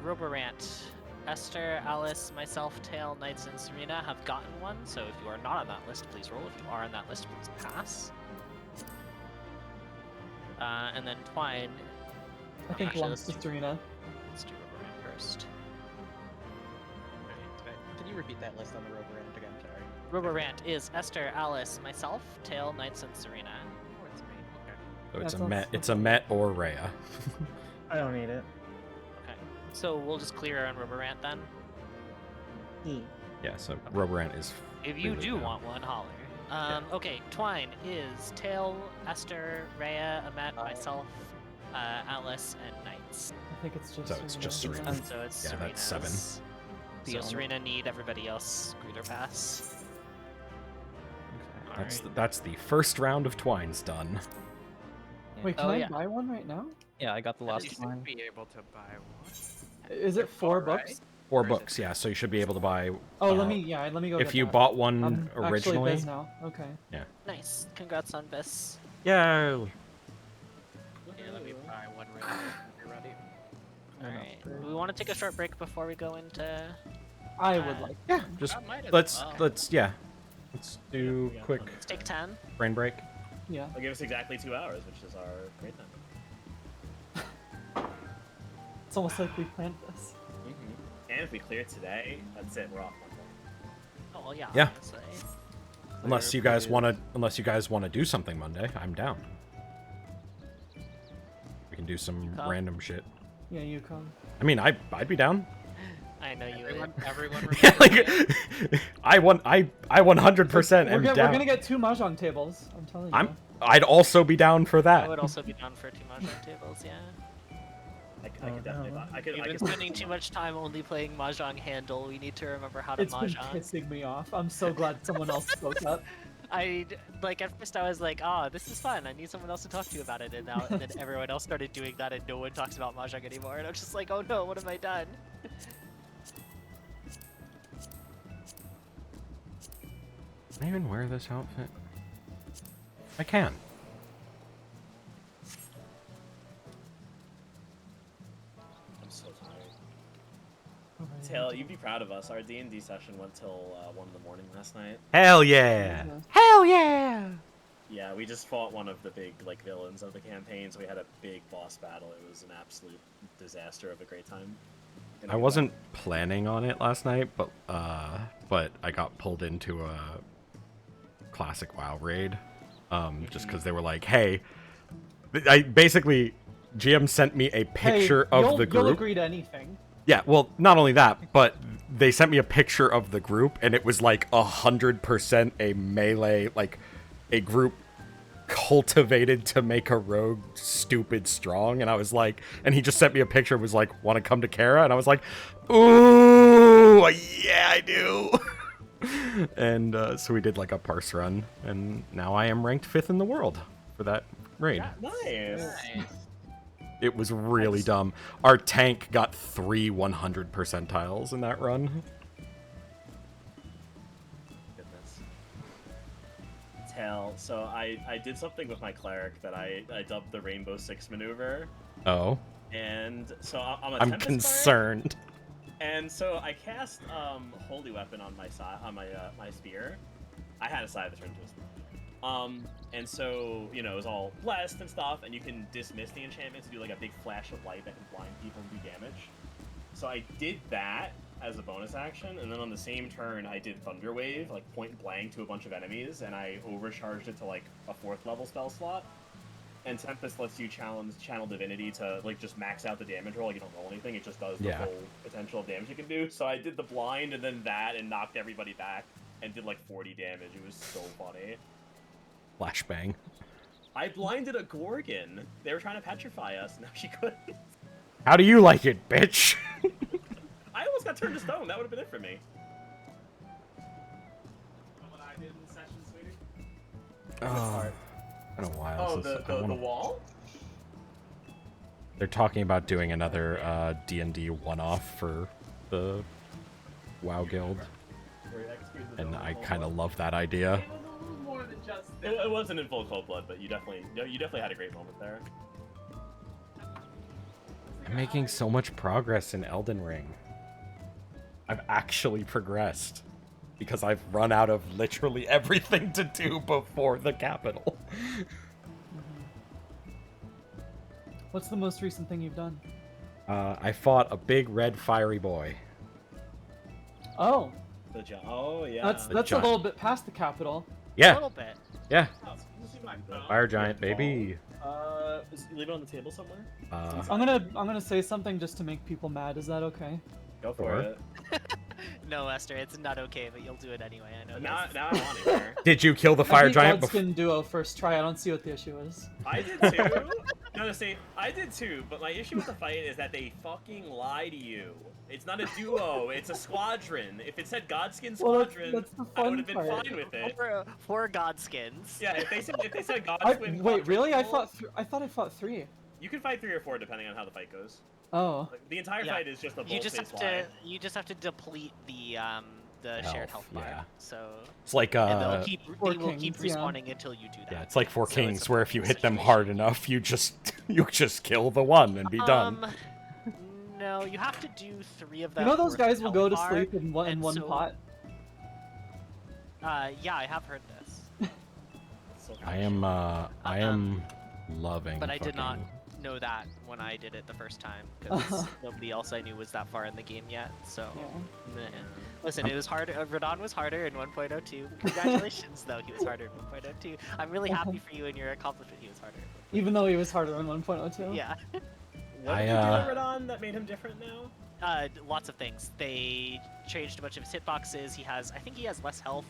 Roborant. Esther, Alice, myself, Tail, Knights, and Serena have gotten one, so if you are not on that list, please roll. If you are on that list, please pass. And then Twine. I think Actually, belongs to Serena. Let's do Roborant first. Can you repeat that list on the Roborant again? Sorry. Roborant is Esther, Alice, myself, Tail, Knights, and Serena. Oh, it's me. Okay. So it's That a met. sounds- It's a met or Rhea. I don't need it. Okay. So we'll just clear on Roborant then. Yeah. So Roborant is. If you freely do down. want one, holler. Okay, Twine is Tail, Esther, Rhea, Amet, myself, Alice, and Knights. I think it's just So it's just Serena. So it's Yeah, that's seven. Serena's. So Serena need everybody else greeter pass. That's the first round of Twine's done. Wait, can Oh, I yeah. buy one right now? Yeah, I got the You last should one. be able to buy one. Is it 4 books? 4 books, yeah. So you should be able to buy. Oh, let me go. If get you that. bought one I'm originally. actually biz now. Okay. Yeah. Nice. Congrats on this. Yeah. Yeah, let me buy one right now. You're ready. Alright. Do we want to take a short break before we go into... I would like. Yeah, just I might as let's well. yeah. Let's do Yeah, quick Let's take 10. brain break. Yeah. They'll give us exactly 2 hours, which is our great time. It's almost like we planned this. And if we clear today, that's it. We're off Monday. Oh, well, yeah. Yeah. Obviously. Unless you guys wanna do something Monday, I'm down. We can do some Come. random shit. Yeah, you come. I mean, I'd be down. I know you Everyone, would. everyone Yeah, remember like I 100% am We're down. gonna get 2 mahjong tables. I'm telling you. I'd also be down for I that. would also be down for 2 mahjong tables, yeah. I could definitely buy. I You've been could spending too much time only playing mahjong handle. We need to remember how to It's been mahjong. pissing me off. I'm so glad someone else spoke up. At first I was like, this is fun. I need someone else to talk to about it. And then everyone else started doing that, and no one talks about mahjong anymore. And I'm just like, oh no, what have I done? Can I even wear this outfit? I can. I'm so tired. Tail, you'd be proud of us. Our D&D session went till 1 in the morning last night. Hell yeah! Hell yeah! Yeah, we just fought one of the big villains of the campaign, so we had a big boss battle. It was an absolute disaster of a great time. And I wasn't planning on it last night, but I got pulled into a classic WoW raid, just because they were like, "Hey," basically GM sent me a picture of the group. You'll agree to anything. Yeah, well, not only that, but they sent me a picture of the group, and it was like 100% a melee, like a group cultivated to make a rogue stupid strong. And I was like, and he just sent me a picture, was like, want to come to Kara? And I was like, ooh, yeah, I do. And so we did like a parse run, and now I am ranked 5th in the world for that raid. Nice. It was really dumb. Our tank got 3 100 percentiles in that run. Goodness. So I did something with my cleric that I dubbed the Rainbow Six maneuver. Oh. And so I'm a I'm Tempest concerned. cleric, and so I cast Holy Weapon on my side on my spear. I had a side that turned into a spear. And so, you know, it was all blessed and stuff, and you can dismiss the enchantment to do like a big flash of light that can blind people and do damage. So I did that as a bonus action, and then on the same turn I did Thunder Wave, like point blank to a bunch of enemies, and I overcharged it to like a 4th level spell slot. And Tempest lets you channel Divinity to like just max out the damage roll. Like, you don't roll anything; it just does the full potential of damage you can do. So I did the blind and then that, and knocked everybody back, and did like 40 damage. It was so funny. Flashbang. I blinded a Gorgon. They were trying to petrify us. Now she couldn't. How do you like it, bitch? I almost got turned to stone. That would have been it for me. What I did in the session, sweetie. Oh, been a while. Oh, since the wall. They're talking about doing another D&D one-off for the WoW Guild, and I kind of love that idea. More than just it wasn't in full cold blood, but you definitely had a great moment there. I'm making so much progress in Elden Ring. I've actually progressed because I've run out of literally everything to do before the capital. What's the most recent thing you've done? I fought a big red fiery boy. Oh. Oh yeah. That's a little bit past the capital. Yeah. A little bit. Yeah. Oh, Fire giant, baby. Leave it on the table somewhere. I'm gonna say something just to make people mad. Is that okay? Go for it. No, Esther, it's not okay, but you'll do it anyway. I know. Now I want to hear. Did you kill the fire giant before? Godskin duo first try. I don't see what the issue is. I did too. No, see, I did too. But my issue with the fight is that they fucking lie to you. It's not a duo. It's a squadron. If it said Godskin Squadron, that's the I fun would have been part. fine with it. For Godskins. Yeah, if they said Godskin. Wait, really? I thought I fought 3. You can fight 3 or 4 depending on how the fight goes. Oh. Like, the entire fight is just a You just have bull-faced to lie. you just have to deplete the shared health bar. yeah. So It's like and they will Four keep Kings, respawning until you do that. Yeah, it's like Four So Kings, it's a where if you hit them situation. hard enough, you just kill the one and be done. No, you have to do 3 of them. You know those worth guys will go to health sleep bar, in one and so- pot. Yeah, I have heard this. I am loving. But I did not fucking- know that when I did it the first time because nobody else I knew was that far in the game yet. So, meh. Listen, it was harder. Radon was harder in 1.02. Congratulations, though, he was harder in 1.02. I'm really happy for you and your accomplishment. He was harder. Even though he was harder in 1.02. Yeah. What did you do to Radon that made him different now? Lots of things. They changed a bunch of his hitboxes. I think he has less health.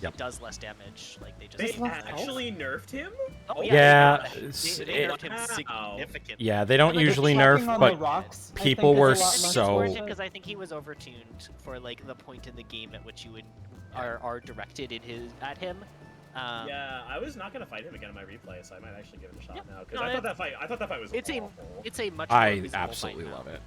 He does less damage. Like they just. They actually nerfed him? Oh Yeah, they nerfed him significantly. Yeah, they don't Like, usually shocking nerf, on but the rocks, I people think, is a were lot less so. Because I think he was overtuned for like the point in the game at which you would are directed at him. Yeah, I was not gonna fight him again in my replay, so I might actually give it a shot now. Because I thought that fight was awful. It's a much more I visible absolutely fight love it.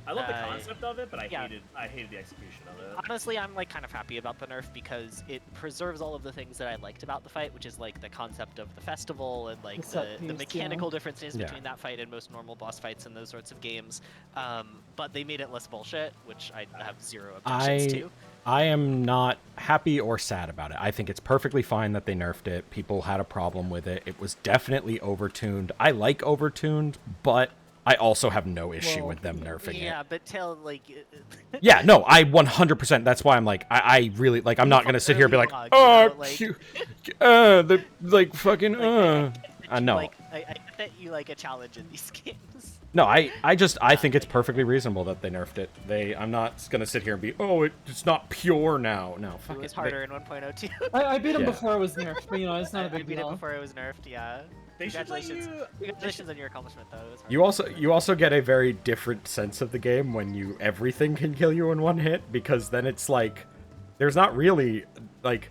I love the concept of it, but I hated the execution of it. Honestly, I'm like kind of happy about the nerf because it preserves all of the things that I liked about the fight, which is like the concept of the festival and like the mechanical differences between that fight and most normal boss fights and those sorts of games. But they made it less bullshit, which I have zero objections to. I am not happy or sad about it. I think it's perfectly fine that they nerfed it. People had a problem with it. It was definitely overtuned. I like overtuned, but I also have no issue with them nerfing it. Yeah, but tell like. Yeah, no, I 100%. That's why I'm like, I really like. I'm not gonna sit here and be like, oh, the like fucking no. Like, I get that you like a challenge in these games. No, I think it's perfectly reasonable that they nerfed it. I'm not gonna sit here and be, oh, it's not pure now. No, fuck it was harder in 1.02. I beat him before it was nerfed, but you know, it's not a big deal. I beat deal. it before it was nerfed, yeah. Congratulations on your accomplishment, though. It was hard. You also get a very different sense of the game when everything can kill you in one hit, because then it's like, There's not really like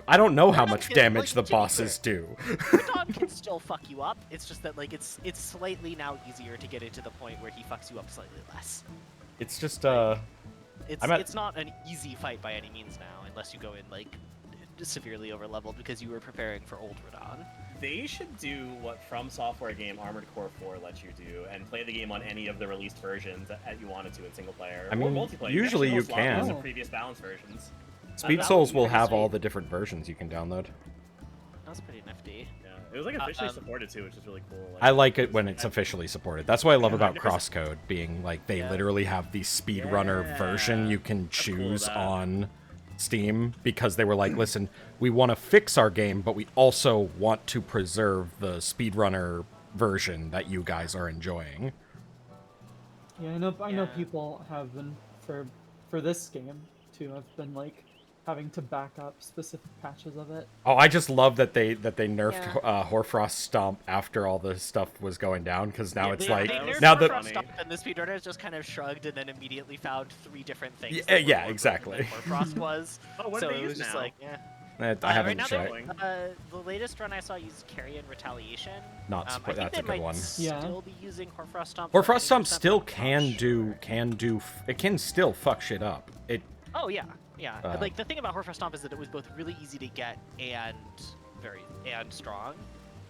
I don't know how much damage the bosses do. Your dog can still fuck you up. It's just that like it's slightly now easier to get it to the point where he fucks you up slightly less. It's just It's not an easy fight by any means now, unless you go in like severely over leveled because you were preparing for Old Radon. They should do what From Software game Armored Core 4 lets you do, and play the game on any of the released versions that you wanted to in single player I or mean, multiplayer. usually you Actually, most can. levels in previous balance versions. Speed Souls will have all the different versions you can download. That was pretty nifty. Yeah, it was like officially supported too, which is really cool. I like it when it's officially supported. That's what I love about Crosscode being like they literally have the speedrunner version you can choose on Steam because they were like, listen, we want to fix our game, but we also want to preserve the speedrunner version that you guys are enjoying. Yeah, I know people have been for this game too. Have been like having to back up specific patches of it. Oh, I just love that they nerfed Hoarfrost Stomp after all the stuff was going down because now it's like now the Stomp and the speedrunners just kind of shrugged and then immediately found 3 different things. Yeah, exactly. Hoarfrost was. What so do they it use was just now? like, yeah. I haven't right now checked. The latest run I saw used Carrion Retaliation. Not I support- think that's they a good might one. still be using Hoarfrost Stomp. Hoarfrost Stomp still can do it can still fuck shit up. It Oh yeah. Like the thing about Hoarfrost Stomp is that it was both really easy to get and strong.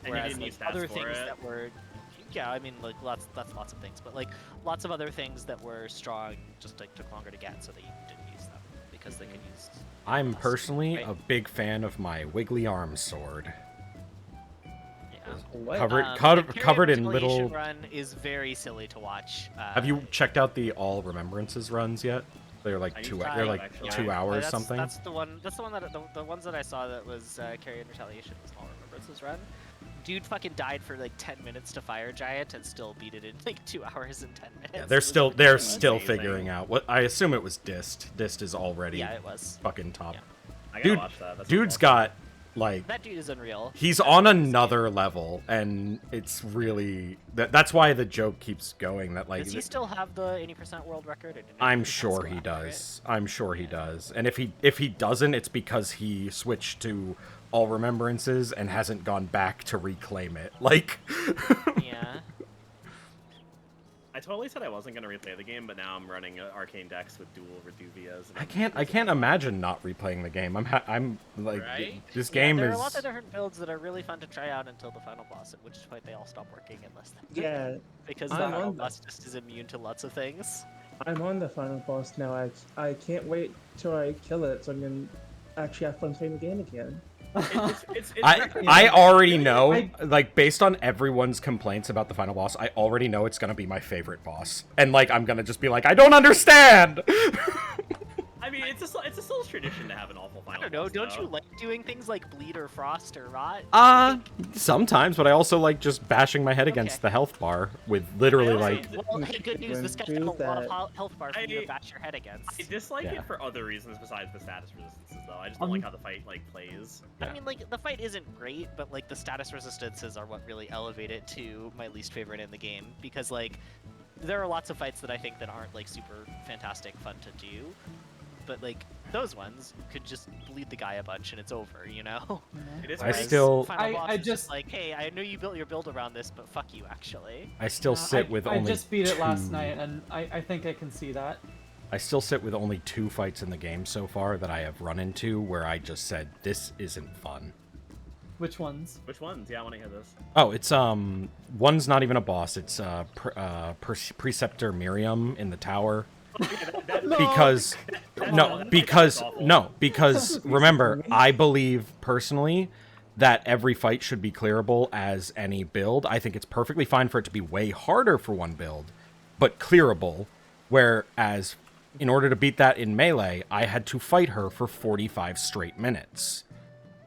And you Whereas didn't use like, other stats for things it. that were I mean like lots of things, but like lots of other things that were strong just like took longer to get, so they didn't use them because they could use. I'm personally a big fan of my Wiggly Arm Sword. Covered in little. Run is very silly to watch. Have you checked out the All Remembrances runs yet? They're like they're like 2 hours something. That's the one. That's the one that the ones that I saw that was Carrion Retaliation was All Remembrances run. Dude fucking died for like 10 minutes to Fire Giant and still beat it in like 2 hours and 10 minutes. Yeah, they're still figuring out what I assume it was Dist. Dist is already it was fucking top. Yeah. I gotta watch that. That's Dude's awesome. got like that dude is unreal. He's on another level, and it's really that's why the joke keeps going. That like does he still have the 80% world record? I'm sure he does. I'm sure he does. And if he doesn't, it's because he switched to All Remembrances and hasn't gone back to reclaim it. Like yeah. I totally said I wasn't gonna replay the game, but now I'm running Arcane Dex with dual Reduvias. I can't imagine not replaying the game. I'm like this game there is. are lots of different builds that are really fun to try out until the final boss, at which point they all stop working in less than because the final boss just is immune to lots of things. I'm on the final boss now. I can't wait till I kill it so I can actually have fun playing the game again. I already know, like, based on everyone's complaints about the final boss, I already know it's gonna be my favorite boss. And, like, I'm gonna just be like, I don't understand! I mean, it's a Souls tradition to have an awful final I don't know, boss, don't though. you like doing things like bleed or frost or rot? Sometimes, but I also like just bashing my head against the health bar with literally, like... Well, hey, good news, this guy's got a lot of health bar for you to bash your head against. I dislike Yeah. it for other reasons besides the status resistances, though. I just don't like how the fight, like, plays. I mean, like, the fight isn't great, but, like, the status resistances are what really elevate it to my least favorite in the game. Because, like, there are lots of fights that I think that aren't, like, super fantastic fun to do. But, like, those ones could just bleed the guy a bunch and it's over, you know? It is I still- Final boss I is just like, hey, I know you built your build around this, but fuck you, actually. I still sit with only I just beat it last two- night, and I think I can see that. I still sit with only 2 fights in the game so far that I have run into where I just said, this isn't fun. Which ones? Which ones? Yeah, I want to hear this. Oh, it's, one's not even a boss, it's, Preceptor Miriam in the tower. Because remember, I believe personally that every fight should be clearable as any build. I think it's perfectly fine for it to be way harder for one build, but clearable. Whereas, in order to beat that in Melee, I had to fight her for 45 straight minutes.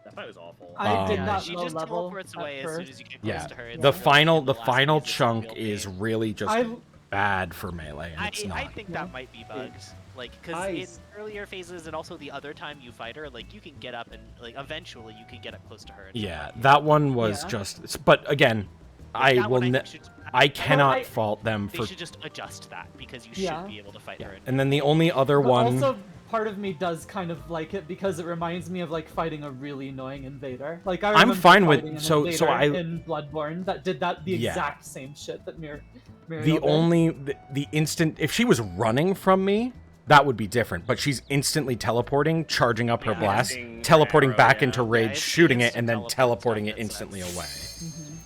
That fight was awful. I did not she low just level teleports away as soon as you get close to her. It's The really final the last final phases of chunk build is game. really just bad for Melee, and it's not. I think that might be bugged. Like, because in earlier phases and also the other time you fight her, like, you can get up and, like, eventually you can get up close to her. And Yeah, that one was just... But, again, I cannot fault them They for... should just adjust that, because you should be able to fight her. And then the only other one... Also, part of me does kind of like it because it reminds me of like fighting a really annoying invader. Like I I'm remember fine with- fighting an so invader I- in Bloodborne that did that the Yeah. exact same shit that Muriel The did. only the instant if she was running from me, that would be different. But she's instantly teleporting, charging up her blast, Casting teleporting arrow, back yeah. into Yeah, rage, it's shooting it, instant and then teleport teleporting stuff, it instantly away.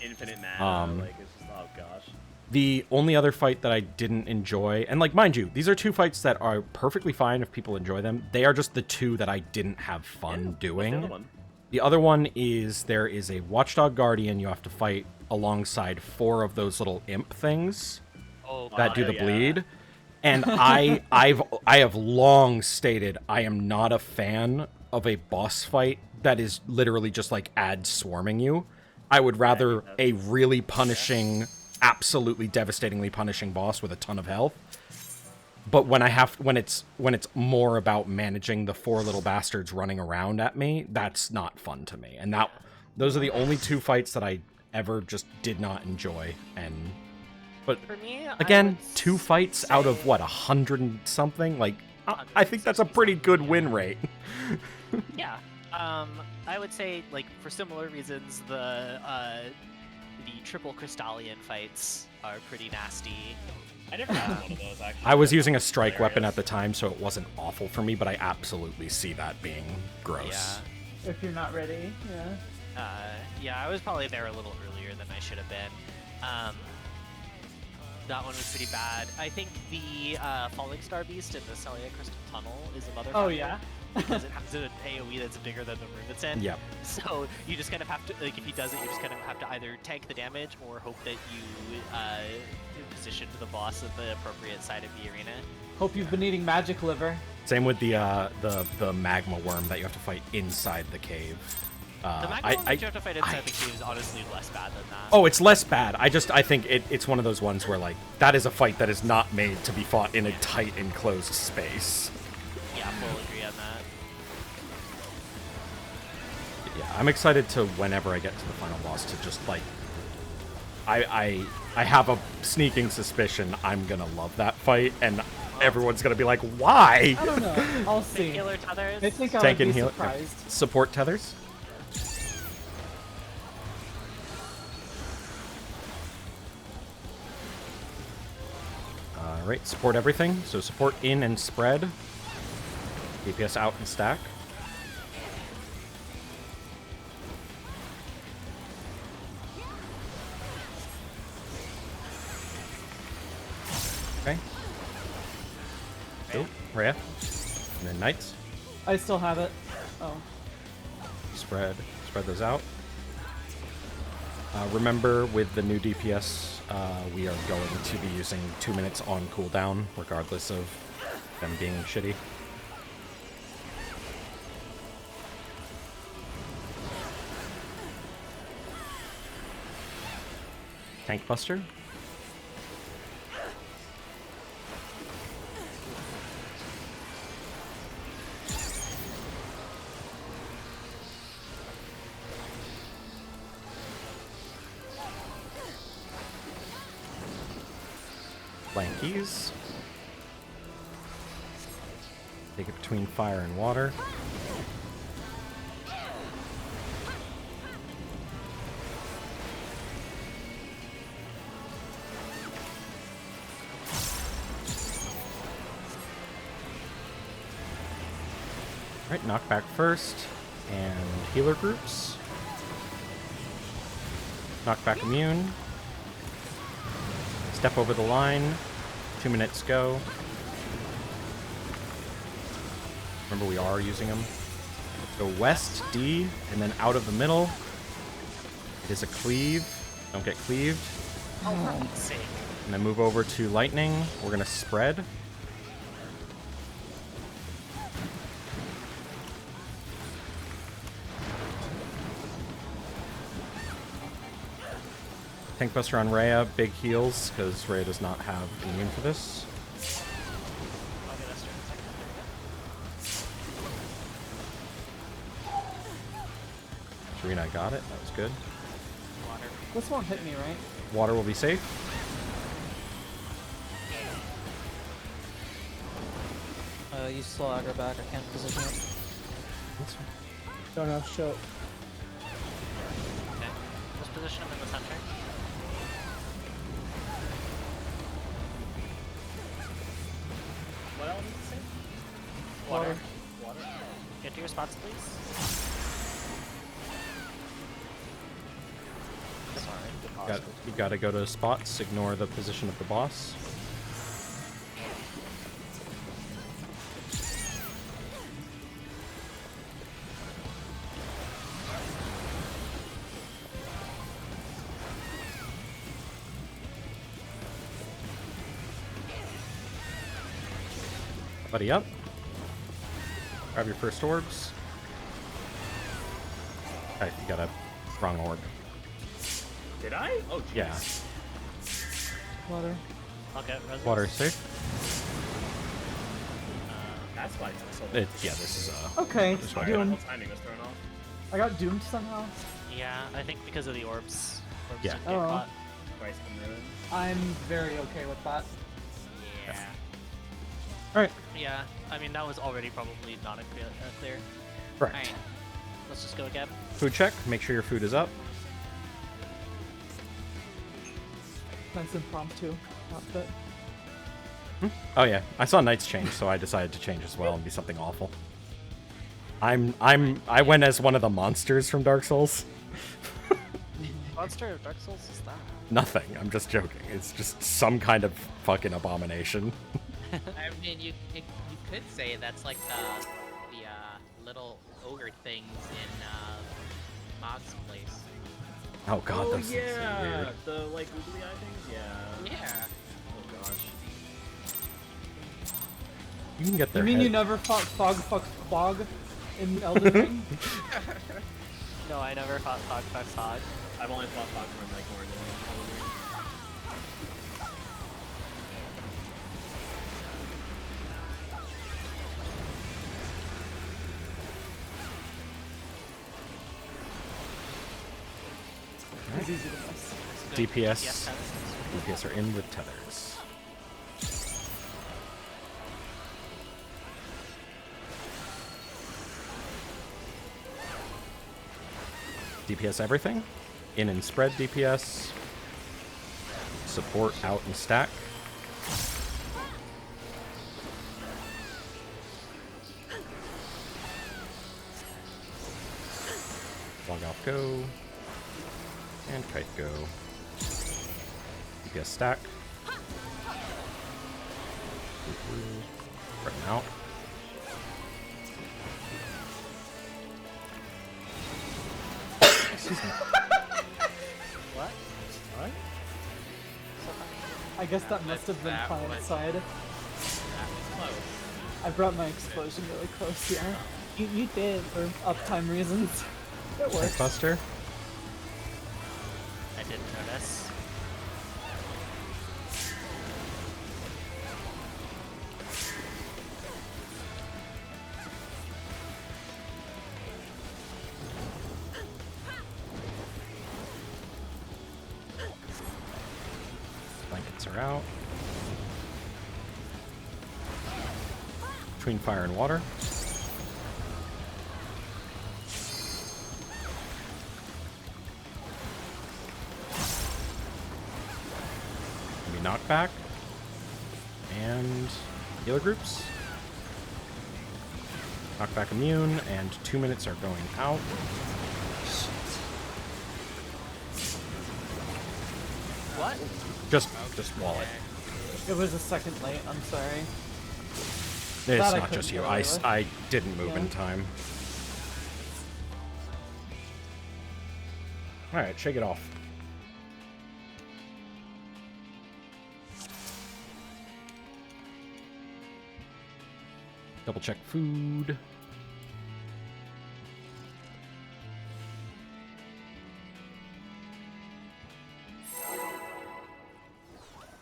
Infinite mana, Um, like it's just oh gosh. The only other fight that I didn't enjoy, and like mind you, these are two fights that are perfectly fine if people enjoy them. They are just the two that I didn't have fun doing. other one? The other one is there is a Watchdog Guardian you have to fight alongside 4 of those little imp things that do the bleed. And I have long stated I am not a fan of a boss fight that is literally just like ad swarming you. I would rather a really punishing, absolutely devastatingly punishing boss with a ton of health. But when it's more about managing the 4 little bastards running around at me, that's not fun to me. And those are the only 2 fights that I ever just did not enjoy. But For me, again, 2 fights out of what 100 and something. Like I think that's a pretty good win rate. Yeah. I would say, like, for similar reasons, the triple Crystallian fights are pretty nasty. I never had one of those actually. I was using a strike weapon at the time, so it wasn't awful for me, but I absolutely see that being gross. If you're not ready, yeah. Yeah, I was probably there a little earlier than I should have been. That one was pretty bad. I think the Falling Star Beast in the Celia Crystal Tunnel is a motherfucker. Oh, yeah? Because it has an AoE that's bigger than the room it's in. Yep. So you just kind of have to, like, if he does it, you just kind of have to either tank the damage or hope that you position the boss at the appropriate side of the arena. Hope you've been eating magic liver. Same with the magma worm that you have to fight inside the cave. The magma one that you have to fight inside the cave is honestly less bad than that. Oh, it's less bad. I think it's one of those ones where, like, that is a fight that is not made to be fought in a tight, enclosed space. Yeah, full agree on that. Yeah, I'm excited to whenever I get to the final boss to just, like... I have a sneaking suspicion I'm gonna love that fight, and everyone's gonna be like, why? I don't know. I'll see. Healer tethers? I think I Tank would and be heal. surprised. Support tethers? Alright, support everything. So support in and spread. DPS out and stack. Okay. Oh, Rhea. And then Knights. I still have it. Oh. Spread those out. Remember, with the new DPS, we are going to be using 2 minutes on cooldown, regardless of them being shitty. Tank Buster. Blankies. Take it between fire and water. Alright, knockback first. And healer groups. Knockback immune. Step over the line. 2 minutes go. Remember, we are using them. Go west, D, and then out of the middle. It is a cleave. Don't get cleaved. Oh, for fuck's sake. And then move over to lightning. We're going to spread. Tank Buster on Rhea, big heals, because Rhea does not have immune for this. Serena got it, that was good. This won't hit me, right? Water will be safe. use slow aggro back. I can't position it. Don't have shot. Okay. Just position him in the center. What element is it? Water. Water. Get to your spots, please. Sorry. You gotta go to spots, ignore the position of the boss. Buddy up. Grab your first orbs. Okay, you got a wrong orb. Did I? Oh, geez. Yeah. Water. I'll get resist. Water safe. That's why it's so Yeah, this is Okay, this is why I Doom. got- timing was thrown off. I got doomed somehow. Yeah, I think because of the orbs. Orbs Yeah. didn't get Oh. caught. Twice been ruined. I'm very okay with that. Yeah. Alright. Yeah, I mean, that was already probably not a clear. Correct. Alright, let's just go again. Food check. Make sure your food is up. Nice impromptu outfit. Oh yeah, I saw Knights change, so I decided to change as well and be something awful. I went as one of the monsters from Dark Souls. Monster of Dark Souls is that? Nothing. I'm just joking. It's just some kind of fucking abomination. I mean, you could say that's like the little ogre things in Mog's place. Oh god, Oh those things are yeah, weird. the like googly eye things. Yeah. Yeah. Oh gosh. You can get You their mean head. you never fought Fog in Elden Ring? No, I never fought Fog. I've only fought Foghorn Leghorn in Elden Ring. It's easy to miss. DPS. DPS are in with tethers. DPS everything. In and spread DPS. Support out and stack. Log off go. And kite go. DPS stack. Spread them out. Excuse me. What? What? I guess that must have been that planet was- side. That was close. I brought my explosion really close, yeah. You did, for uptime reasons. It worked. Buster. I didn't notice. Blankets are out. Between fire and water. Maybe knockback. And healer groups. Knockback immune, and 2 minutes are going out. What? Just wallet. It was a second late, I'm sorry. It's That I not just couldn't you. get I, away with. I didn't move Yeah. in time. Alright, shake it off. Double check food.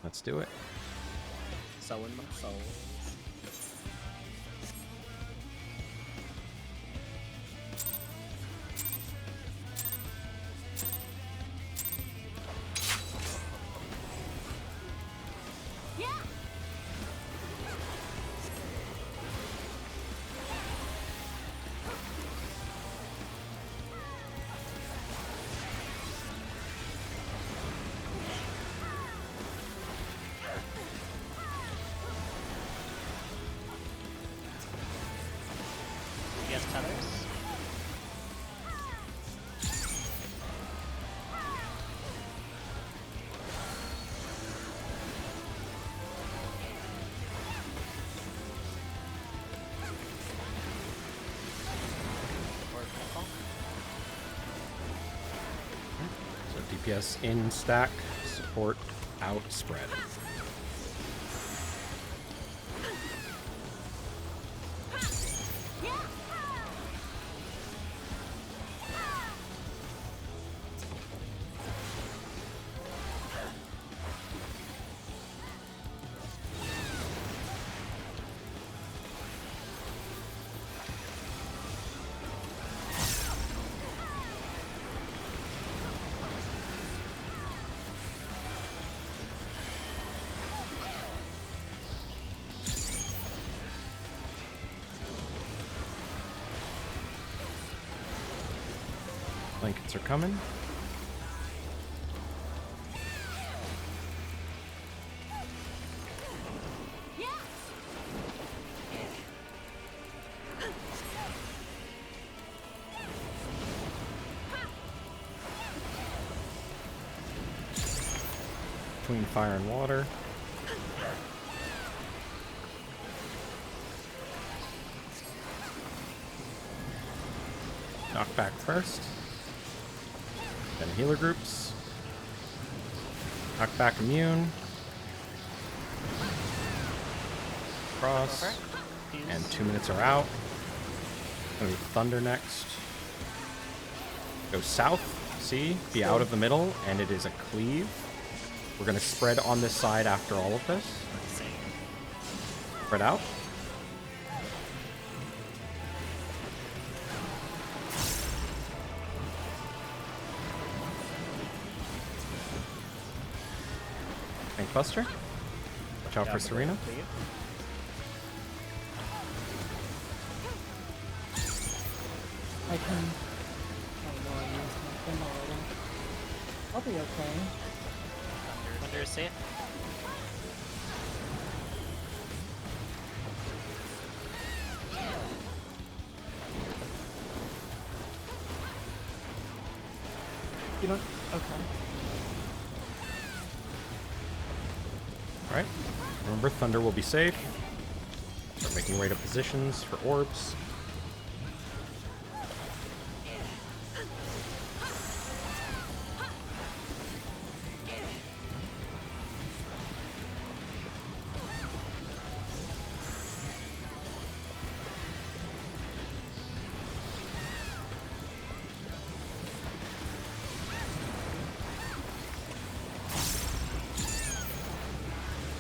Let's do it. Sowing my soul. DPS in stack, support out, spread. Blankets are coming. Between fire and water. Knock back first. Then healer groups. Knock back immune. Cross. And 2 minutes are out. Gonna be Thunder next. Go south. See? Be out of the middle. And it is a cleave. We're gonna spread on this side after all of this. Spread out. Tank Buster. Watch out for Serena. I can. Oh no, I used my thing already. I'll be okay. Thunder is safe. You don't. Okay. Alright. Remember, Thunder will be safe. Start making right up positions for orbs.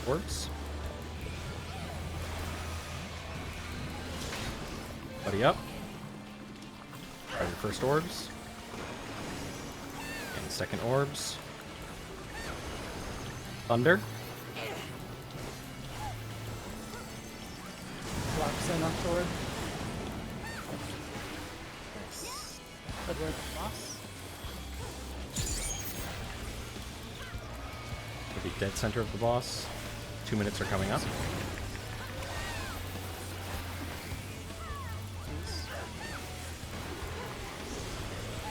Orbs. Buddy up. Try your first orbs. And second orbs. Thunder. Blocks in afterward. Good work, boss. It'll be dead center of the boss. 2 minutes are coming up.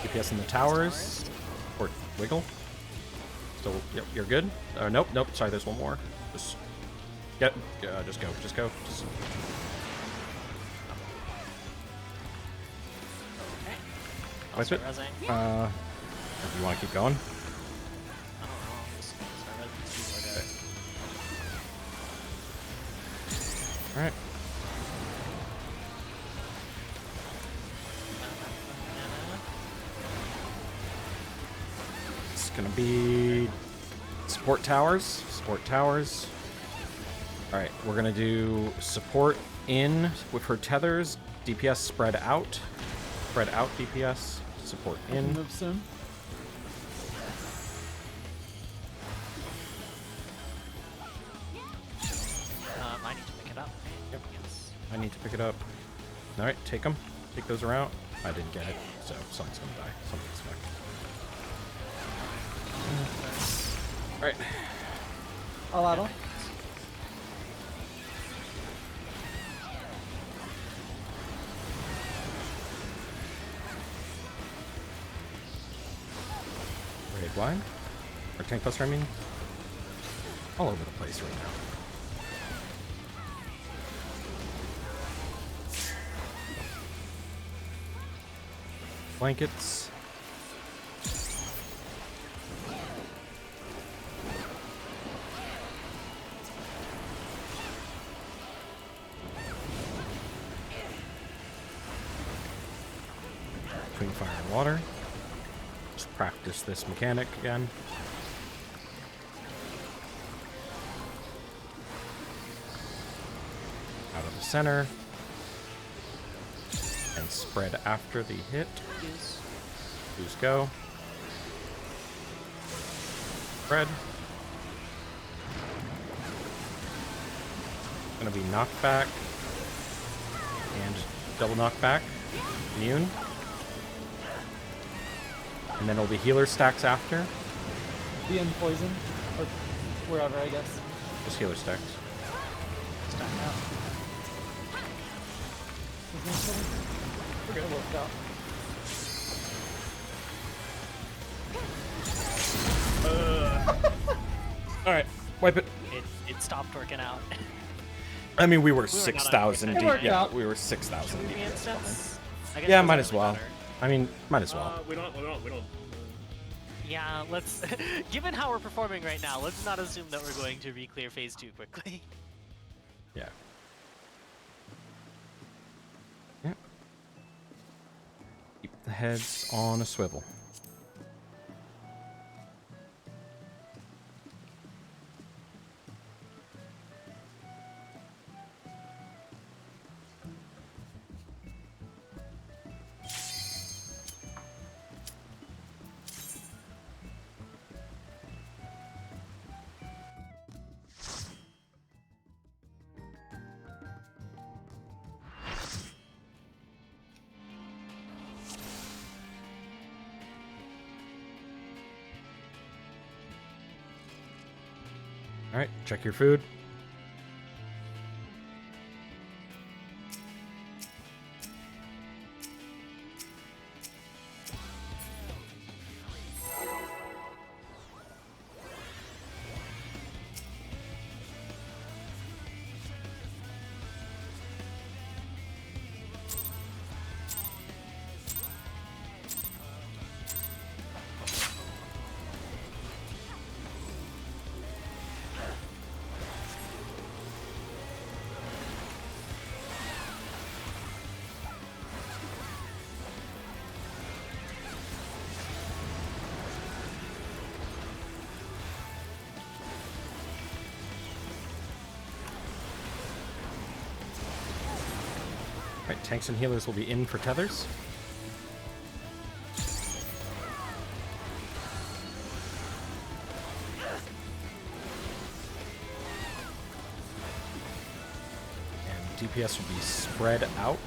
DPS in the towers. Or wiggle. Still, yep, you're good. Nope, nope. Sorry, there's one more. Just get. Just go. Just go. Just. Wipe it. If you want to keep going. Alright. It's gonna be support towers. Support towers. Alright, we're gonna do support in with her tethers. DPS spread out. Spread out DPS. Support in. Move soon. I need to pick it up. Yep. I need to pick it up. Alright, take them. Take those around. I didn't get it, so someone's gonna die. Something's back. Alright. I'll add on. Raid blind? Or tank buster, I mean? All over the place right now. Blankets. between fire and water. Just practice this mechanic again. Out of the center. And spread after the hit. Use go. Spread. Gonna be knockback. And double knockback. Immune. And then it'll be healer stacks after. Be in poison. Or wherever, I guess. Just healer stacks. Stack out. We're gonna work it out. Alright, wipe it. It stopped working out. I mean, we were not 6,000 on deep. Yeah, out. we were 6,000 Should we deep. be That's instance? fine. I guess Yeah, it might doesn't as well. really matter. I mean, might as well. We don't. Yeah, let's. Given how we're performing right now, let's not assume that we're going to re-clear phase 2 quickly. Yeah. Yeah. Keep the heads on a swivel. Alright, check your food. Alright, tanks and healers will be in for tethers. And DPS will be spread out.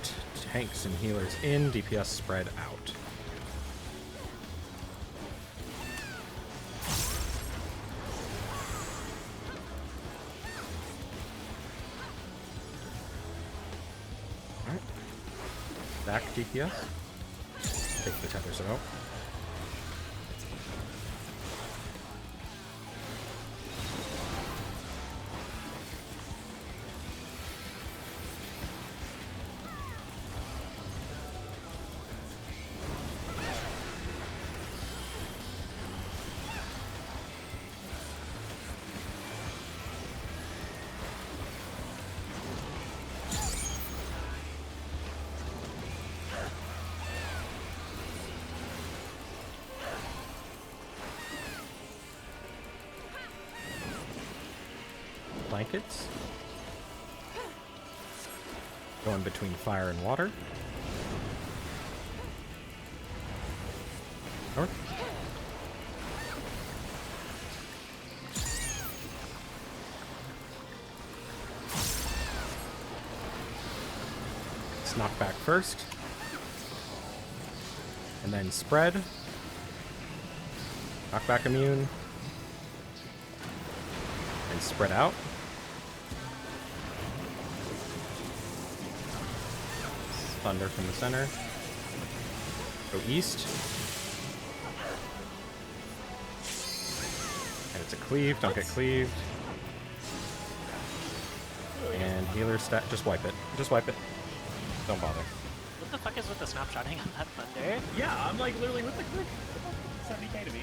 Tanks and healers in, DPS spread out. Back DPS. Take the tethers out. Blankets. Going between fire and water. North. Let's knock back first. And then spread. Knock back immune. And spread out. Thunder from the center. Go east. And it's a cleave, don't get cleaved. And healer stat, just wipe it. Just wipe it. Don't bother. What the fuck is with the snapshotting on that thunder? Yeah, I'm like literally with the click. 70k to me.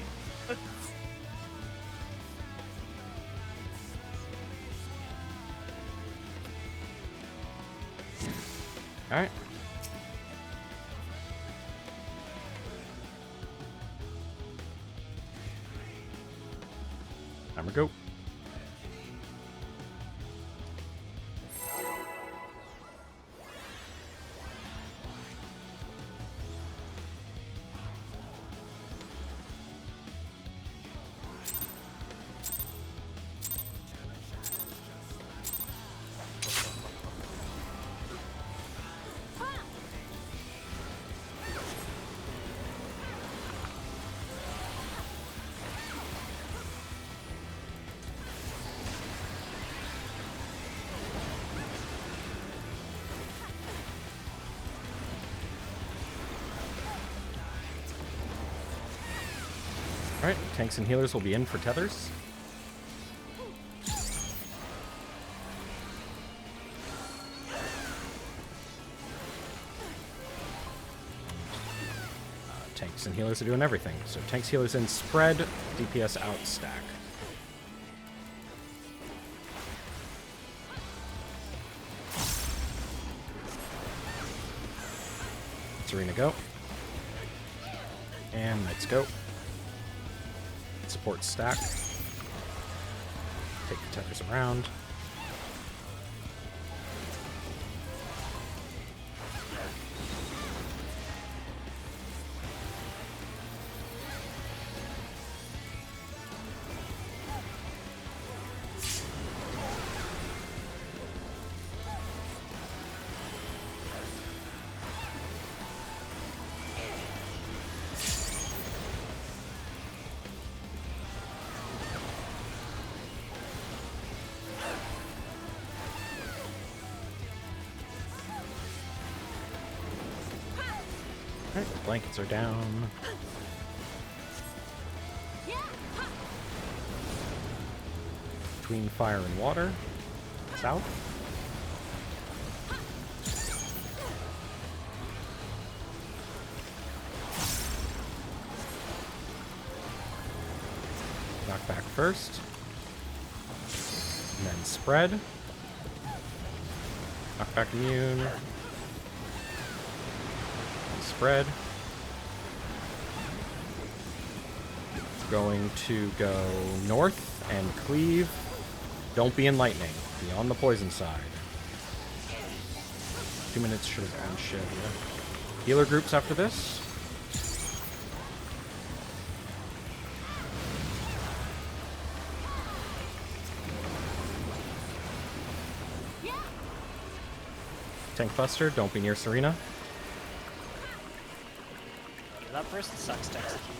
Alright. Alright, tanks and healers will be in for tethers. Tanks and healers are doing everything. So tanks, healers in, spread, DPS out, stack. Serena go. And Knights go. Support stack. Take the tethers around. Alright, the blankets are down. Between fire and water. South. Knock back first. And then spread. Knock back immune. Spread. Going to go north and cleave. Don't be in lightning. Be on the poison side. 2 minutes should have gone shit here. Healer groups after this. Tank Buster, don't be near Serena. Yeah, that person sucks to execute.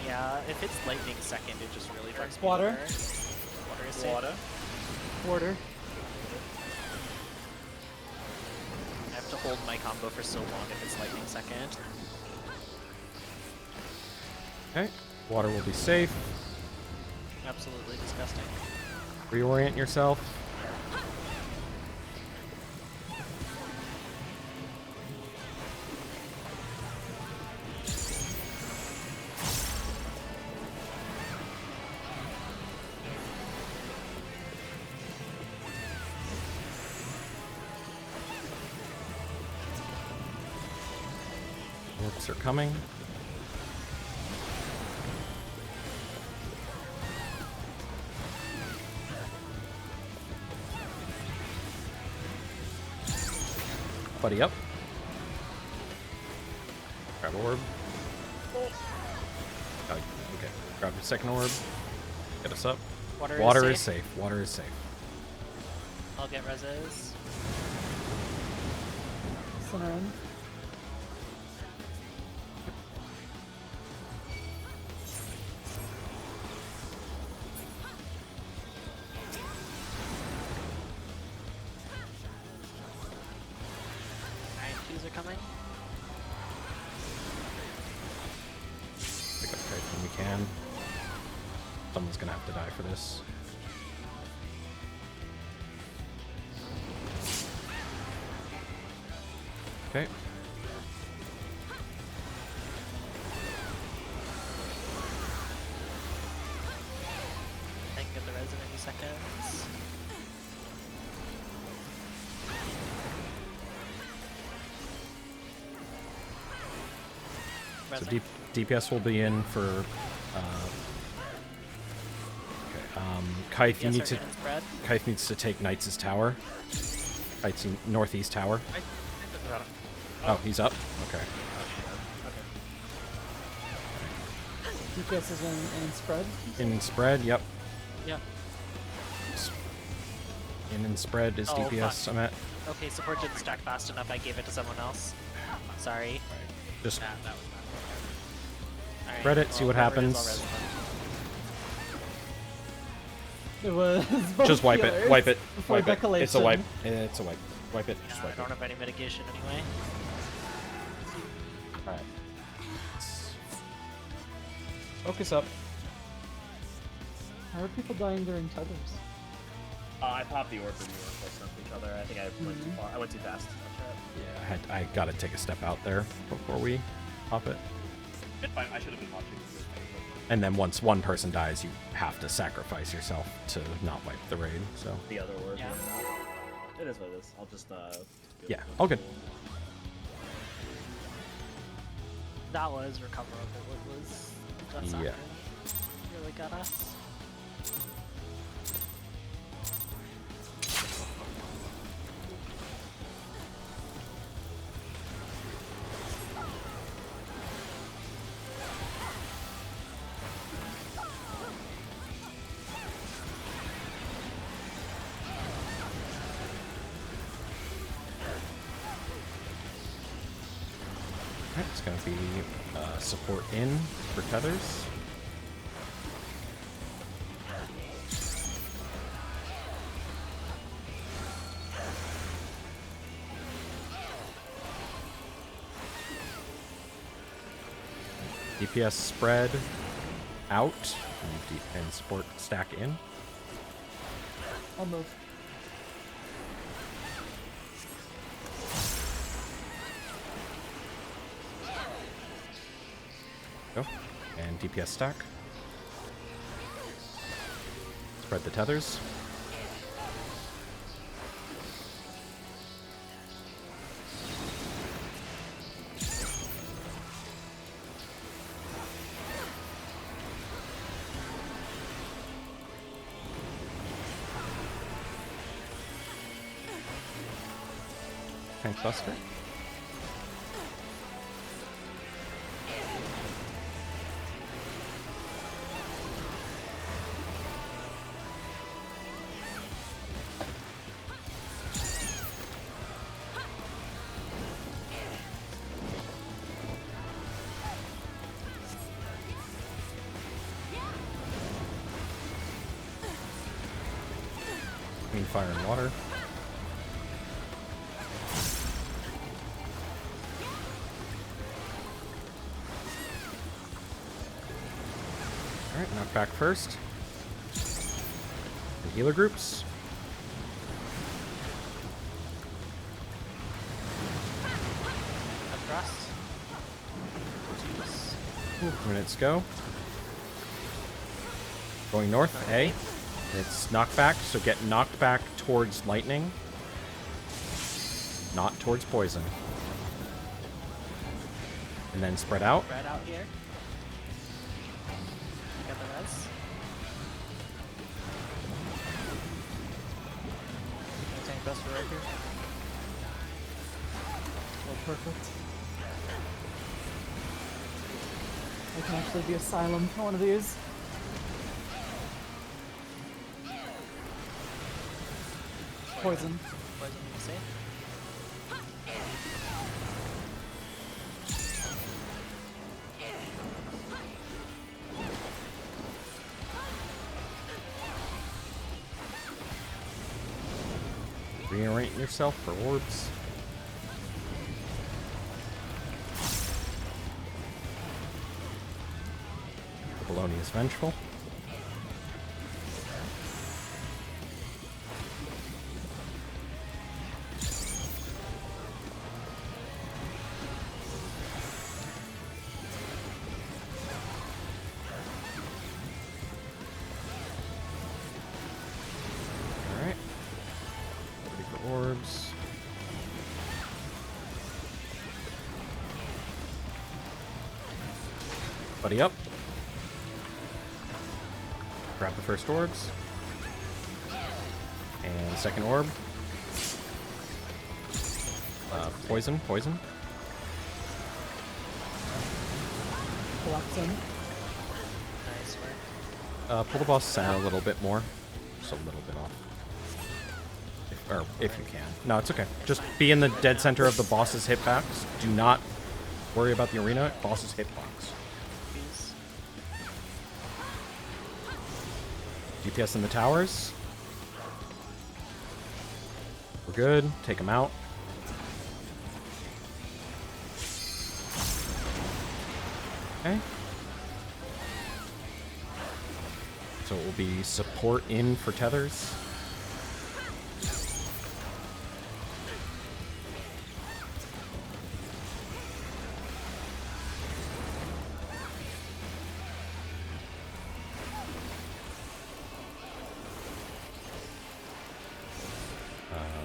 Yeah, if it's lightning second, it just really fucks me Water. over. Water is safe. Water. I have to hold my combo for so long if it's lightning second. Okay, water will be safe. Absolutely disgusting. Reorient yourself. Orcs are coming. Buddy up. Grab orb. Oh, okay. Grab your second orb. Get us up. Water is safe. Water is safe. I'll get reses. Center in. INQs are coming. Pick up right when we can. Someone's gonna have to die for this. Okay. I can get the res in any seconds. So DPS will be in for. Kythe, you need to. Kythe needs to take Knights' tower. Knights in northeast tower. Oh, he's up. Okay. DPS is in spread. In spread, yep. Yeah. In spread is DPS. Fuck. I'm at. Okay, support didn't stack fast enough. I gave it to someone else. Sorry. Just that was not. spread it. See what happens. It was. Just wipe it. Wipe it. Before Wipe it. It's a decollation. wipe. It's a wipe. Wipe it. Just I wipe don't it. have any mitigation anyway. Alright. Focus up. How are people dying during tethers? I popped the orb when we were close enough to each other. I think I went too far. I went too fast to touch it. Yeah, I gotta take a step out there before we pop it. It's fine. I should have been watching. And then once one person dies, you have to sacrifice yourself to not wipe the raid. So The other orb. Yeah. It is what it is. I'll just. yeah, all good. That was recoverable. It was. That's not Yeah. good. Really got us. It's going to be support in for tethers. DPS spread out and support stack in. I'll move. Go. And DPS stack. Spread the tethers. Tank Buster. Green fire and water. Alright, knock back first. The healer groups. Across. Minutes go. Going north, A. It's knockback, so get knocked back towards lightning, not towards poison. And then spread out. Spread out here. Got the res. Tank buster right here. Oh, perfect. I can actually be Asylum for one of these. Poison. Poison you say? Reorient yourself for orbs. Baloney is vengeful. Alright. Ready for orbs. Buddy up. Grab the first orbs. And second orb. Poison, poison. Collecting. Nice work. Pull the boss center a little bit more. Just a little bit off. If you can. No, it's okay. Just be in the dead center of the boss's hitbox. Do not worry about the arena. Boss's hitbox. DPS in the towers. We're good. Take them out. Okay. So it will be support in for tethers.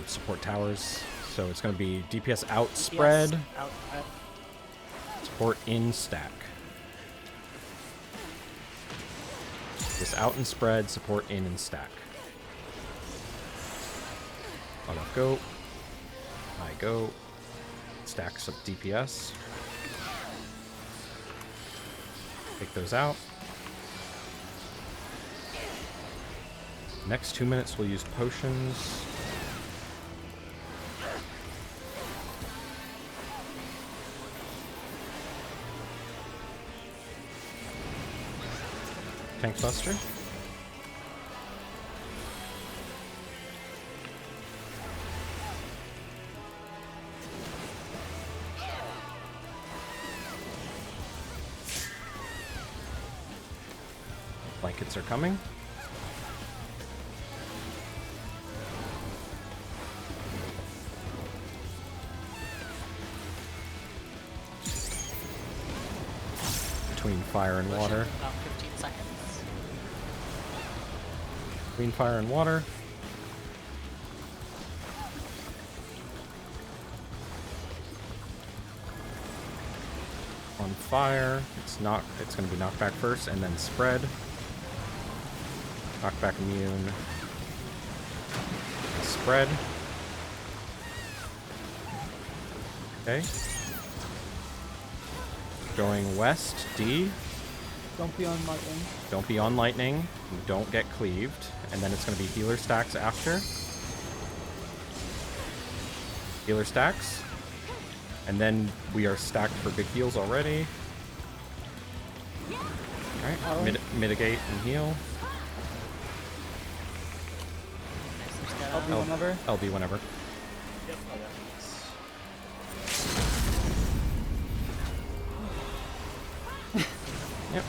Support towers. So it's going to be DPS out spread. Out, Support in stack. This out and spread, support in and stack. On off go. I go. Stacks up DPS. Take those out. Next 2 minutes we'll use potions. Tank Buster. Blankets are coming. Between fire and water. About 15 seconds. Between fire and water. On fire, it's going to be knockback first, and then spread. Knockback immune. Spread. Okay. Going west, D. Don't be on lightning. Don't be on lightning. Don't get cleaved. And then it's going to be healer stacks after. Healer stacks. And then we are stacked for big heals already. Alright, mitigate and heal. LB whenever. LB whenever. Yep, I got this. Yep.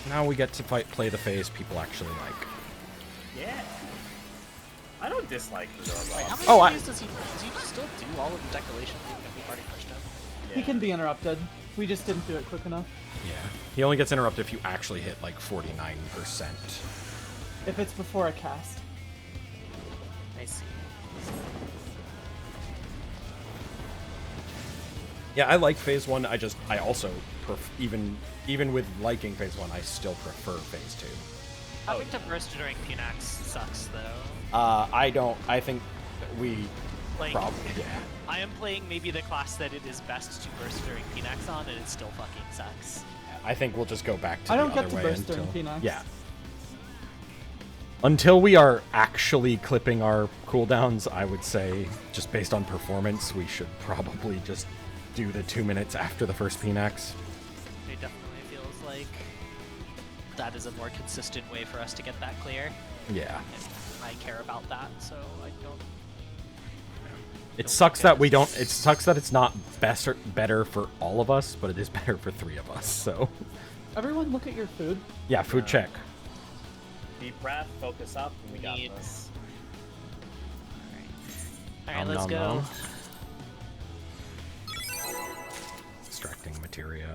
Now we get to play the phase people actually like. Yeah. I don't dislike the door Wait, how boss. many days does he still do all of the declaration even if we've already pushed him? He can be interrupted. We just didn't do it quick enough. Yeah. He only gets interrupted if you actually hit like 49%. If it's before a cast. I see. Yeah, I like phase 1. I also even with liking phase 1, I still prefer phase 2. Having to burst during PNAX sucks though. I think we Like, probably, yeah. I am playing maybe the class that it is best to burst during PNAX on, and it still fucking sucks. I think we'll just go back to I the don't other get to way burst until during PNAX. yeah. Until we are actually clipping our cooldowns, I would say, just based on performance, we should probably just do the 2 minutes after the first PNAX. It definitely feels like that is a more consistent way for us to get that clear. Yeah. And I care about that, so I don't. It sucks that we don't. It sucks that it's not better for all of us, but it is better for 3 of us. So. Everyone, look at your food. Yeah, food check. Deep breath, focus up, and we got this. Alright, let's Nom, go. nom. Extracting materia.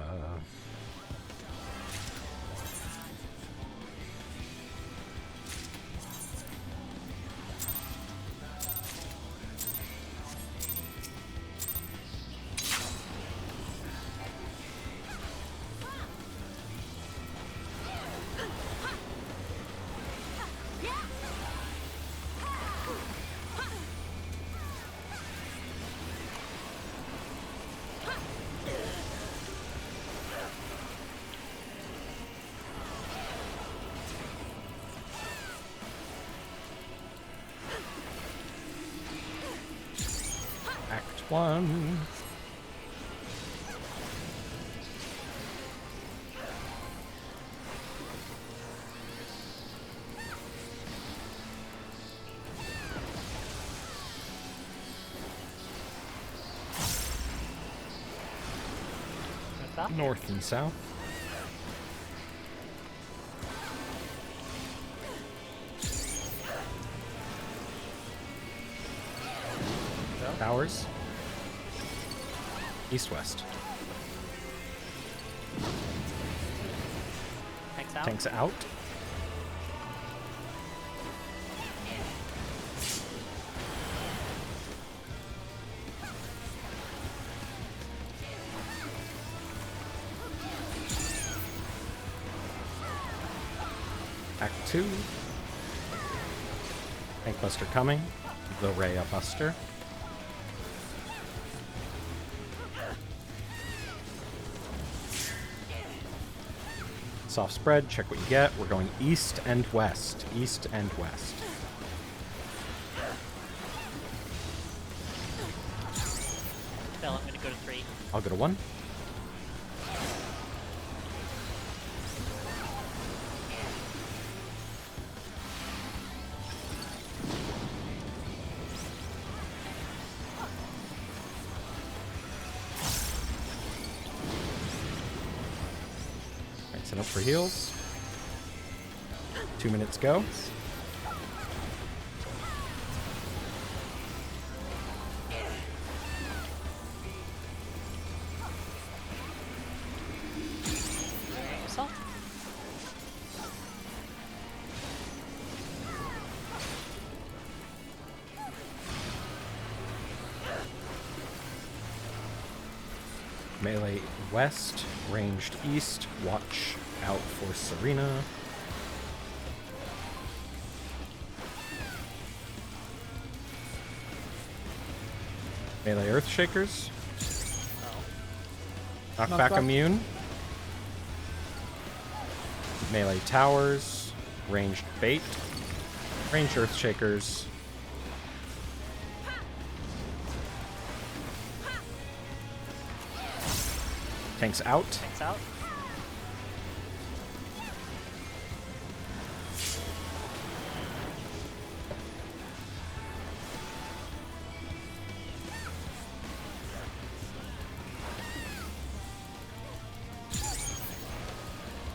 Act 1. North and south. Towers. East-west. Tanks out. Tanks out. Act 2. Tank Buster coming. The Rhea Buster. Soft spread, check what you get. We're going east and west. East and west. Phil, I'm gonna go to 3. I'll go to 1. Set up for heals. 2 minutes go. Melee west, ranged east, watch out for Serena. Melee Earthshakers. Knockback Knockback. immune. Melee towers, ranged bait, ranged Earthshakers. Tanks out. Tanks out.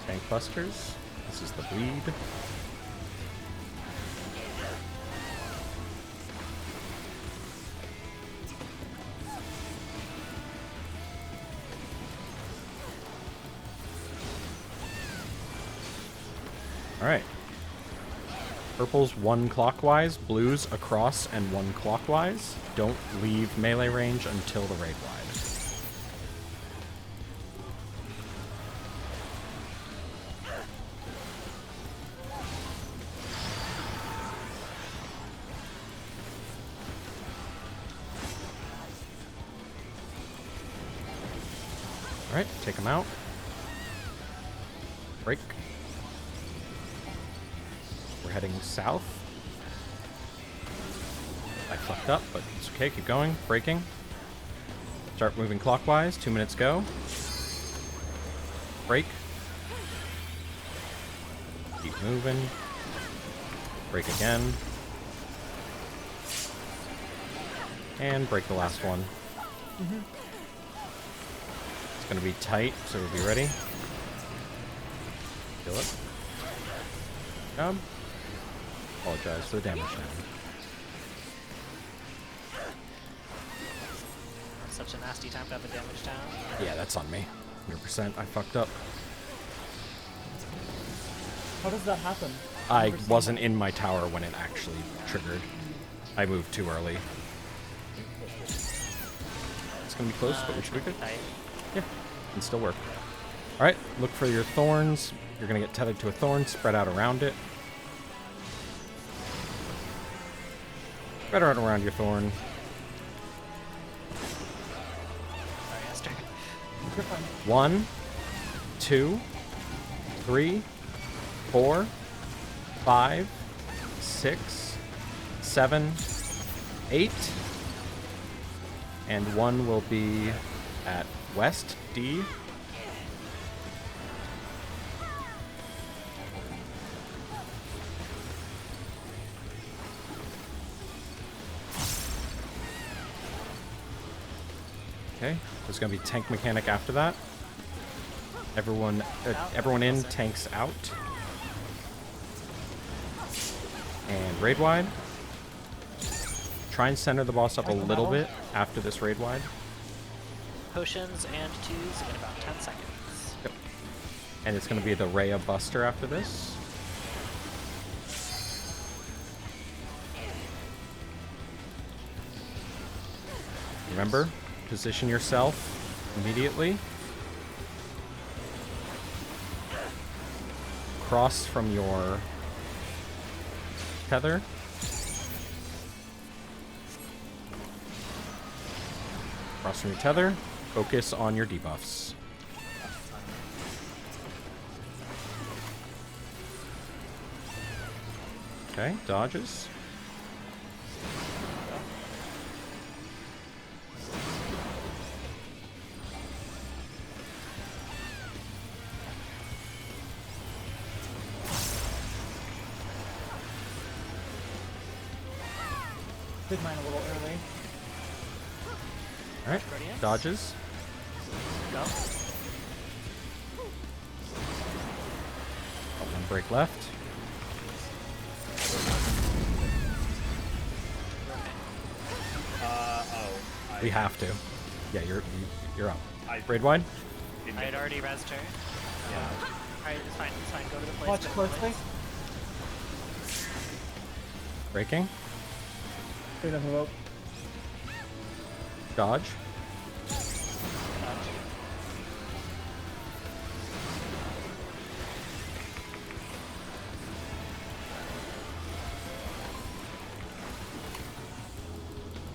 Tank busters. This is the bleed. Alright. Purple's 1 clockwise, blues across and 1 clockwise. Don't leave melee range until the raid wide. Alright, take them out. Break. We're heading south. I fucked up, but it's okay, keep going. Breaking. Start moving clockwise, 2 minutes go. Break. Keep moving. Break again. And break the last one. It's gonna be tight, so we'll be ready. Kill it. Job. Apologize for the damage down. Such a nasty time to have a damage down. Yeah, that's on me. 100%. I fucked up. How does that happen? I wasn't in my tower when it actually triggered. I moved too early. It's gonna be close, but we should be good. Yeah, can still work. Alright, look for your thorns. You're gonna get tethered to a thorn, spread out around it. Spread out around your thorn. Sorry, Esther. 1, 2, 3, 4, 5, 6, 7, 8. And 1 will be at west, D. Okay, there's going to be tank mechanic after that. Everyone in, tanks out. And raid wide. Try and center the boss up a little bit after this raid wide. Potions and twos in about 10 seconds. Yep. And it's going to be the Rhea Buster after this. Remember, position yourself immediately. Cross from your tether. Cross from your tether. Focus on your debuffs. Okay, dodges. Did mine a little early. Alright, dodges. Go. One break left. We have to. Yeah, you're up. Raid wide? I had already rezzed her. Yeah. Alright, it's fine, go to the place. Watch go to close the place. Breaking. Big enough of Dodge.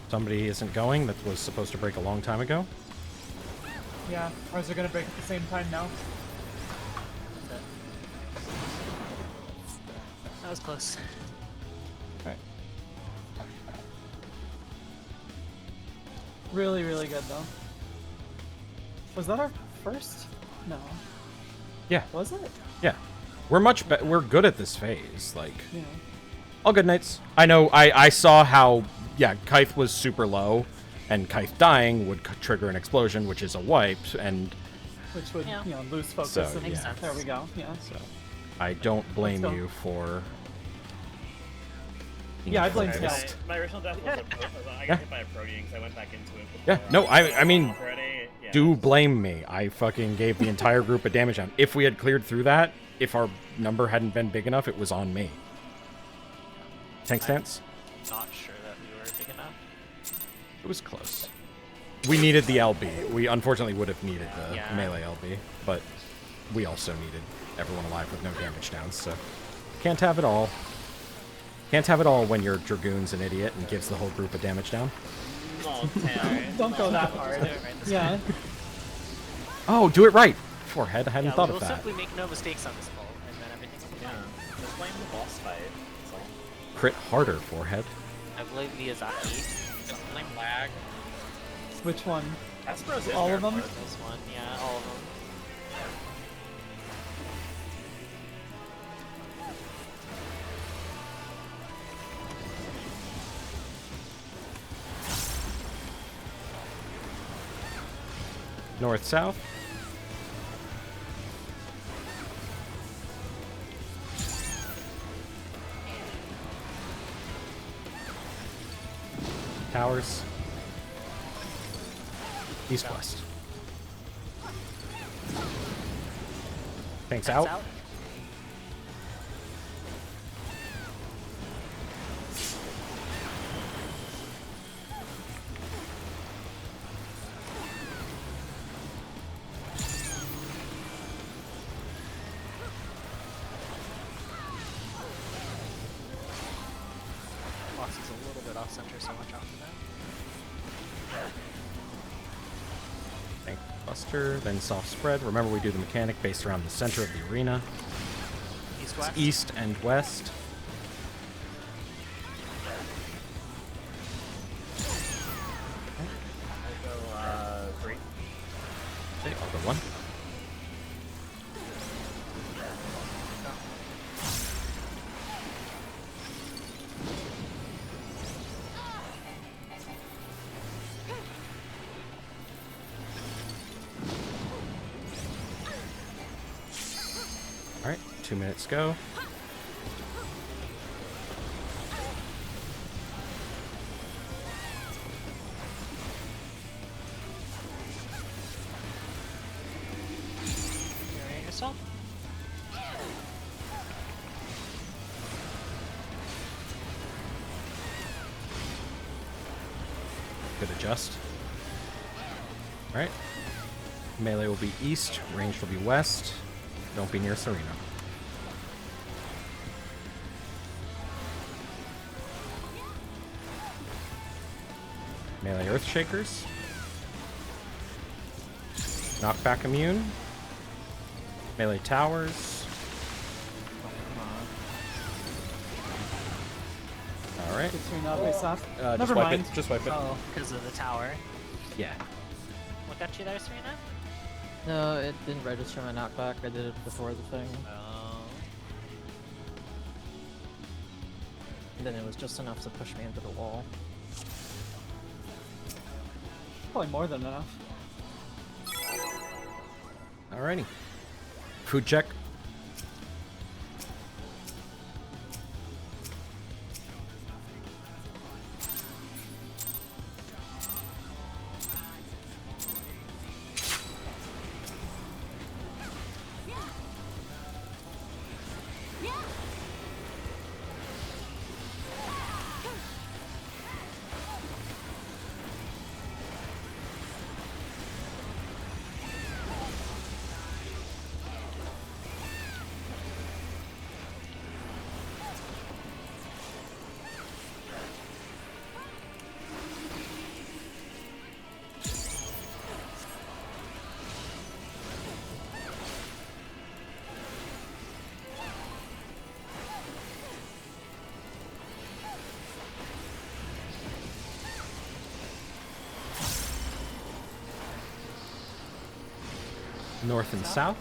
Somebody isn't going. That was supposed to break a long time ago. Yeah, ours are gonna break at the same time now. That was close. Alright. Really, really good though. Was that our first? No. Yeah. Was it? Yeah. We're good at this phase. Like, Yeah. all good nights. I know, I saw how, yeah, Kythe was super low, and Kythe dying would trigger an explosion, which is a wipe, and... Which would, you know, lose focus. So, and yeah. There we go, yeah. So, I don't blame Let's go. you for... Yeah, I blame being Tail. focused. My original death was a both. I got hit by a protein because I went back into it. Yeah, before, no, I mean, already. Yeah. do blame me. I fucking gave the entire group a damage down. If we had cleared through that, if our number hadn't been big enough, it was on me. Tank stance? Not sure that we were big enough. It was close. We needed the LB. We unfortunately would have needed the Yeah. melee LB, but we also needed everyone alive with no damage down, so... Can't have it all. Can't have it all when your Dragoon's an idiot and gives the whole group a damage down. Oh, damn. Don't go that hard. Yeah. Oh, do it right! Forehead, I hadn't thought we'll of that. simply make no mistakes on this ball, and then everything will be fine. Yeah. Just blame the boss fight. That's all. Crit harder, Forehead. I blame Miyazaki. Just blame lag. Which one? Asperos is All fair of them? part. This one, yeah, all of them. North, south. Towers. East, west. Tanks out. Foxy's a little bit off center, so watch out for that. Tank Buster, then soft spread. Remember, we do the mechanic based around the center of the arena. East, It's west. east and west. I'll go 3. Okay, I'll go 1. Alright, 2 minutes go. Orient yourself. Good adjust. Alright. Melee will be east, ranged will be west. Don't be near Serena. Melee Earthshakers. Knockback immune. Melee towers. Alright. Serena face off. Just Never wipe mind. it. Just wipe it. Oh, because of the tower. Yeah. What got you there, Serena? No, it didn't register my knockback. I did it before the thing. Oh. And then it was just enough to push me into the wall. Probably more than enough. Alrighty. Food check. North and south.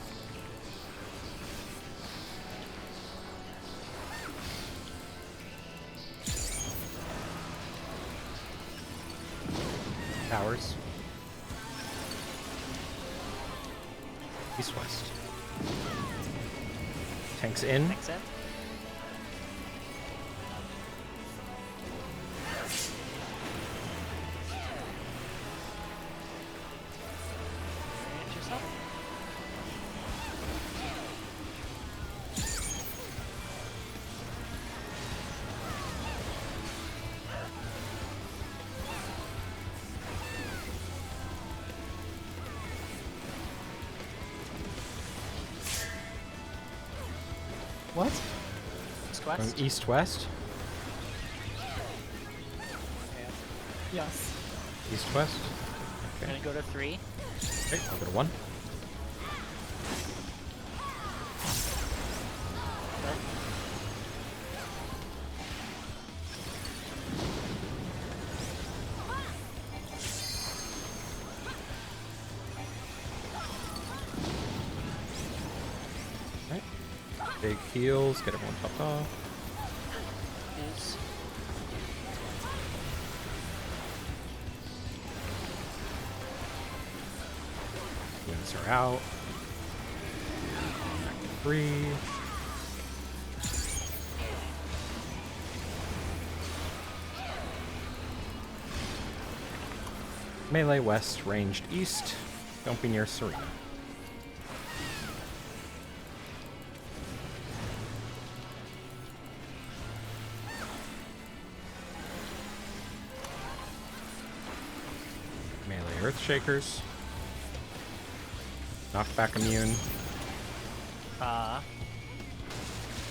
Towers. East west. Tanks in. Tanks in. Orient yourself. What? East Going west. east west. Yes. East west. I'm Okay. gonna go to 3. Okay, I'll go to 1. Right. Big heals, get everyone topped off. Is Winds are out. Back to 3. Melee west, ranged east. Don't be near Serena. Melee Earthshakers. Knockback immune.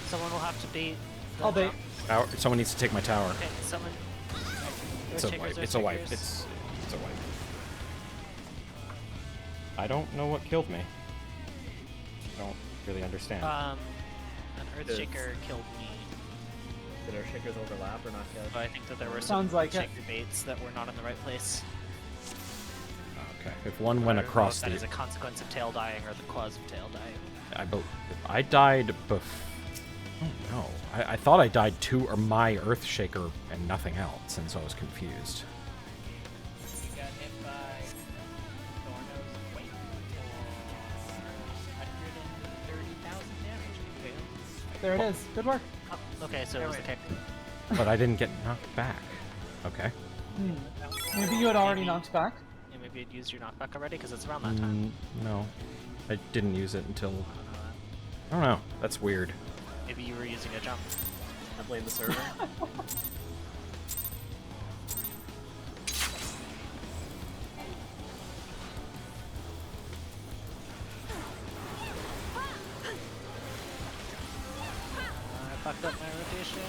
someone will have to bait. the I'll bait. jump. Tower. Someone needs to take my tower. Okay, someone. It's a wipe. It's a wipe. It's a wipe. I don't know what killed me. I don't really understand. An Earthshaker killed me. Did Earthshakers overlap or not yet? But I think that there were Sounds some like it. Earthshaker baits that were not in the right place. Okay. If one went I don't know across if that the, is a consequence of tail dying or the cause of tail dying. I died before. Oh no! I thought I died to or my Earthshaker and nothing else, and so I was confused. You got hit by Thorno's weight for 130,000 damage. There it is. Good work. Oh, okay, so it was the kick. But I didn't get knocked back. Okay. Maybe you had already knocked back. Yeah, maybe you'd used your knockback already, because it's around that time. No. I didn't use it until... I don't know. That's weird. Maybe you were using a jump. I blame the server. I fucked up my rotation.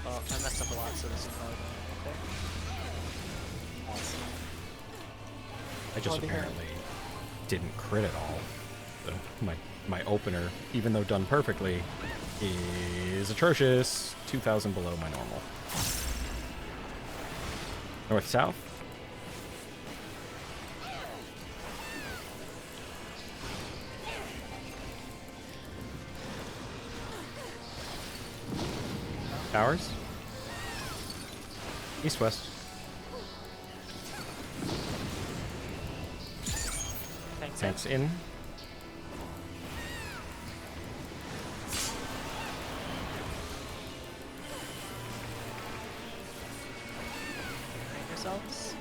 Well, I messed up a lot, so this is probably going okay. Awesome. I just apparently didn't crit at all. So my opener, even though done perfectly, is atrocious. 2,000 below my normal. North-south. Towers. East-west. Thanks in. Yourselves.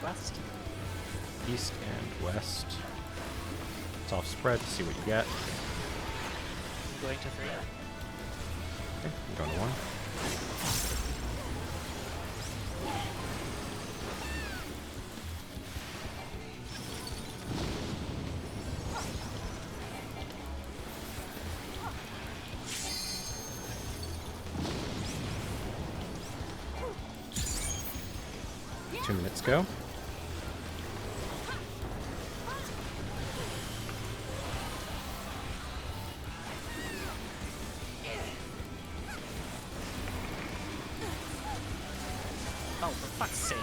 West. East and west. Soft spread to see what you get. I'm going to 3. Okay, I'm going to 1. Two minutes go. Oh, for fuck's sake.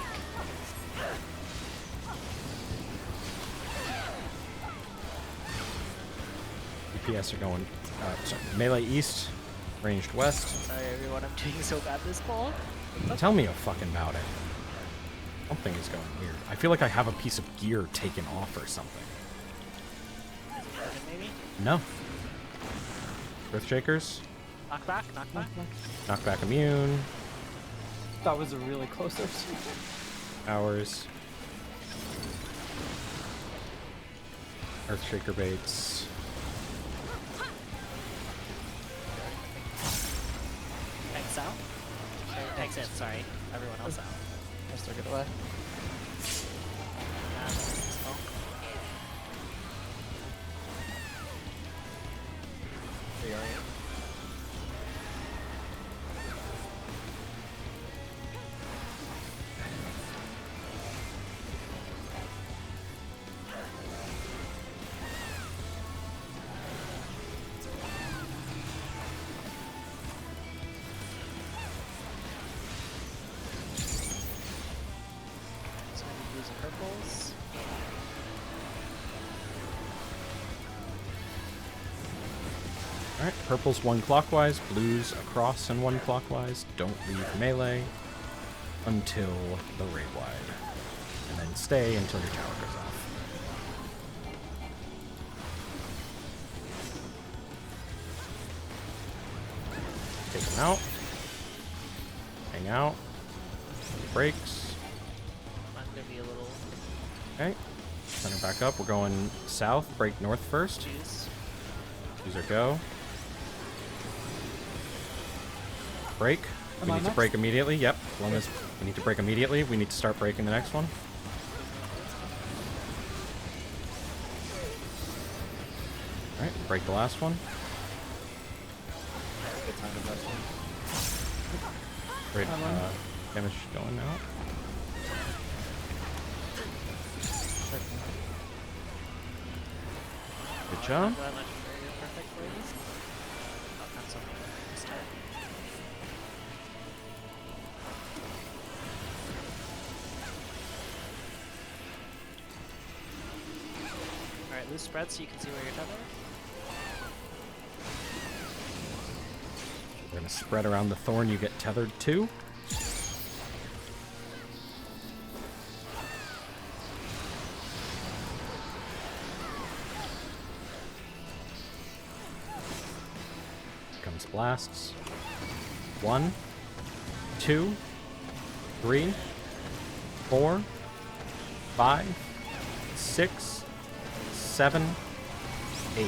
DPS are going, sorry, melee east, ranged west. Sorry everyone, I'm doing so bad this ball. Tell me fucking about it. Something is going weird. I feel like I have a piece of gear taken off or something. Maybe? No. Earthshakers. Knock back, knock back. Knockback immune. That was a really close Earth. Hours. Earthshaker baits. Tanks out. Tanks in, sorry. Everyone else out. Let's take it away. There you are, yeah. So I'm using purples. Alright, purple's 1 clockwise, blue's across and 1 clockwise. Don't leave melee until the raid wide. And then stay until your tower goes off. Take them out. Hang out. Breaks. I'm gonna be a little... Okay. Center back up. We're going south. Break north first. Choose. Choose our go. Break. We need to break immediately. Yep. As long as we need to break immediately, we need to start breaking the next one. Alright, break the last one. Good time to last one. Great. Damage going out. jump. That legendary perfectly. Oh, that's something to start. Alright, loose spread so you can see where you're tethered. We're gonna spread around the thorn you get tethered to. Comes blasts. 1, 2, 3, 4, 5, 6, 7, 8.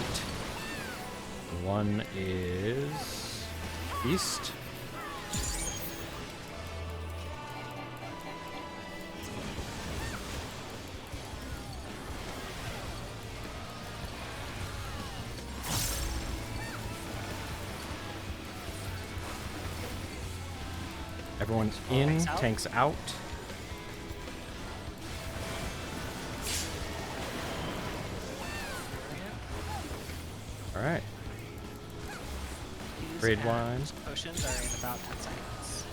One is east. Everyone's in, tanks out. All right. Raid wine. Potions are in about 10 seconds.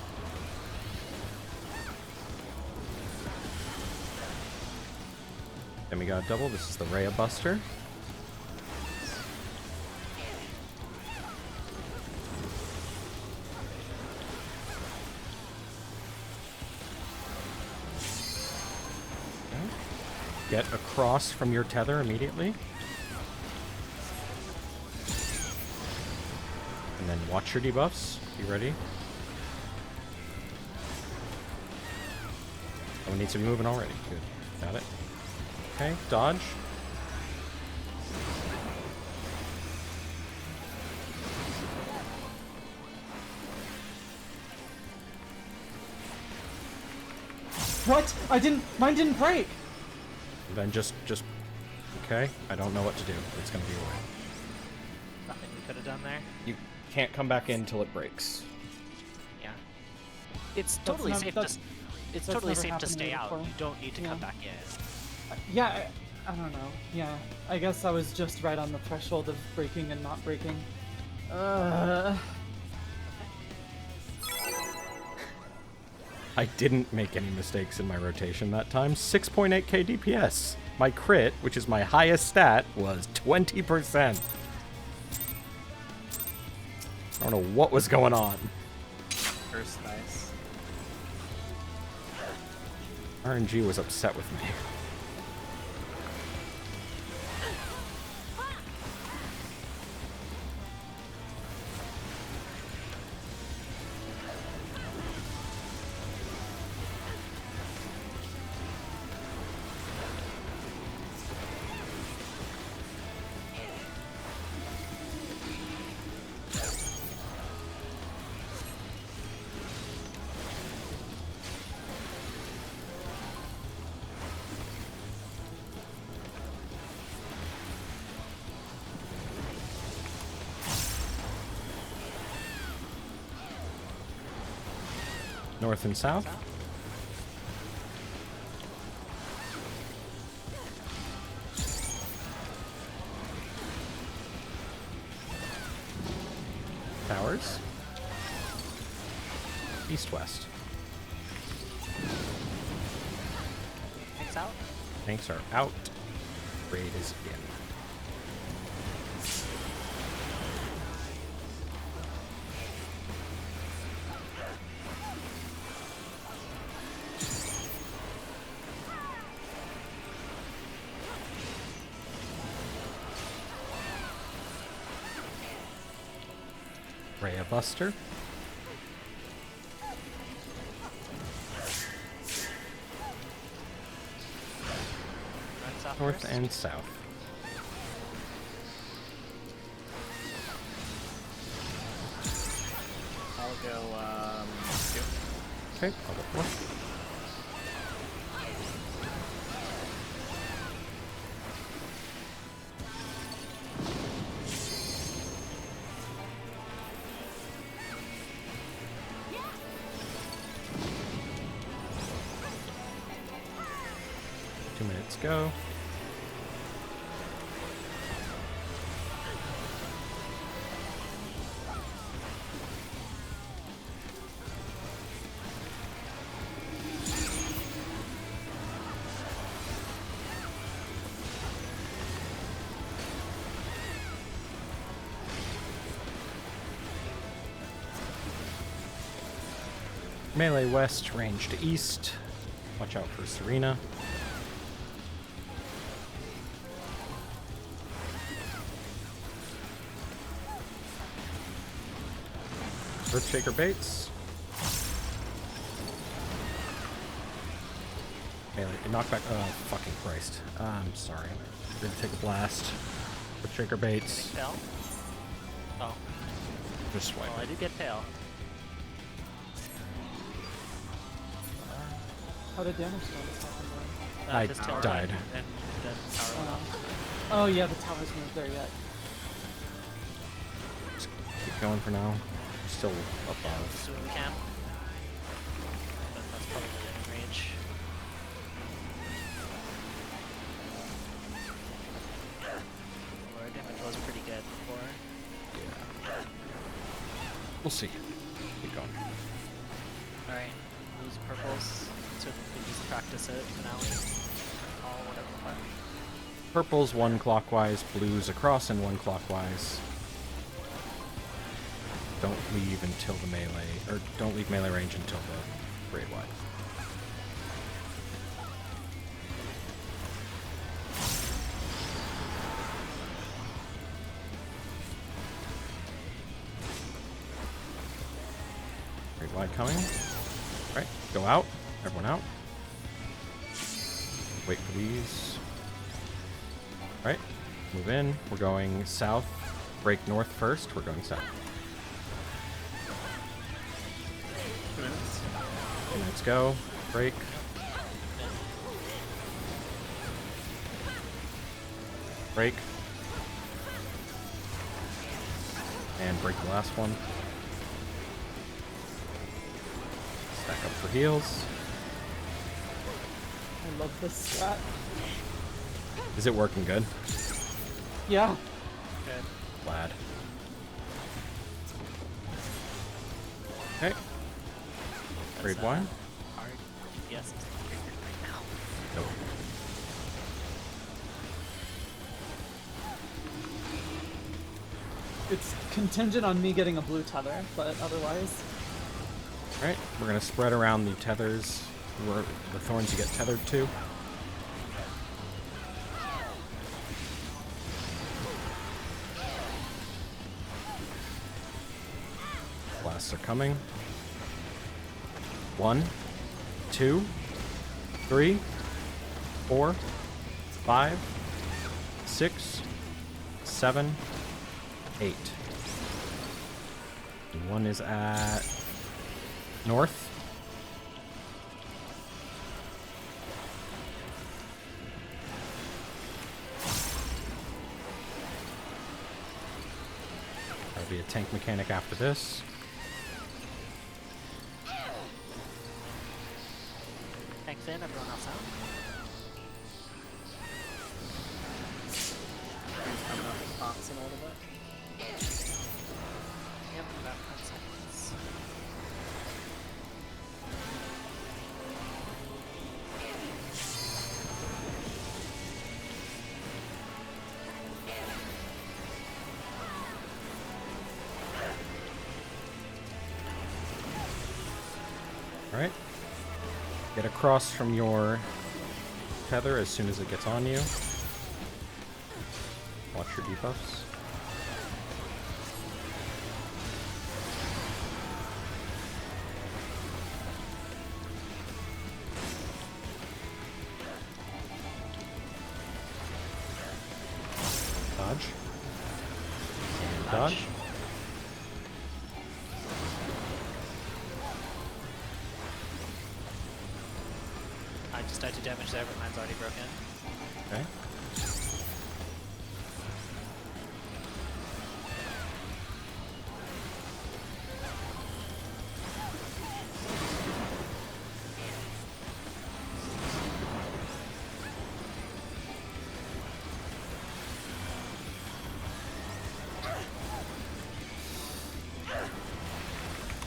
Then we got a double. This is the Rhea Buster. Get across from your tether immediately. And then watch your debuffs. Be ready. Oh, we need to be moving already. Good. Got it. Okay, dodge. What? Mine didn't break! Then just, okay. I don't know what to do. It's gonna be a way. Nothing we could have done there. You can't come back in till it breaks. Yeah. It's totally safe to. It's totally safe to stay out. Before. You don't need to come back in. Yeah, I don't know. Yeah, I guess I was just right on the threshold of breaking and not breaking. I didn't make any mistakes in my rotation that time. 6.8k DPS. My crit, which is my highest stat, was 20%. I don't know what was going on. First dice. RNG was upset with me. North and south. Towers. East-west. Tanks out. Tanks are out. Raid is in. Rhea Buster. North and south. I'll go 2. Okay, I'll go 4. Go. Melee west, range to east. Watch out for Serena. Earthshaker baits. Melee, knockback. Oh, fucking Christ. I'm sorry. I'm gonna take a blast. Earthshaker baits. Pale? Oh. Just swipe. Well, I did get pale. How did damage go? I his tail died. And then power went off. Oh yeah, the tower's moved there yet. Just keep going for now. Still Yeah, above. let's do what we can. But that's probably in range. Well, our damage was pretty good before. Yeah. We'll see. Keep going. Alright, lose purples. So we can just practice it finale. All whatever part. Purple's one clockwise, blue's across and one clockwise. Don't leave until the melee, or don't leave melee range until the raid wide. Raid wide coming. Alright, go out. Everyone out. Wait for these. Alright, move in. We're going south. Break north first. We're going south. 2 minutes. 2 minutes go. Break. Break. And break the last one. Stack up for heals. I love this strat. Is it working good? Yeah. Good. Glad. Okay. Grade 1. Hard. GPS is right now. Nope. It's contingent on me getting a blue tether, but otherwise. Alright, we're gonna spread around the tethers, where the thorns you get tethered to. Blasts are coming. 1, 2, 3, 4, 5, 6, 7, 8. And one is at north. That'll be a tank mechanic after this. Tanks in, everyone else out. Coming off the pops and all of that. Yep, about 10 seconds. Alright. Get across from your tether as soon as it gets on you. Watch your debuffs. Dodge. And dodge. I just died to damage there, but mine's already broken. Okay.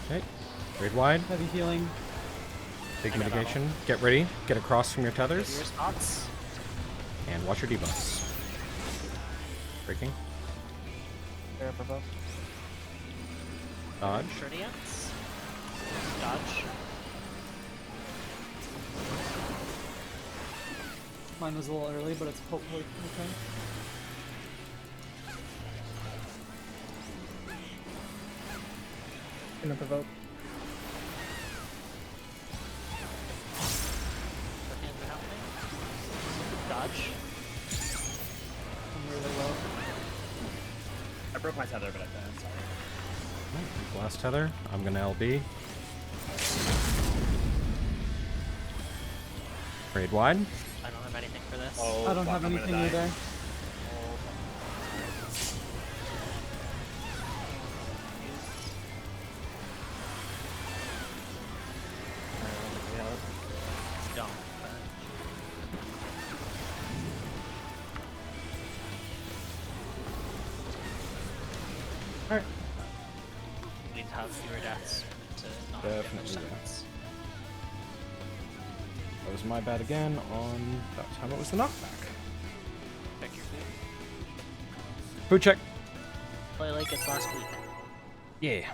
Okay. Grade wide. Heavy healing. Big mitigation. Get ready. Get across from your Go to tethers. your spots. And watch your debuffs. Breaking. They're up above. Dodge. Sure dance. Dodge. Mine was a little early, but it's hopefully okay. Gonna provoke. Dodge. I'm really low. I broke my tether, but I failed. Sorry. Blast tether. I'm gonna LB. Raid wide. I don't have anything for this. Oh, I don't have anything either. Don't. Alright. We'd have fewer deaths to not Definitely, get much yeah. sense. That was my bad again on that time it was the knockback. Check your food. Food check. Play like it's last week. Yeah.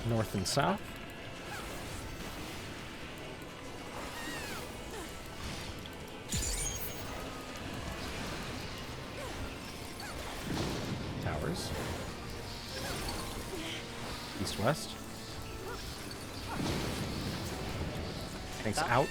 North and south. Towers. East west. Thanks out.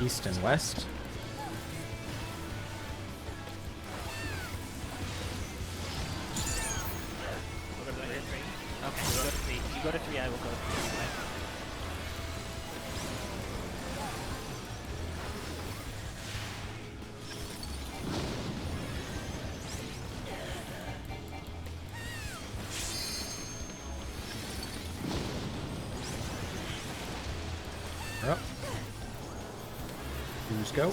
East and west. We'll go to 3. Okay, we'll go to 3. You go to 3, I will go to 3. We're up. Who's go?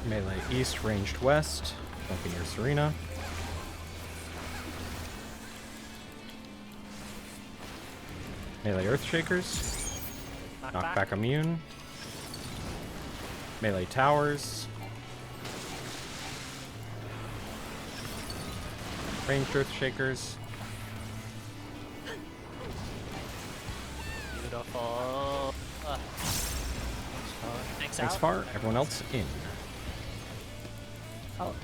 Melee east, ranged west. Buccaneer Serena. Melee Earthshakers. Knockback immune. Melee towers. Ranged Earthshakers. Beautiful. Thanks far. Everyone else in. Out.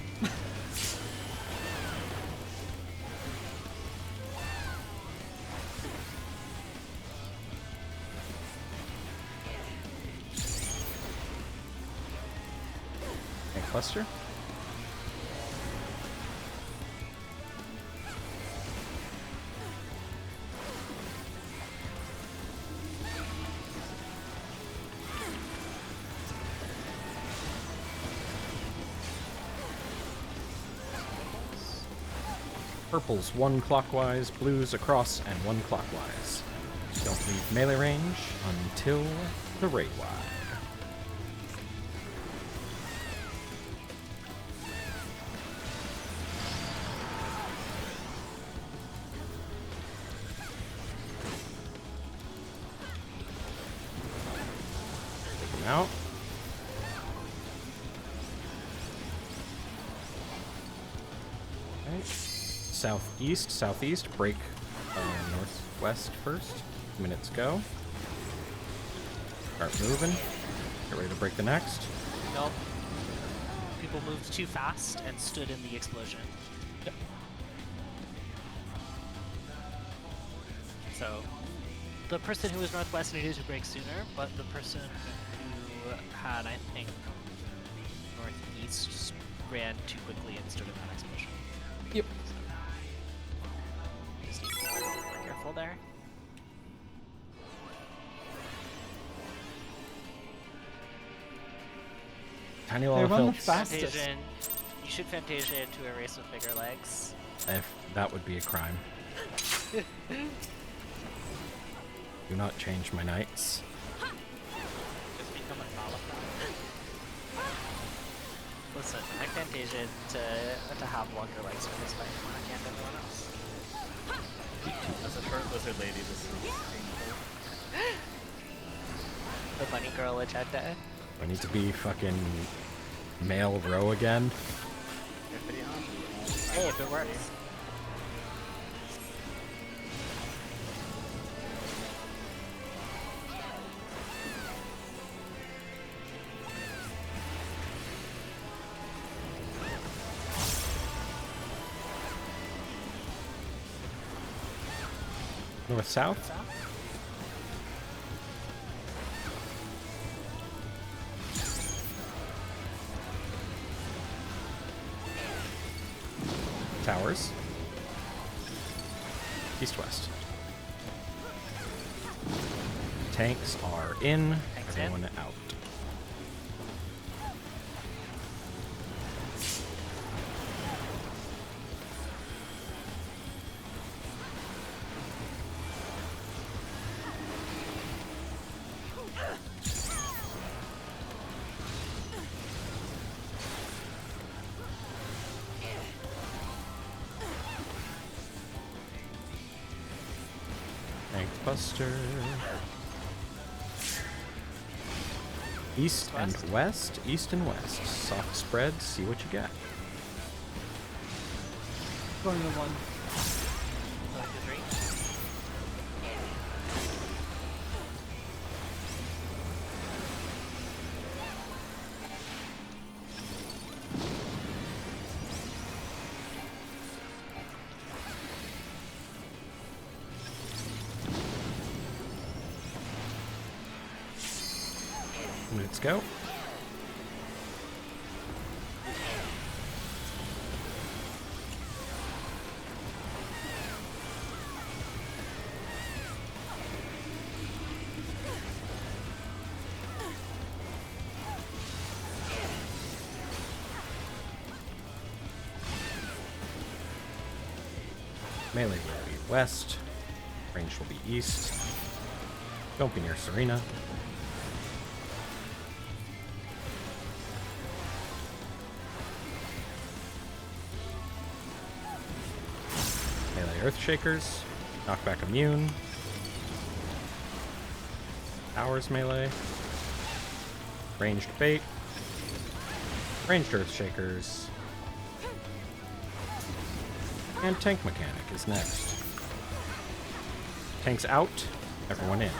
And cluster. Purples 1 clockwise, blues across and 1 clockwise. Don't leave melee range until the raid wide. Take him out. Okay. Southeast, southeast, break northwest first. Minutes go. Start moving. Get ready to break the next. Nope. People moved too fast and stood in the explosion. Yep. So, the person who was northwest needed to break sooner, but the person who had, I think, northeast ran too quickly and stood in that explosion. Yep. So, just need to be a little more careful there. Tiny lot of hills. Fantasia, you should Fantasia into a race with bigger legs. If that would be a crime. Do not change my knights. Just become a Malachite. Listen, I Fantasia to have longer legs for this fight when I can't everyone else. As a short lizard lady, this is painful. The bunny girl agenda. I need to be fucking male row again. Hey, if it works. North south. Towers. East-west. Tanks are in, everyone out. Buster. East and west, east and west. Soft spread, see what you got. Going to 1. Going to 3. Let's go. Melee will be west. Range will be east. Don't be near Serena. Earthshakers, knockback immune, Towers melee, ranged bait, ranged Earthshakers, and tank mechanic is next. Tanks out, everyone in.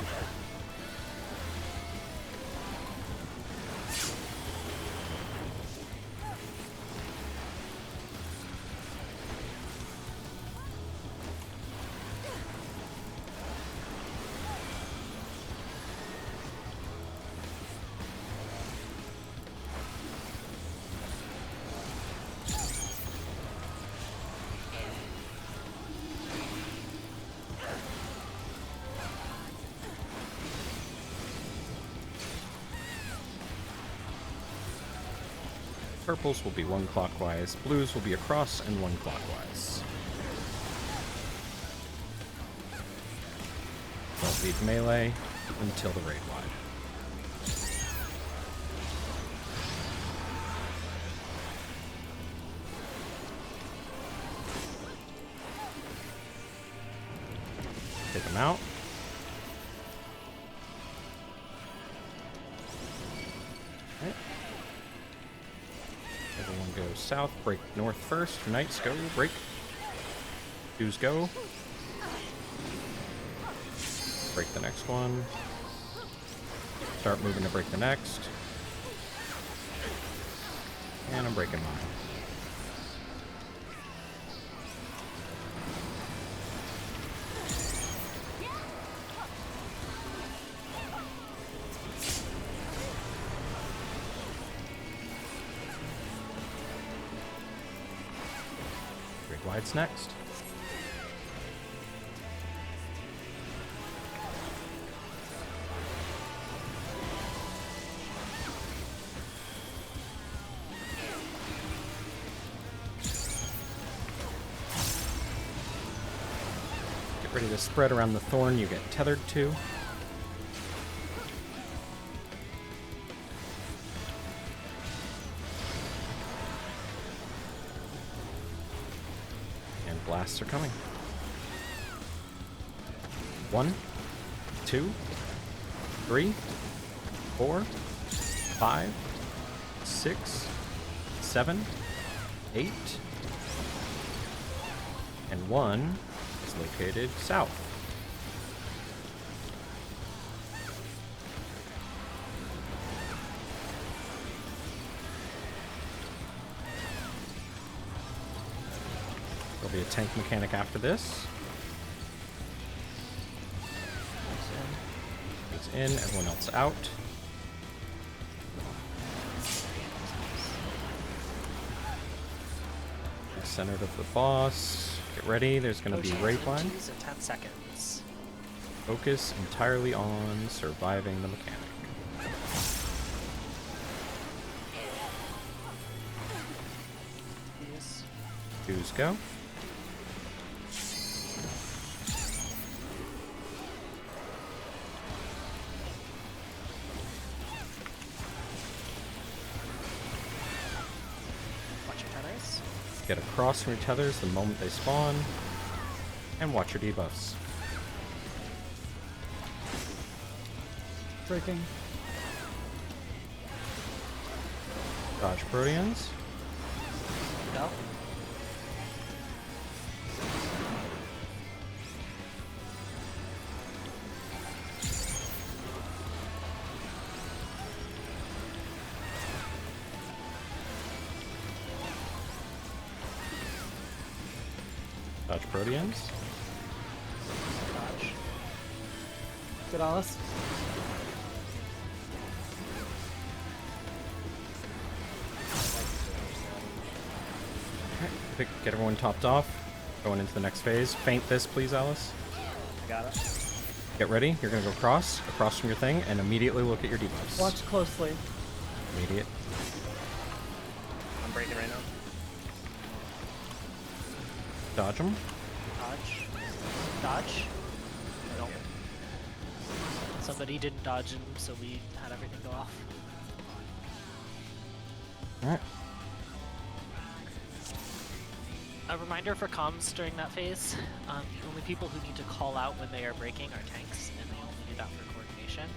Purples will be 1 clockwise, blues will be across and 1 clockwise. Don't leave melee until the raid wide. Take him out. Right. Everyone go south, break north first. Knights go, break. Twos go. Break the next one. Start moving to break the next. And I'm breaking mine. Break wide's next. Ready to spread around the thorn you get tethered to. And blasts are coming. 1, 2, 3, 4, 5, 6, 7, 8, and 1 is located south. There'll be a tank mechanic after this. He's in, everyone else out. Centered of the boss. Get ready, there's going to be raid line. In 10 seconds. Focus entirely on surviving the mechanic. Yes. Twos go. Watch your tethers. Get across from your tethers the moment they spawn. And watch your debuffs. Breaking. Dodge Proteans. Go. Dodge Proteans. Dodge. Good, Alice. Get everyone topped off. Going into the next phase. Feint this, please, Alice. I got it. Get ready. You're going to go across from your thing, and immediately look at your debuffs. Watch closely. Immediate. I'm breaking right now. Dodge them. Dodge. Dodge. Nope. Somebody didn't dodge him, so we had everything go off. Alright. A reminder for comms during that phase, the only people who need to call out when they are breaking are tanks, and they only do that for coordination.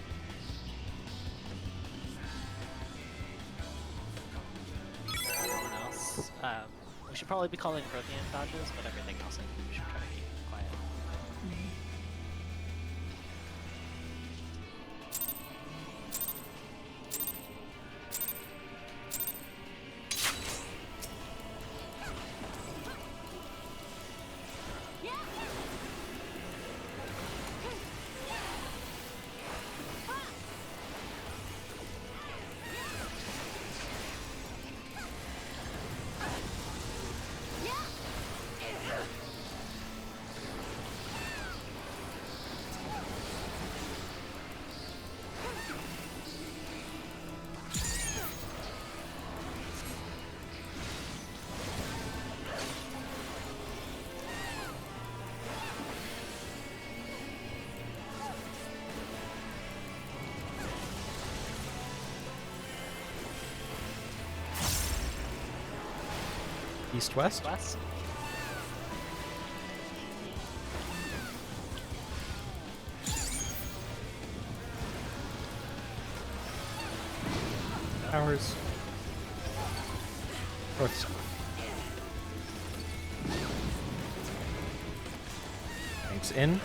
Everyone else, we should probably be calling Prothean dodges, but everything else I think we should try to keep quiet. East, west? West. Towers. North, south. Tanks in.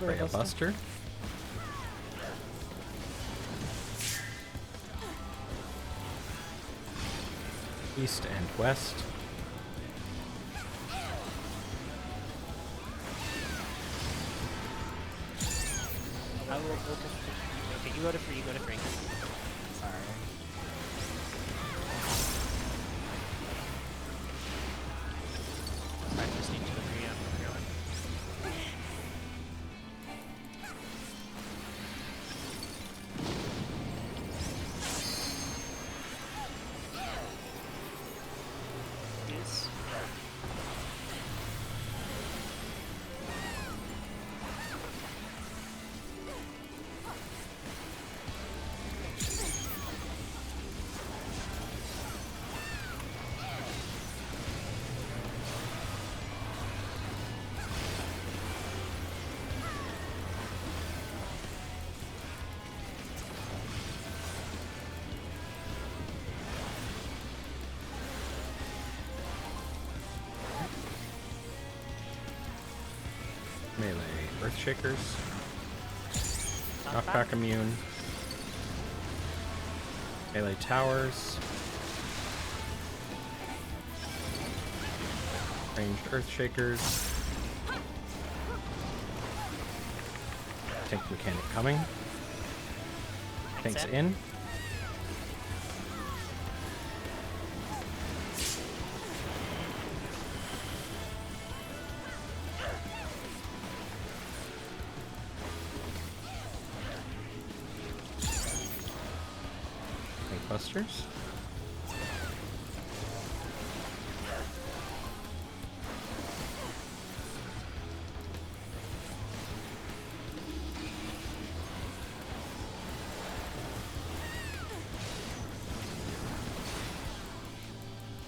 Right, a buster. East and west. I will go to free. Okay, you go to free, you go to free. Sorry. I just need to agree on where we're going. Yes. Melee. Earthshakers. Knockback. Knockback immune. Melee towers. Ranged Earthshakers. Tank mechanic coming. Tanks in. Tank busters.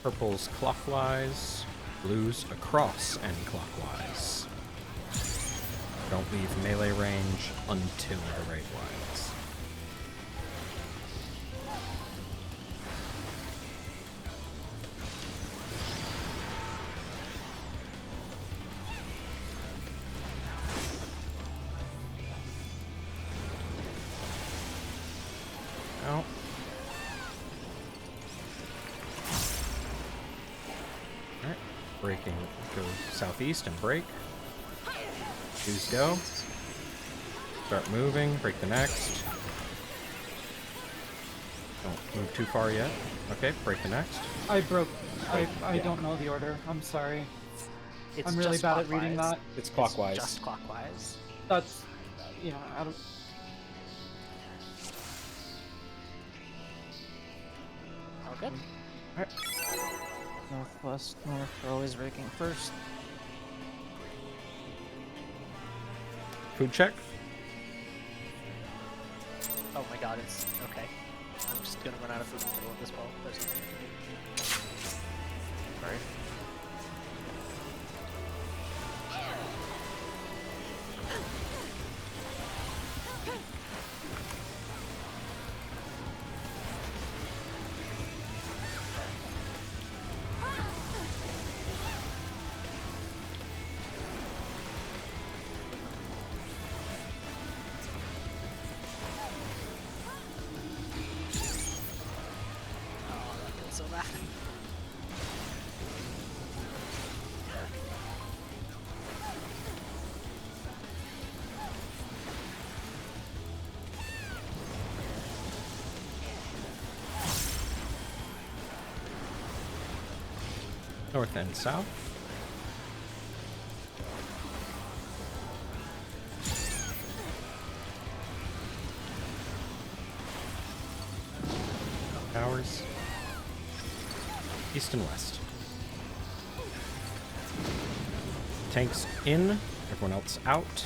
Purples clockwise, blues across and clockwise. Don't leave melee range until the raid winds. Out. Alright, breaking, go southeast and break. Choose go. Start moving, break the next. Don't move too far yet. Okay, break the next. I broke. I Yeah. don't know the order. I'm sorry. It's I'm really just bad at reading clockwise. that. It's clockwise. Just clockwise. That's, yeah, I don't. All good. Alright. Northwest, north, we're always raking first. Food check. Oh my god, it's okay. I'm just gonna run out of food in the middle of this ball. There's nothing I can do. Sorry. Oh, that feels so bad. North and south. East and west. Tanks in, everyone else out.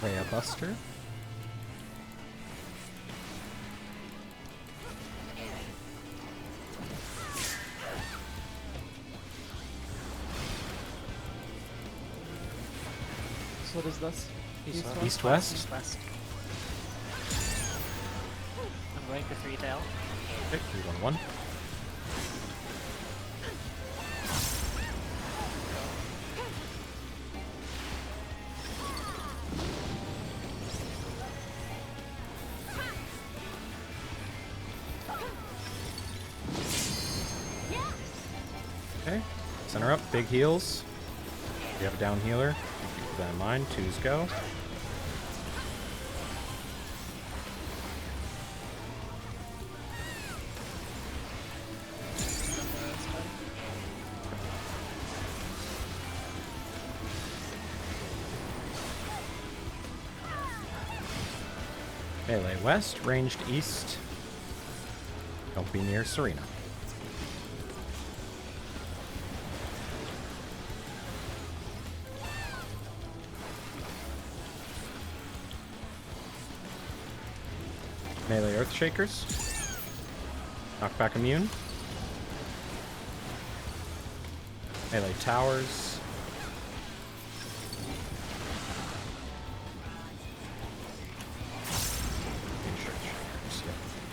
Rhea Buster. So what is this? East-west? East-west. I'm going for 3-tail. Okay, 3-1-1. Okay, center up, big heals. We have a down healer. Keep that in mind. 2s go. Melee west, ranged east. Don't be near Serena. Melee Earthshakers. Knockback immune. Melee Towers.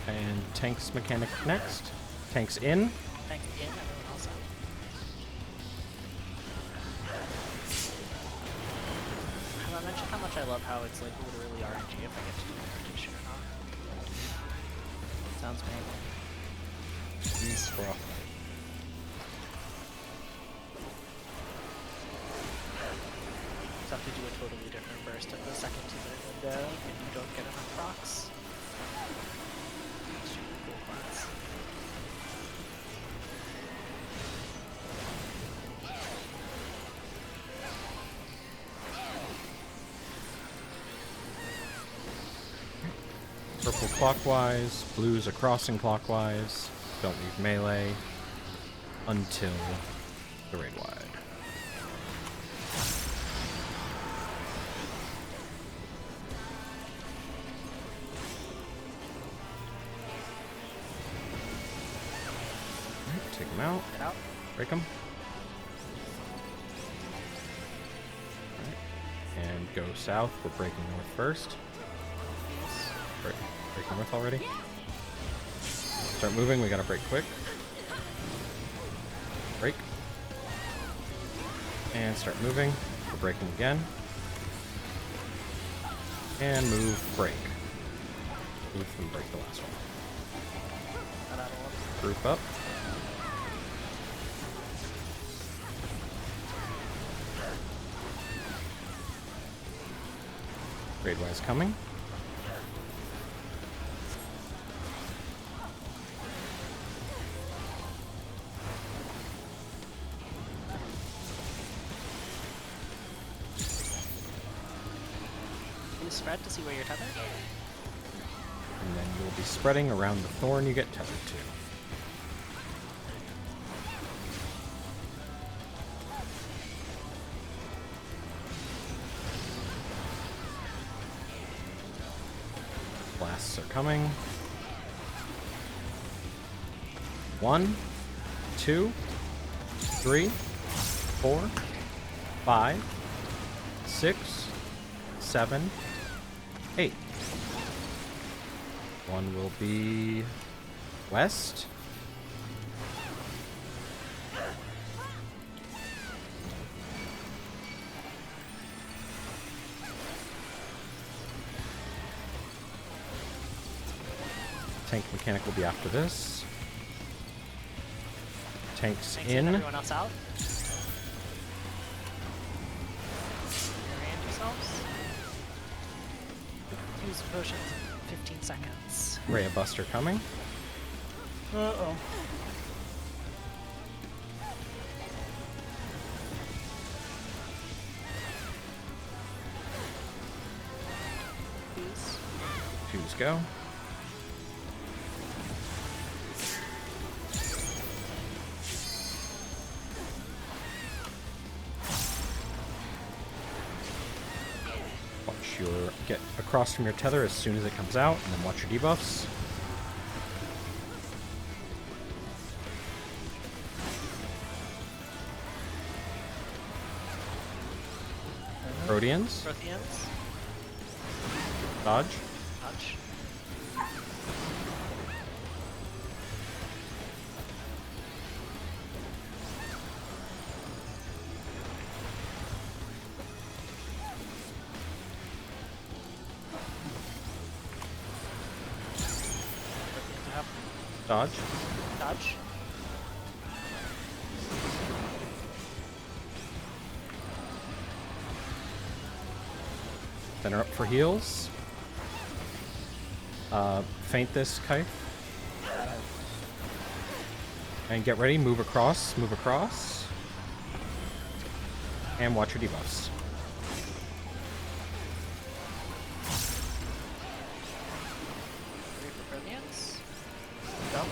And Tanks mechanic next. Tanks in. Tank in, everyone else out. Have I mentioned how much I love how it's like literally RNG if I get to do an rotation or not? Sounds amazing. Yes, bro. Just have to do a totally different burst at the second to the window if you don't get enough procs. Super cool class. Purple clockwise, blues are crossing clockwise. Don't leave melee until the raid wide. Alright, take them out. Get out. Break them. Alright, and go south. We're breaking north first. Break north already. Start moving, we gotta break quick. Break. And start moving. We're breaking again. And move, break. Move and break the last one. Group up. Raid-wise coming. Spread to see where you're tethered. And then you'll be spreading around the thorn you get tethered to. Blasts are coming. 1, 2, 3, 4, 5, 6, 7, 8. One will be west. Tank mechanic will be after this. Tanks in. Everyone else out. Reorient yourselves. Use potions. 15 seconds. Rhea Buster coming. Uh-oh. Choose go. Watch your get across from your tether as soon as it comes out, and then watch your debuffs. Proteans. Protheans. Dodge. Dodge. Dodge. Dodge. Center up for heals. Feint this kite. And get ready, move across, move across. And watch your debuffs. Ready for Protheans? Go.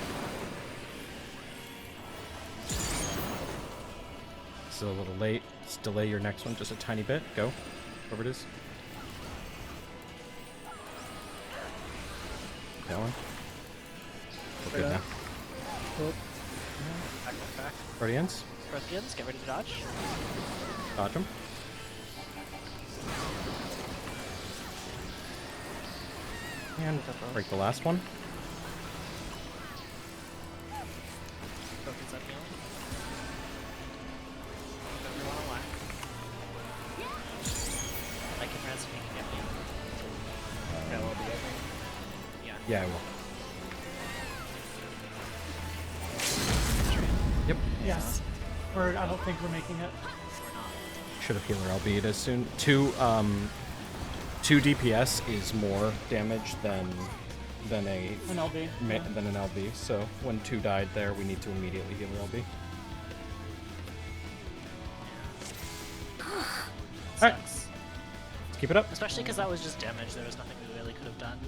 Still a little late. Let's delay your next one just a tiny bit. Go. Whatever it is. That one. We're good now. Cool. Back. Proteans. Protheans, get ready to dodge. Dodge them. And break the last one. Protheans up healing. Everyone on whack. I can res if you can get me. That will be it. Yeah. Yeah, I will. Yep. Yes. I don't think we're making it. Should have healer LB'd as soon. 2 DPS is more damage than a An LB. than an LB. So when 2 died there, we need to immediately healer LB. Alright. Let's keep it up. Especially because that was just damage. There was nothing we really could have done.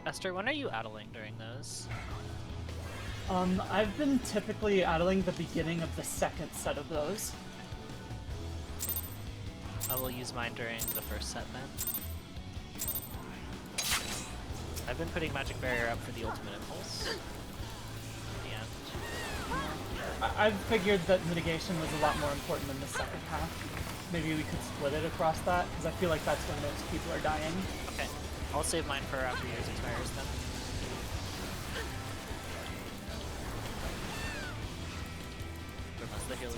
Esther, when are you addling during those? I've been typically addling the beginning of the second set of those. I will use mine during the first set then. I've been putting Magic Barrier up for the ultimate impulse. I've figured that mitigation was a lot more important than the second half. Maybe we could split it across that, because I feel like that's when most people are dying. Okay, I'll save mine for after yours expires then. Unless the healer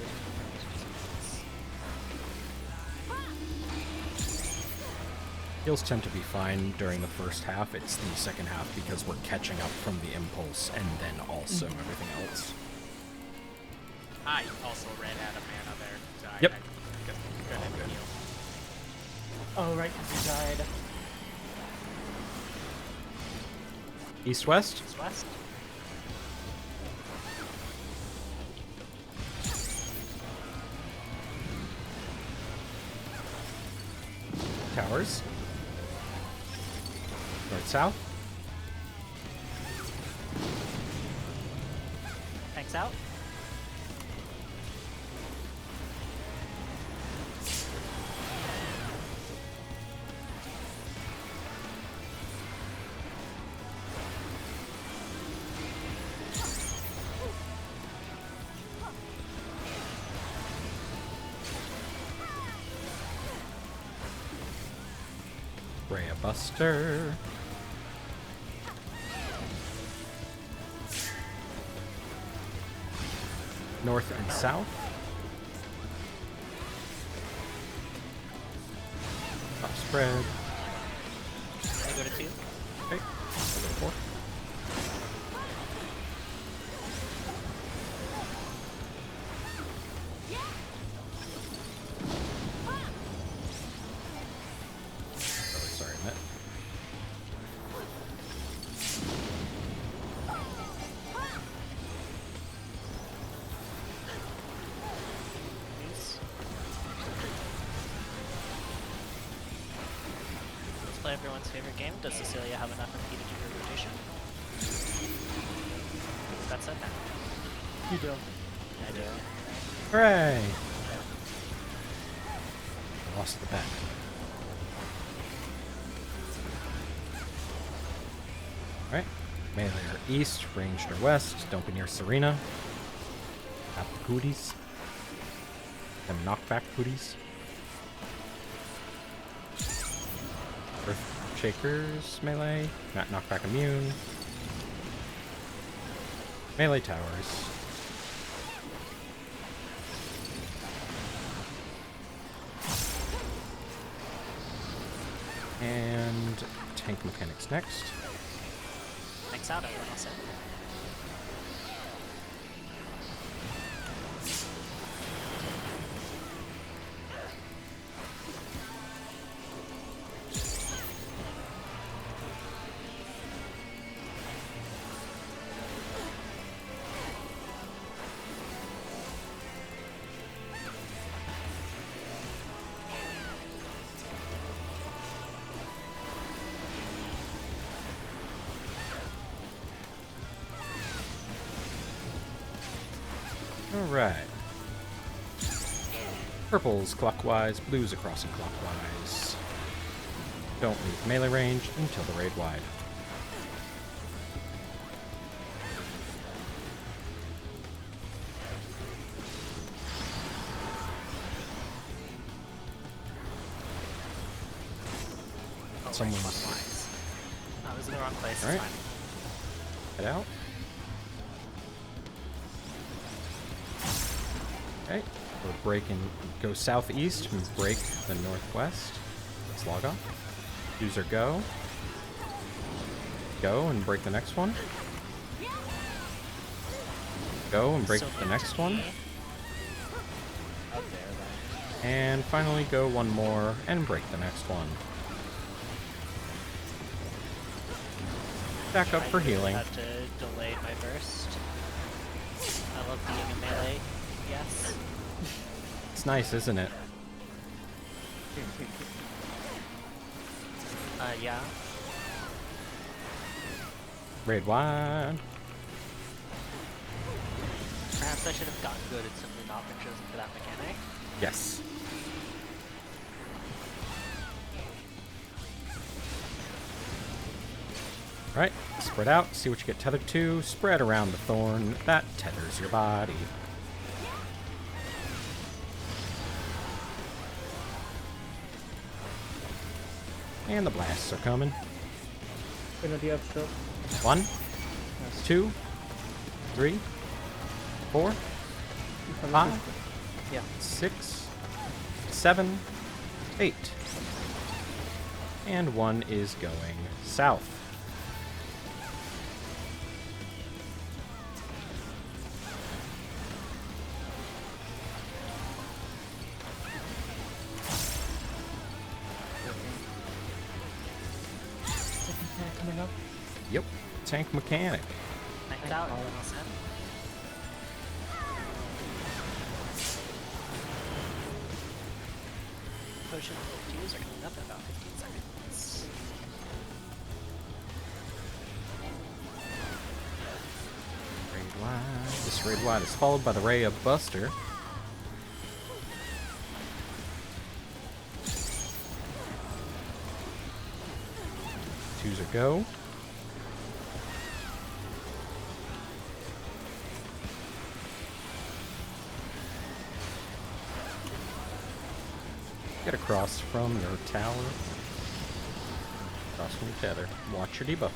Heals tend to be fine during the first half. It's the second half because we're catching up from the impulse and then also everything else. I also ran out of mana there. So Yep. I guess I'm gonna heal. Oh, right, because you died. East-west? East-west. Towers. North-south. Tanks out. Rhea Buster. North and south. Top spread. I go to 2. Okay. I'll go to 4. everyone's favorite game. Does Cecilia have enough MP to do her rotation? That's it now. You do. I do. Hooray! Lost the bet. Alright. Melee are east, ranged are west. Don't be near Serena. Got the cooties. Them knockback cooties. Earth Shakers melee. Not knockback immune. Melee towers. And tank mechanics next. Thanks out, everyone else. Alright. Purples clockwise, blues across and clockwise. Don't leave melee range until the raid wide. Someone's Clockwise. I was in the wrong place. All right. It's fine. Head out. Okay, we're breaking, go southeast and break the northwest. Let's log off. User go. Go and break the next one. Go and break the next one. Up there, And finally go one more and break the next one. Back up for healing. Had to delay my burst. I love being a melee. Yes. It's nice, isn't it? Yeah. Raid wide. Perhaps I should have gotten good and simply not been chosen for that mechanic. Yes. Alright, spread out, see what you get tethered to. Spread around the thorn that tethers your body. And the blasts are coming. Gonna be upstroke. 1, 2, 3, 4, 5, Yeah. 6, 7, 8. And one is going south. Coming up. Yep, tank mechanic. Thanks out, everyone else in. Potion 52s are coming up in about 15 seconds. Raid wide. This raid wide is followed by the Ray of Buster. Twos are go. Get across from your tower. Across from your tether. Watch your debuff.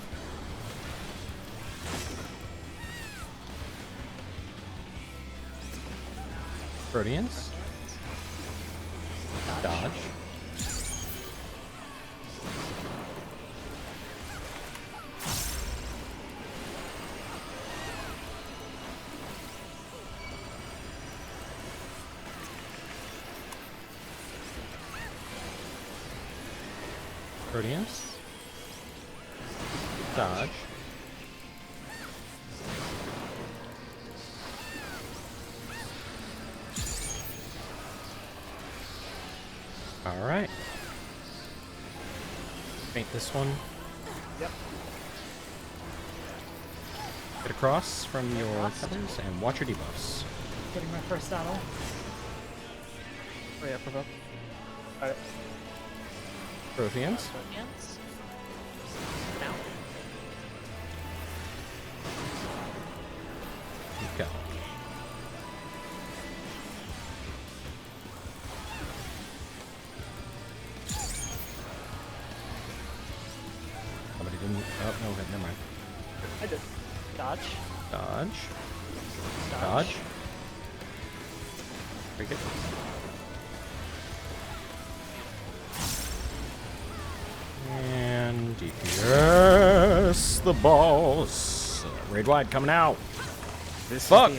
Proteans. Dodge. Proteans. Dodge. Alright. Faint this one. Yep. Get across from your feathers and watch your debuffs. Getting my first saddle. Oh yeah, provoke. Alright. Protheans. Protheans. Go. Somebody didn't. Oh no, never mind. I did. Dodge. Dodge. Dodge. Very good. And DPS the balls. Raid wide coming out. Fuck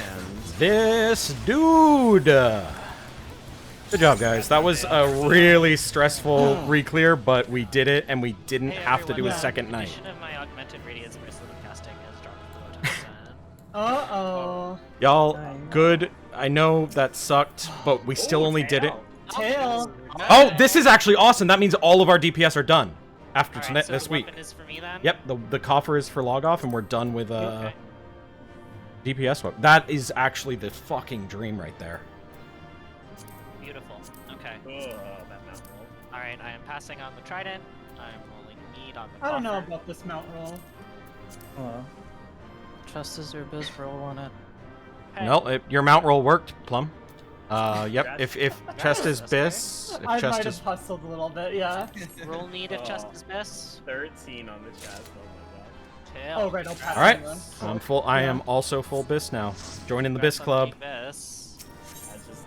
this dude. Good job, guys. That was a really stressful re-clear, but we did it, and we didn't have to do a second night. The condition of my augmented radius versus the casting has dropped below 10%. Uh-oh. Y'all, good. I know that sucked, but we still only did it. Tail. Oh, this is actually awesome. That means all of our DPS are done after Alright, tonight, so this the week. weapon is for me then? Yep, the coffer is for log off, and we're done with DPS weapon. That is actually the fucking dream right there. Beautiful. Okay. That mount roll. Alright, I am passing on the trident. I'm rolling mead on the I don't know coffer. about this mount roll. Trust is your biz roll on it. Hey. No, your mount roll worked, Plum. Yep. If chest is That's bis, if I chest might is have hustled a little bit, yeah. Roll need if chest is best. 13 on the chest. Oh my god. Oh, right, I'll pass all right. on then. I'm full. I am also full bis now. Joining the bis club. Bis.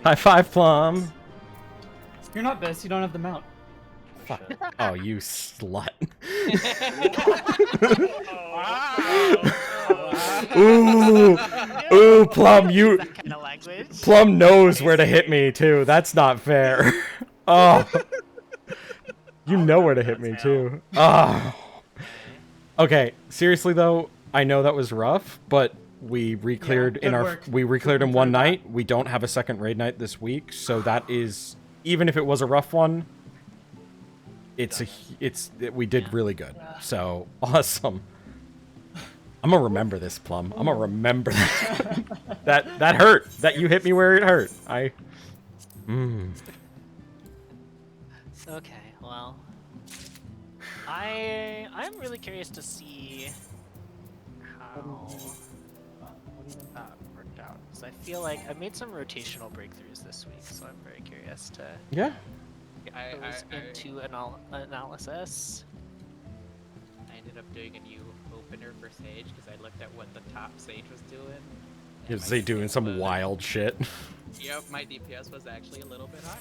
High five, Plum. You're not bis, you don't have the mount. Fuck. Oh, you slut. Ooh, ooh, Plum, you. That kind of language. Plum knows where to hit me too. That's not fair. Oh, you know where to hit me too. Oh. Okay, seriously though, I know that was rough, but we re-cleared in our we re-cleared in one night. We don't have a second raid night this week, so that is, even if it was a rough one, we did really good. So awesome. I'm gonna remember this, Plum. I'm gonna remember that. that hurt. That you hit me where it hurt. Okay, well, I'm really curious to see how that worked out, because I feel like I made some rotational breakthroughs this week, so I'm very curious to I into analysis. ended up doing a new opener for Sage because I looked at what the top Sage was doing. Is they doing some wild shit? Yep, my DPS was actually a little bit higher.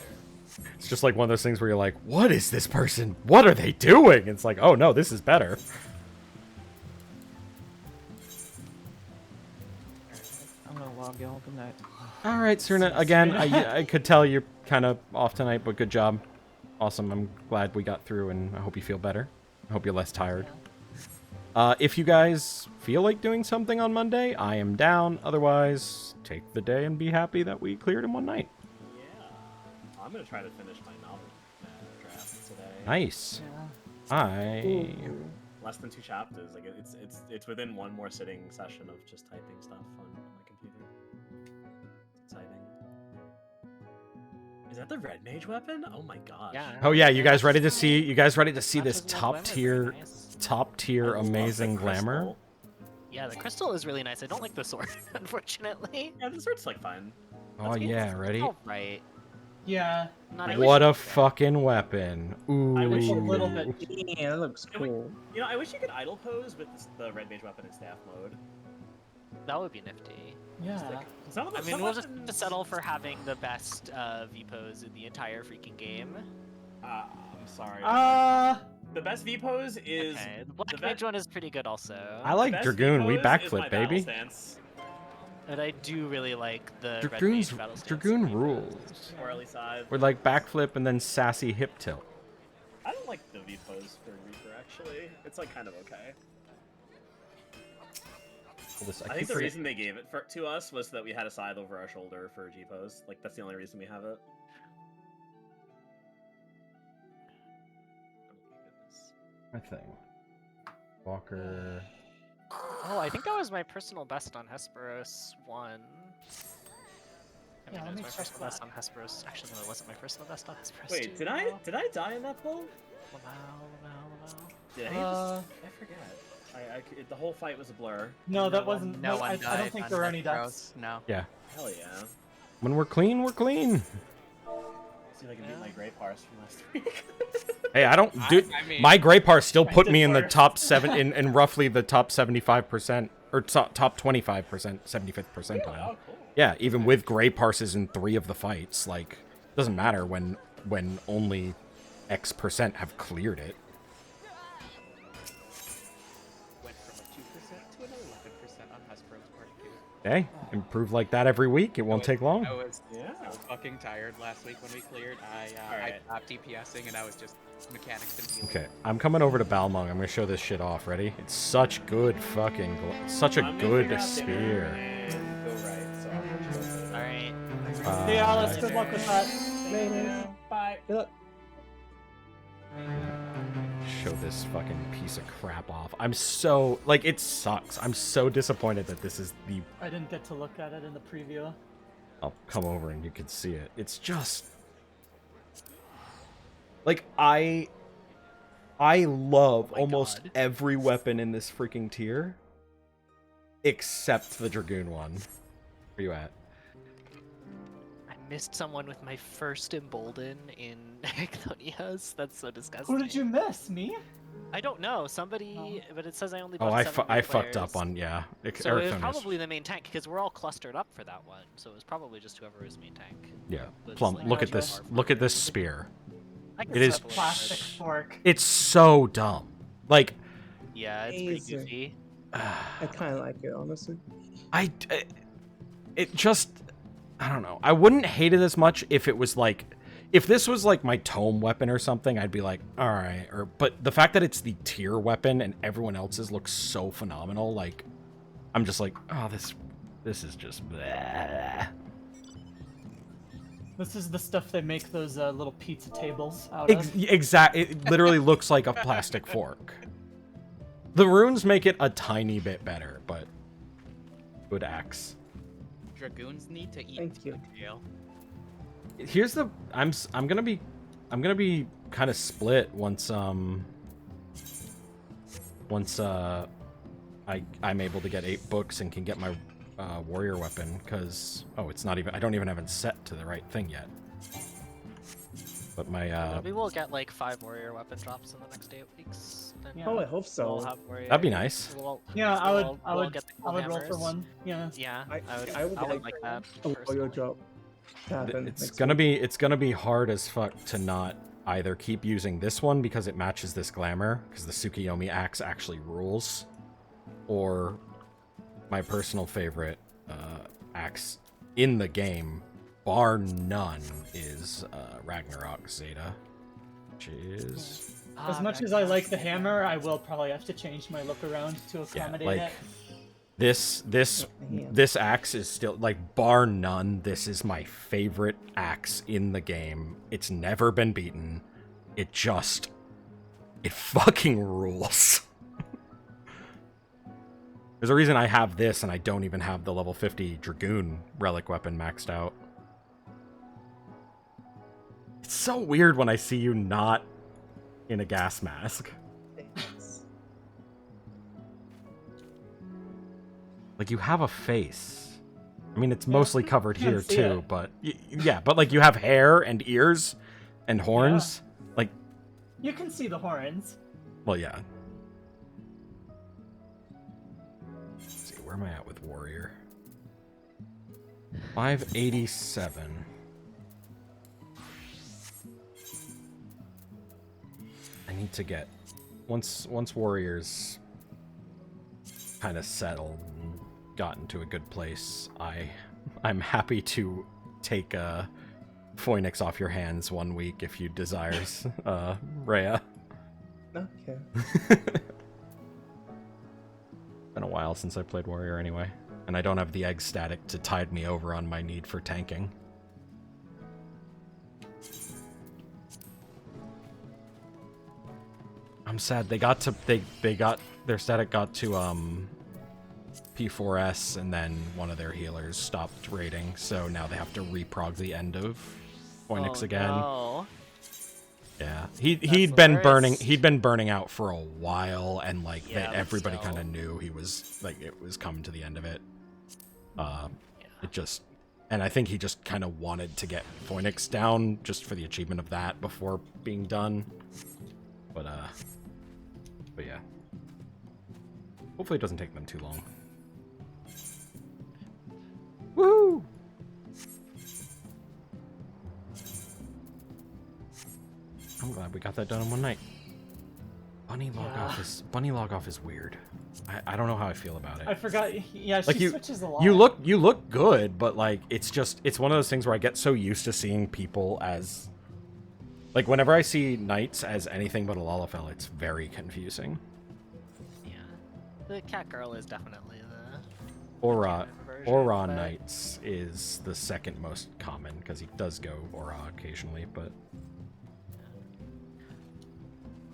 It's just like one of those things where you're like, what is this person? What are they doing? It's like, oh no, this is better. I'm gonna log y'all. Good night. All right, Serna. Again, I could tell you're kind of off tonight, but good job. Awesome. I'm glad we got through, and I hope you feel better. I hope you're less tired. If you guys feel like doing something on Monday, I am down. Otherwise, take the day and be happy that we cleared in one night. Yeah. I'm gonna try to finish my novel draft today. Nice. Less than 2 chapters. Like it's within one more sitting session of just typing stuff on my computer. It's exciting. Is that the red mage weapon? Oh my gosh. Yeah. Oh yeah, you guys ready to see? You guys ready to see this top tier amazing glamour? Yeah, the crystal is really nice. I don't like the sword, unfortunately. Yeah, the sword's like fine. Oh yeah, ready? Right. Yeah. What a fucking weapon! Ooh. I wish A little bit. Yeah, that looks cool. You know, I wish you could idle pose with the red mage weapon in staff mode. That would be nifty. Yeah. I mean, we'll just have to settle for having the best V-pose in the entire freaking game. I'm sorry. The best V pose is Okay, the Black Mage one is pretty good also. I like Dragoon. We backflip, baby. And I do really like the Dragoon's Red Mage battle stance. Dragoon rules. Early side. With like backflip and then sassy hip tilt. I don't like the V pose for Reaper actually. It's like kind of okay. I think the reason they gave it to us was that we had a scythe over our shoulder for G pose. Like that's the only reason we have it. I think. Walker. Oh, I think that was my personal best on Hesperos 1. I mean, Yeah, it let was me my check personal that. best on Hesperos. Actually, no, it wasn't my personal best on Hesperos 2. Wait, did I die in that pull? Did I? I forget. The whole fight was a blur. No, that wasn't. No No, one I died don't think on there were any Hesperos, deaths. No. Yeah. Hell yeah. When we're clean, we're clean. See if I can beat my gray parse from last week. Hey, I don't do. I mean, my gray par still I put did me in the worse. top 7 in roughly the top 75% or top 25%, 75th percentile. Oh, cool. Yeah, even with gray parses in 3 of the fights, like doesn't matter when only X% have cleared it. Went from a 2% to an 11% on Hesperos Part 2. Hey, improve like that every week. It won't take long. I was fucking tired last week when we cleared. I stopped DPSing and I was just mechanics and healing. Okay, I'm coming over to Balmung. I'm gonna show this shit off. Ready? It's such good fucking, such a good spear. Go right, so I'll let you go. Alright. Hey, Alice, good luck with that. Later. Bye. Good luck. Show this fucking piece of crap off. I'm so, like, it sucks. I'm so disappointed that this is the... I didn't get to look at it in the preview. I'll come over and you can see it. It's just... Like, I love almost every weapon in this freaking tier. Except the Dragoon one. Where you at? I missed someone with my first Embolden in Ecthonias. That's so disgusting. Who did you miss? Me? I don't know. Somebody, but it says I only Oh, bought 7 I fucked players. up on, yeah. So it was Eric probably the main tank, because we're all clustered up for that one. So it was probably just whoever was main tank. Yeah. But Plum, it's like look not at too this. far Look at this forward. spear. I can It is... step away. Plastic fork. It's so dumb. Like... Yeah, it's pretty Easy. goofy. I kind of like it, honestly. It just... I don't know. I wouldn't hate it as much if it was like... If this was like my tome weapon or something, I'd be like, alright. But the fact that it's the tier weapon and everyone else's looks so phenomenal, like... I'm just like, oh, this is just... Bleh. This is the stuff they make those little pizza tables out of. Exactly. It literally looks like a plastic fork. The runes make it a tiny bit better, but... Good axe. Dragoons need to eat Thank you. jail. Here's the I'm gonna be kind of split once I'm able to get 8 books and can get my warrior weapon, because it's not even, I don't even have it set to the right thing yet. But my Maybe we'll get like 5 warrior weapon drops in the next 8 weeks. Then Yeah. Oh, I hope so. we'll have warrior- That'd be nice. Yeah, I would get the I would roll for hammers. one. Yeah. Yeah, I would like that. a warrior personally. drop to happen it's next gonna week. be hard as fuck to not either keep using this one because it matches this glamour, because the Tsukiyomi axe actually rules, or my personal favorite axe in the game, bar none, is Ragnarok Zeta, which is... As much as I like the hammer, I will probably have to change my look around to accommodate like, it. This axe is still, like, bar none, this is my favorite axe in the game. It's never been beaten. It fucking rules. There's a reason I have this and I don't even have the level 50 Dragoon relic weapon maxed out. It's so weird when I see you not in a gas mask. Like, you have a face. I mean, it's mostly covered can't here see too, it. but yeah, but like you have hair and ears and horns. Like, You can see the horns. well, yeah. Let's see, where am I at with warrior? 587. I need to get once warriors kind of settled and gotten to a good place. I'm happy to take Phoenix off your hands 1 week if you desires, Rhea. Okay. Been a while since I played warrior anyway, and I don't have the egg static to tide me over on my need for tanking. I'm sad. They got to they got their static got to P4S, and then one of their healers stopped raiding, so now they have to reprog the end of Phoenix again. No. Yeah, he'd been burning out for a while, and like everybody kind of knew he was like it was coming to the end of it. It just, and I think he just kind of wanted to get Phoenix down just for the achievement of that before being done. But yeah, hopefully it doesn't take them too long. Woohoo! I'm glad we got that done in one night. Bunny log off is weird. I don't know how I feel about it. I forgot. Yeah, she like switches a lot. You look good, but like it's one of those things where I get so used to seeing people as like whenever I see knights as anything but a Lalafell, it's very confusing. Yeah, the cat girl is definitely the Aura but... Knights is the second most common because he does go Aura occasionally, but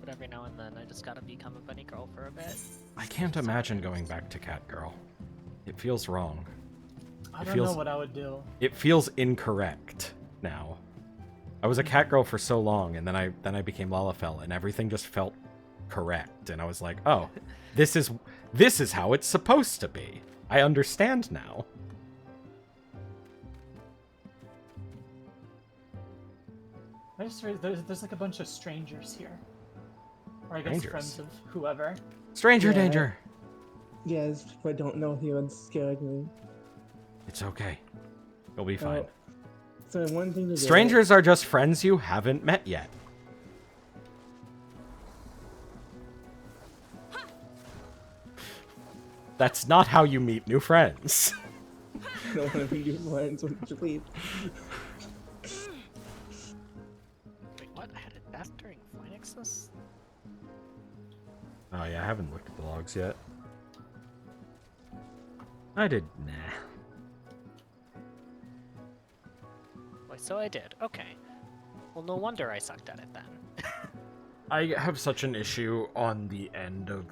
every now and then I just gotta become a bunny girl for a bit. I can't imagine going back to cat girl. It feels wrong. I don't know what I would do. It feels incorrect now. I was a cat girl for so long, and then I became Lalafell, and everything just felt correct, and I was like, oh, this is how it's supposed to be. I understand now. I just there's like a bunch of strangers here. Or I guess friends of whoever. Stranger danger! Yes, people I don't know here and scared me. It's okay. You'll be fine. So one thing to Strangers are just friends you haven't met yet. That's not how you meet new friends. I don't want to be new friends when you leave. Wait, what? I had a death during Phoenix's? Oh yeah, I haven't looked at the logs yet. I did, nah. Wait, so I did. Okay. Well, no wonder I sucked at it then. I have such an issue on the end of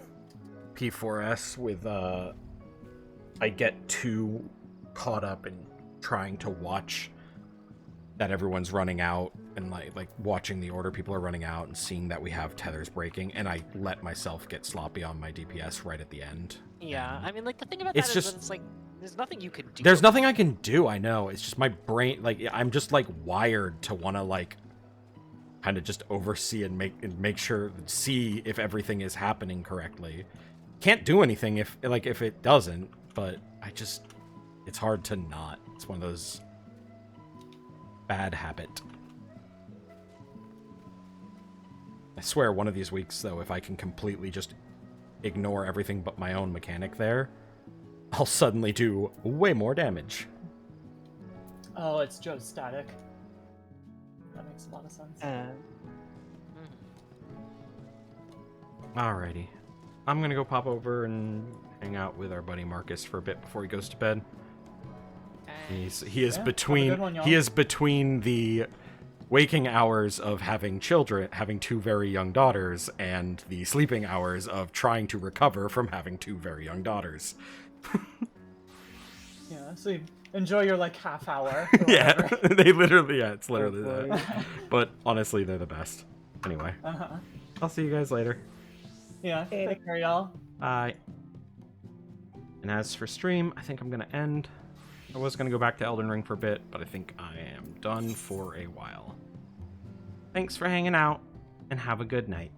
P4S with, I get too caught up in trying to watch that everyone's running out and like watching the order people are running out and seeing that we have tethers breaking, and I let myself get sloppy on my DPS right at the end. Yeah, I mean, like, the thing about It's that just- is that it's like, there's nothing you can do. There's nothing I can do, I know. It's just my brain, like, I'm just, like, wired to want to, like, kind of just oversee and make sure, see if everything is happening correctly. Can't do anything if it doesn't, but it's hard to not. It's one of those bad habit. I swear one of these weeks, though, if I can completely just ignore everything but my own mechanic there, I'll suddenly do way more damage. Oh, it's Joe's static. That makes a lot of sense. Alrighty. I'm gonna go pop over and hang out with our buddy Marcus for a bit before he goes to bed. He is between the waking hours of having children, having two very young daughters, and the sleeping hours of trying to recover from having two very young daughters. Yeah, so you enjoy your like half hour. Yeah, it's literally that. But honestly, they're the best. Anyway, I'll see you guys later. Yeah, take care, y'all. Bye. And as for stream, I think I'm gonna end. I was gonna go back to Elden Ring for a bit, but I think I am done for a while. Thanks for hanging out, and have a good night.